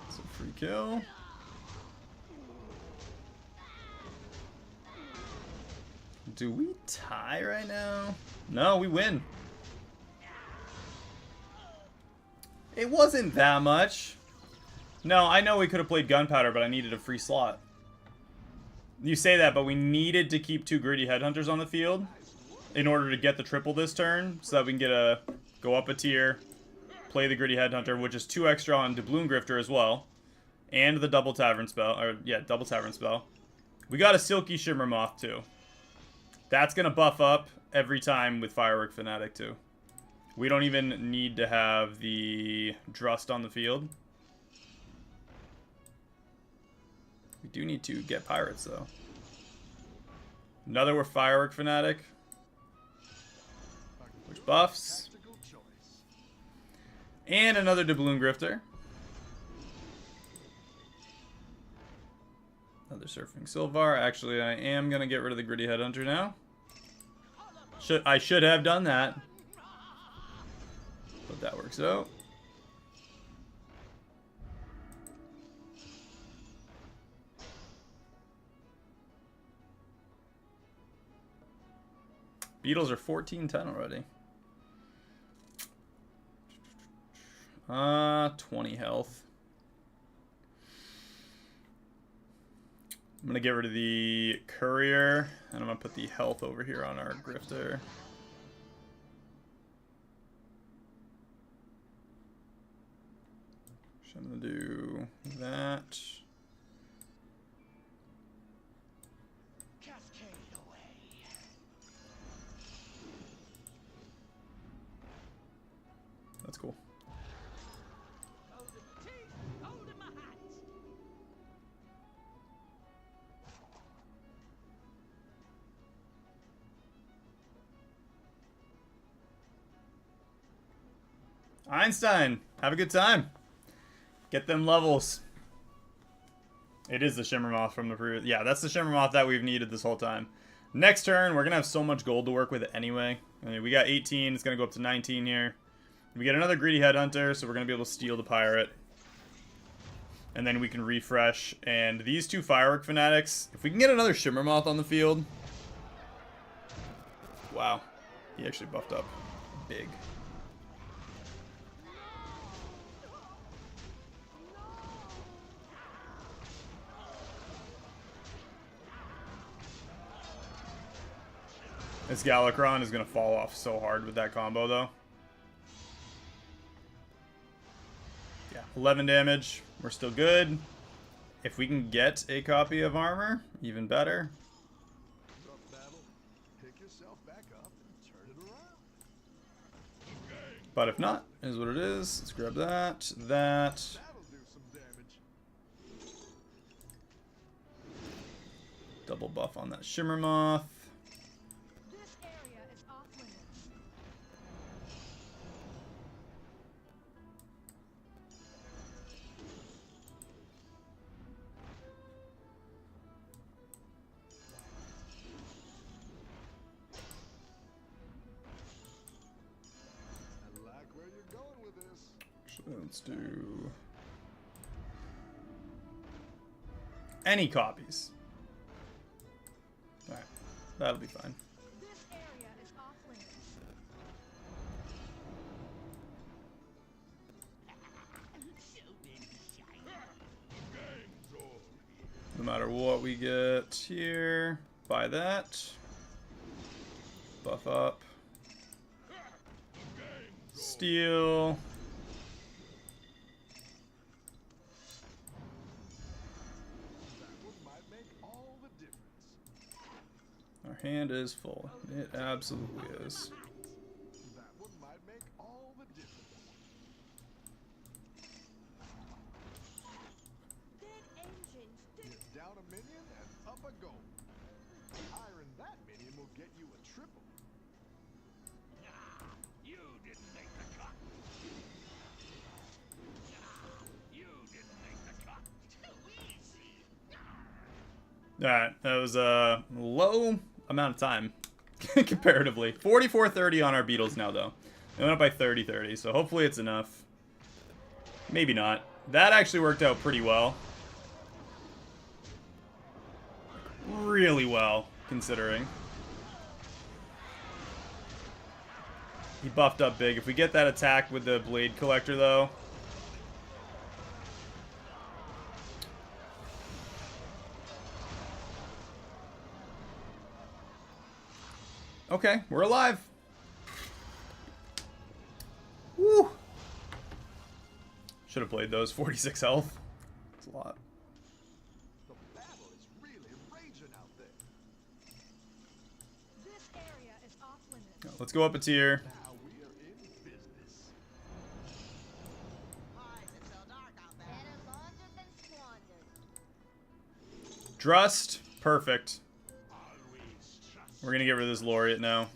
It's a free kill. Do we tie right now? No, we win. It wasn't that much. No, I know we could have played Gunpowder, but I needed a free slot. You say that, but we needed to keep 2 Greedy Headhunters on the field in order to get the triple this turn, so that we can get go up a tier, play the Gritty Headhunter, which is 2 extra on Doubloon Grifter as well, and the double Tavern spell, or yeah, double Tavern spell. We got a Silky Shimmer Moth too. That's gonna buff up every time with Firework Fanatic too. We don't even need to have the Drust on the field. We do need to get Pirates though. Another Firework Fanatic, which buffs. Tactical choice. And another Doubloon Grifter. Another Surfing Sylvar. Actually, I am going to get rid of the Gritty Headhunter now. I should have done that. But that works out. Beetles are 14-10 already. 20 health. I'm gonna get rid of the courier, and I'm gonna put the health over here on our grifter. So I'm gonna do that. Cascade away. That's cool. Golden teeth, holding my hat. Einstein, have a good time. Get them levels. It is the Shimmermoth from the previous. Yeah, that's the Shimmermoth that we've needed this whole time. Next turn, we're going to have so much gold to work with anyway. I mean, we got 18. It's going to go up to 19 here. We get another Greedy Headhunter, so we're going to be able to steal the Pirate. And then we can refresh. And these two Firework Fanatics, if we can get another Shimmermoth on the field. Wow. He actually buffed up big. This Galakrond is going to fall off so hard with that combo, though. Yeah, 11 damage. We're still good. If we can get a copy of armor, even better. Tough battle. Pick yourself back up and turn it around. But if not, is what it is. Let's grab that. That'll do some damage. Double buff on that Shimmermoth. This area is off limits. I like where you're going with this. Actually, let's do any copies. Alright, that'll be fine. This area is off limits. No matter what we get here, buy that. Buff up. Steal. That one might make all the difference. Our hand is full. It absolutely is. That one might make all the difference. Dead engines. Get down a minion and up a goal. Hiring that minion will get you a triple. You didn't make the cut. You didn't make the cut. Too easy. Alright, that was a low amount of time comparatively. 44-30 on our Beetles now, though. They went up by 30-30, so hopefully it's enough. Maybe not. That actually worked out pretty well. Really well, considering. He buffed up big. If we get that attack with the Blade Collector, though... Okay, we're alive. Woo! Should have played those. 46 health. That's a lot. The battle is really raging out there. This area is off limits. Let's go up a tier. Now we are in business. Better laundered than squandered. Drust. Perfect. Always trust. We're gonna get rid of this Laureate now.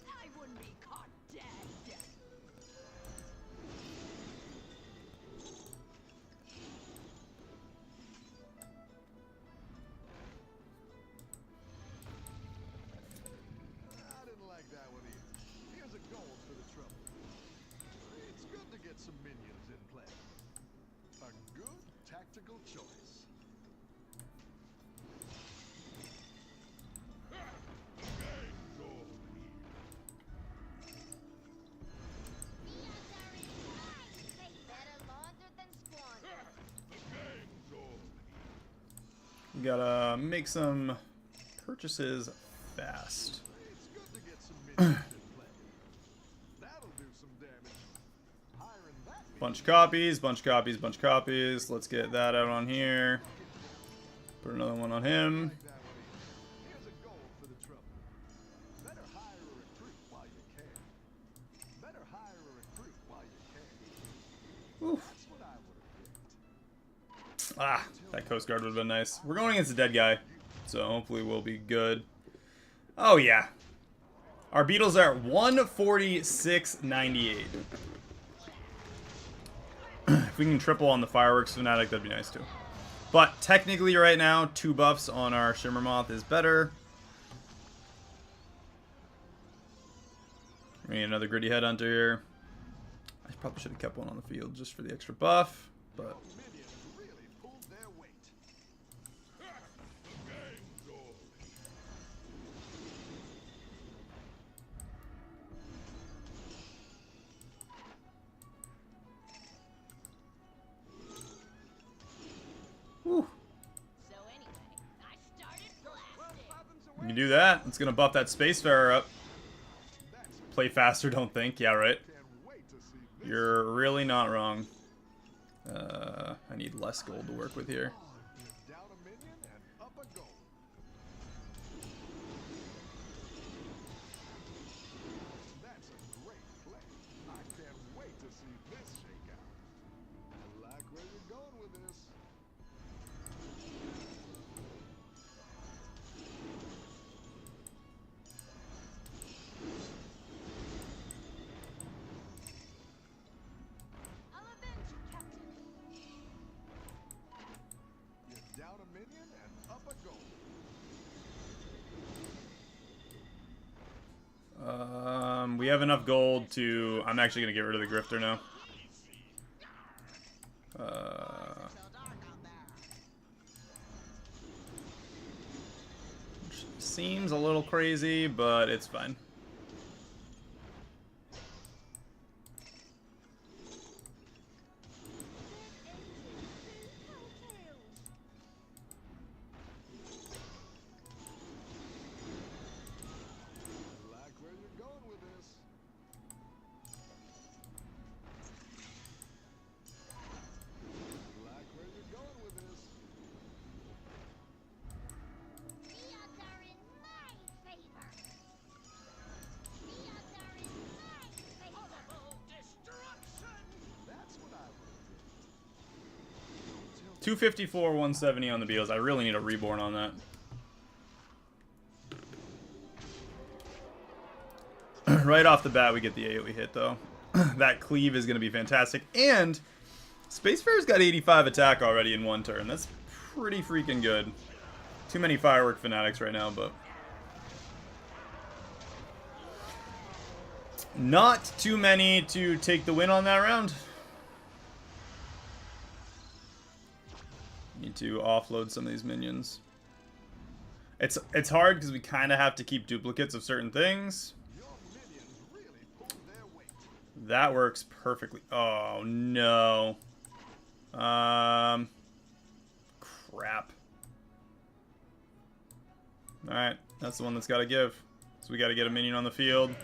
I wouldn't be caught dead. I didn't like that one either. Here's a gold for the trouble. It's good to get some minions in play. A good tactical choice. Better laundered than squandered. We gotta make some purchases fast. It's good to get some minions in play. That'll do some damage. Hiring that Bunch of copies, bunch of copies, bunch of copies. Let's get that out on here. Put another one on him. Like that one easy. Here's a goal for the trouble. Better hire a recruit while you can. Better hire a recruit while you can. Oof. That's what I would have picked. Ah, that Coast Guard would have been nice. We're going against a dead guy, so hopefully we'll be good. Oh, yeah. Our Beetles are 146.98. If we can triple on the Fireworks Fanatic, that'd be nice too. But technically right now, 2 buffs on our Shimmer Moth is better. We need another Gritty Headhunter here. I probably should have kept one on the field just for the extra buff, but... Minions really pulled their weight. Whew. So anyway, I started blasting. We can do that. It's gonna buff that Spacefarer up. Play faster, don't think. Yeah, right. Can't wait to see this. You're really not wrong. I need less gold to work with here. Down a minion and up a goal. That's a great play. I can't wait to see this shake out. I like where you're going with this. I'll avenge you, Captain. You're down a minion and up a goal. We have enough gold to... I'm actually gonna get rid of the Grifter now. Which seems a little crazy, but it's fine. I like where you're going with this. I like where you're going with this. The odds are in my favor. The odds are in my favor. Horrible destruction! That's what I would have picked. 254, 170 on the Beatles. I really need a Reborn on that. Right off the bat, we get the AoE hit, though. That cleave is going to be fantastic. And Spacefarer's got 85 attack already in 1 turn. That's pretty freaking good. Too many Firework Fanatics right now, but... not too many to take the win on that round. Need to offload some of these minions. It's hard because we kind of have to keep duplicates of certain things. Your minions really pulled their weight. That works perfectly. Oh no. Crap. All right, that's the one that's got to give. So we got to get a minion on the field.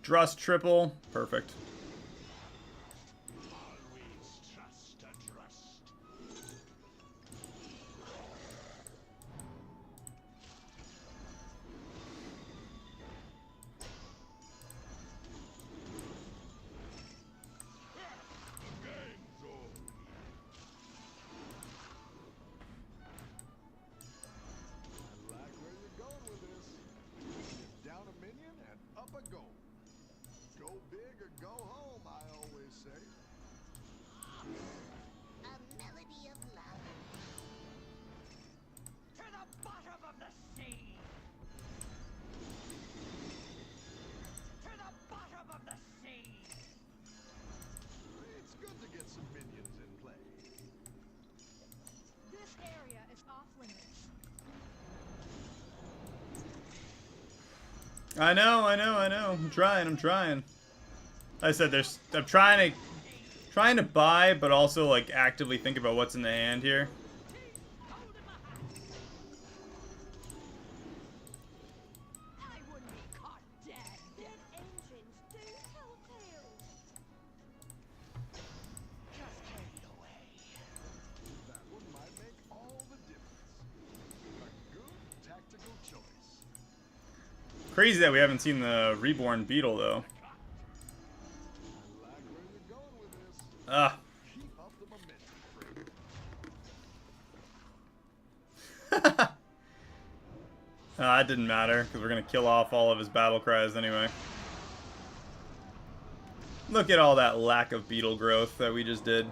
Drust triple, perfect. Always trust a trust. I like where you're going with this. Down a minion and up a goal. Go big or go home, I always say. A melody of love. To the bottom of the sea! To the bottom of the sea! It's good to get some minions in play. This area is off limits. I know. I'm trying. Like I said, I'm trying to buy, but also like actively think about what's in the hand here. Crazy that we haven't seen the reborn beetle though. I like where you're going with this. Ah. Keep up the momentum, friend. That didn't matter, because we're going to kill off all of his battle cries anyway. Look at all that lack of beetle growth that we just did.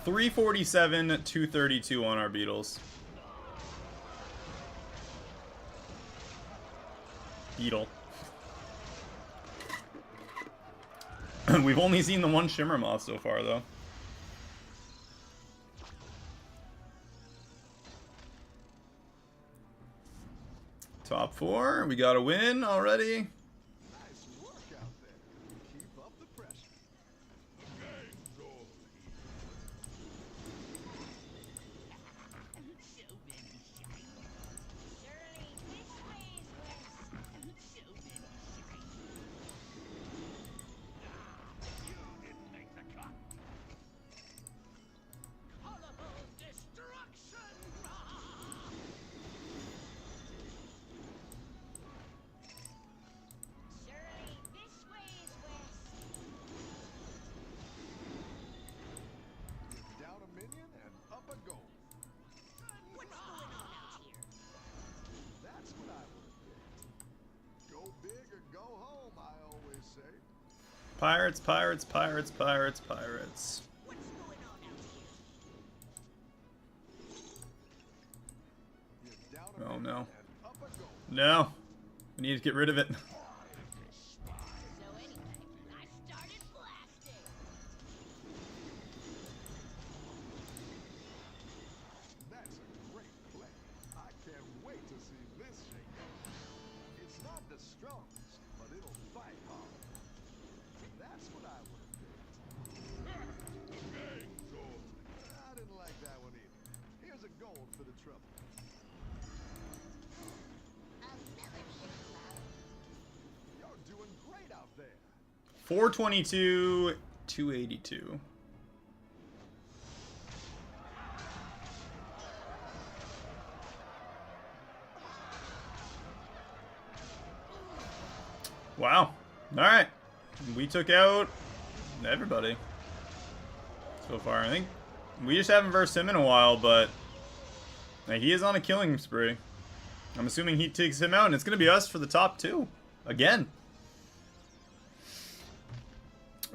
$347, $232 on our beetles. Beetle. We've only seen the one Shimmer Moth so far, though. Top 4. We got a win already. Nice work out there. Keep up the pressure. Surely this way is west. You didn't make the cut. Colorful destruction. Surely this way is west. Down a minion and up a goal. What's going on out here? That's what I would have picked. Go big or go home, I always say. Pirates, pirates, pirates, pirates, pirates. What's going on out here? You're down a Oh, minion no. and up a goal. No. We need to get rid of it. So anyway, I started blasting. That's a great play. I can't wait to see this shake out. It's not the strongest, but it'll fight hard. That's what I would have picked. I didn't like that one either. Here's a gold for the trouble. Another shipload. You're doing great out there. 422, 282. Wow. Alright. We took out everybody so far. I think we just haven't versed him in a while, but like, he is on a killing spree. I'm assuming he takes him out, and it's going to be us for the top 2. Again.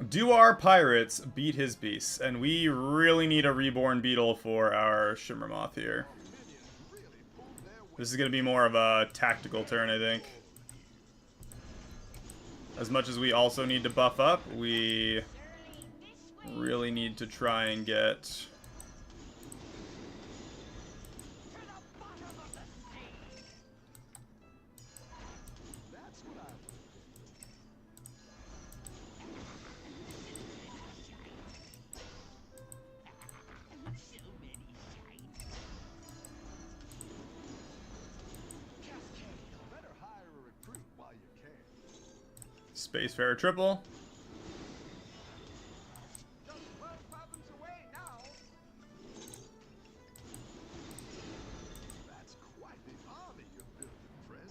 Do our pirates beat his beasts? And we really need a reborn beetle for our Shimmer Moth here. This is going to be more of a tactical turn, I think. As much as we also need to buff up, we really need to try and get... To the bottom of the sea. That's what I would have So many shines. picked. Better hire a recruit while you can. Spacefarer triple. Just 12 fathoms away now. That's quite the army you're building, friend.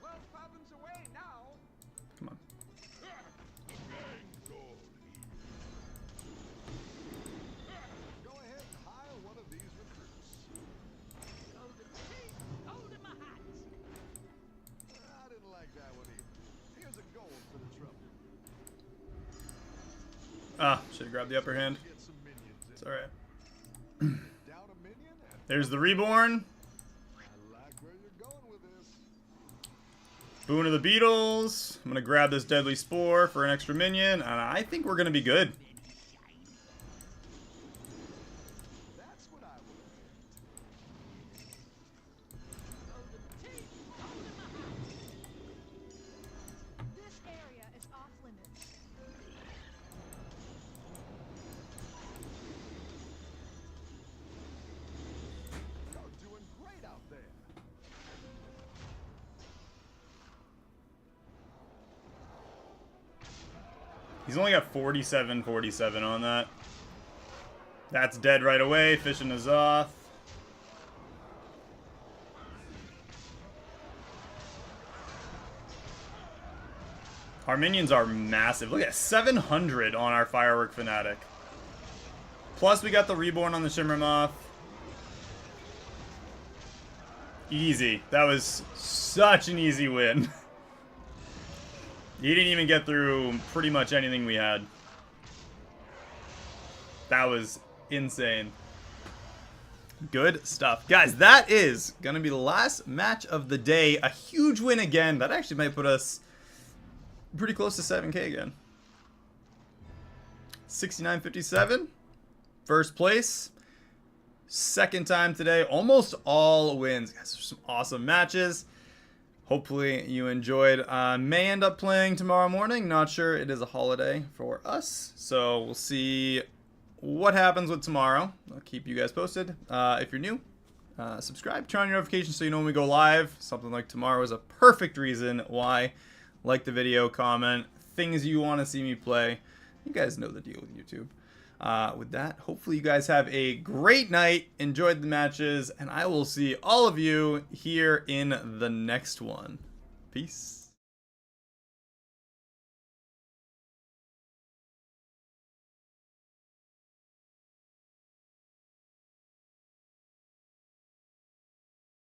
12 fathoms away now. Come on. Go ahead and hire one of these recruits. Golden teeth, holding my hat. I didn't like that one either. Here's a gold for the trouble. Ah, should have grabbed the upper hand. Get some minions in. It's alright. Down a minion and There's the reborn. I like where you're going with this. Boon of the Beetles. I'm going to grab this Deadly Spore for an extra minion, and I think we're going to be good. That's what I would have picked. Golden teeth, holding my hat. This area is off limits. You're doing great out there. He's only got 47 on that. That's dead right away. Fishing is off. Our minions are massive. Look at 700 on our Firework Fanatic. Plus, we got the Reborn on the Shimmermoth. Easy. That was such an easy win. He didn't even get through pretty much anything we had. That was insane. Good stuff. Guys, that is going to be the last match of the day. A huge win again. That actually might put us pretty close to 7K again. 69.57. First place. Second time today. Almost all wins. Guys, some awesome matches. Hopefully you enjoyed. May end up playing tomorrow morning. Not sure. It is a holiday for us. So we'll see what happens with tomorrow. I'll keep you guys posted. If you're new, subscribe. Turn on your notifications so you know when we go live. Something like tomorrow is a perfect reason why. Like the video, comment, things you want to see me play. You guys know the deal with YouTube. With that, hopefully you guys have a great night, enjoyed the matches, and I will see all of you here in the next one. Peace.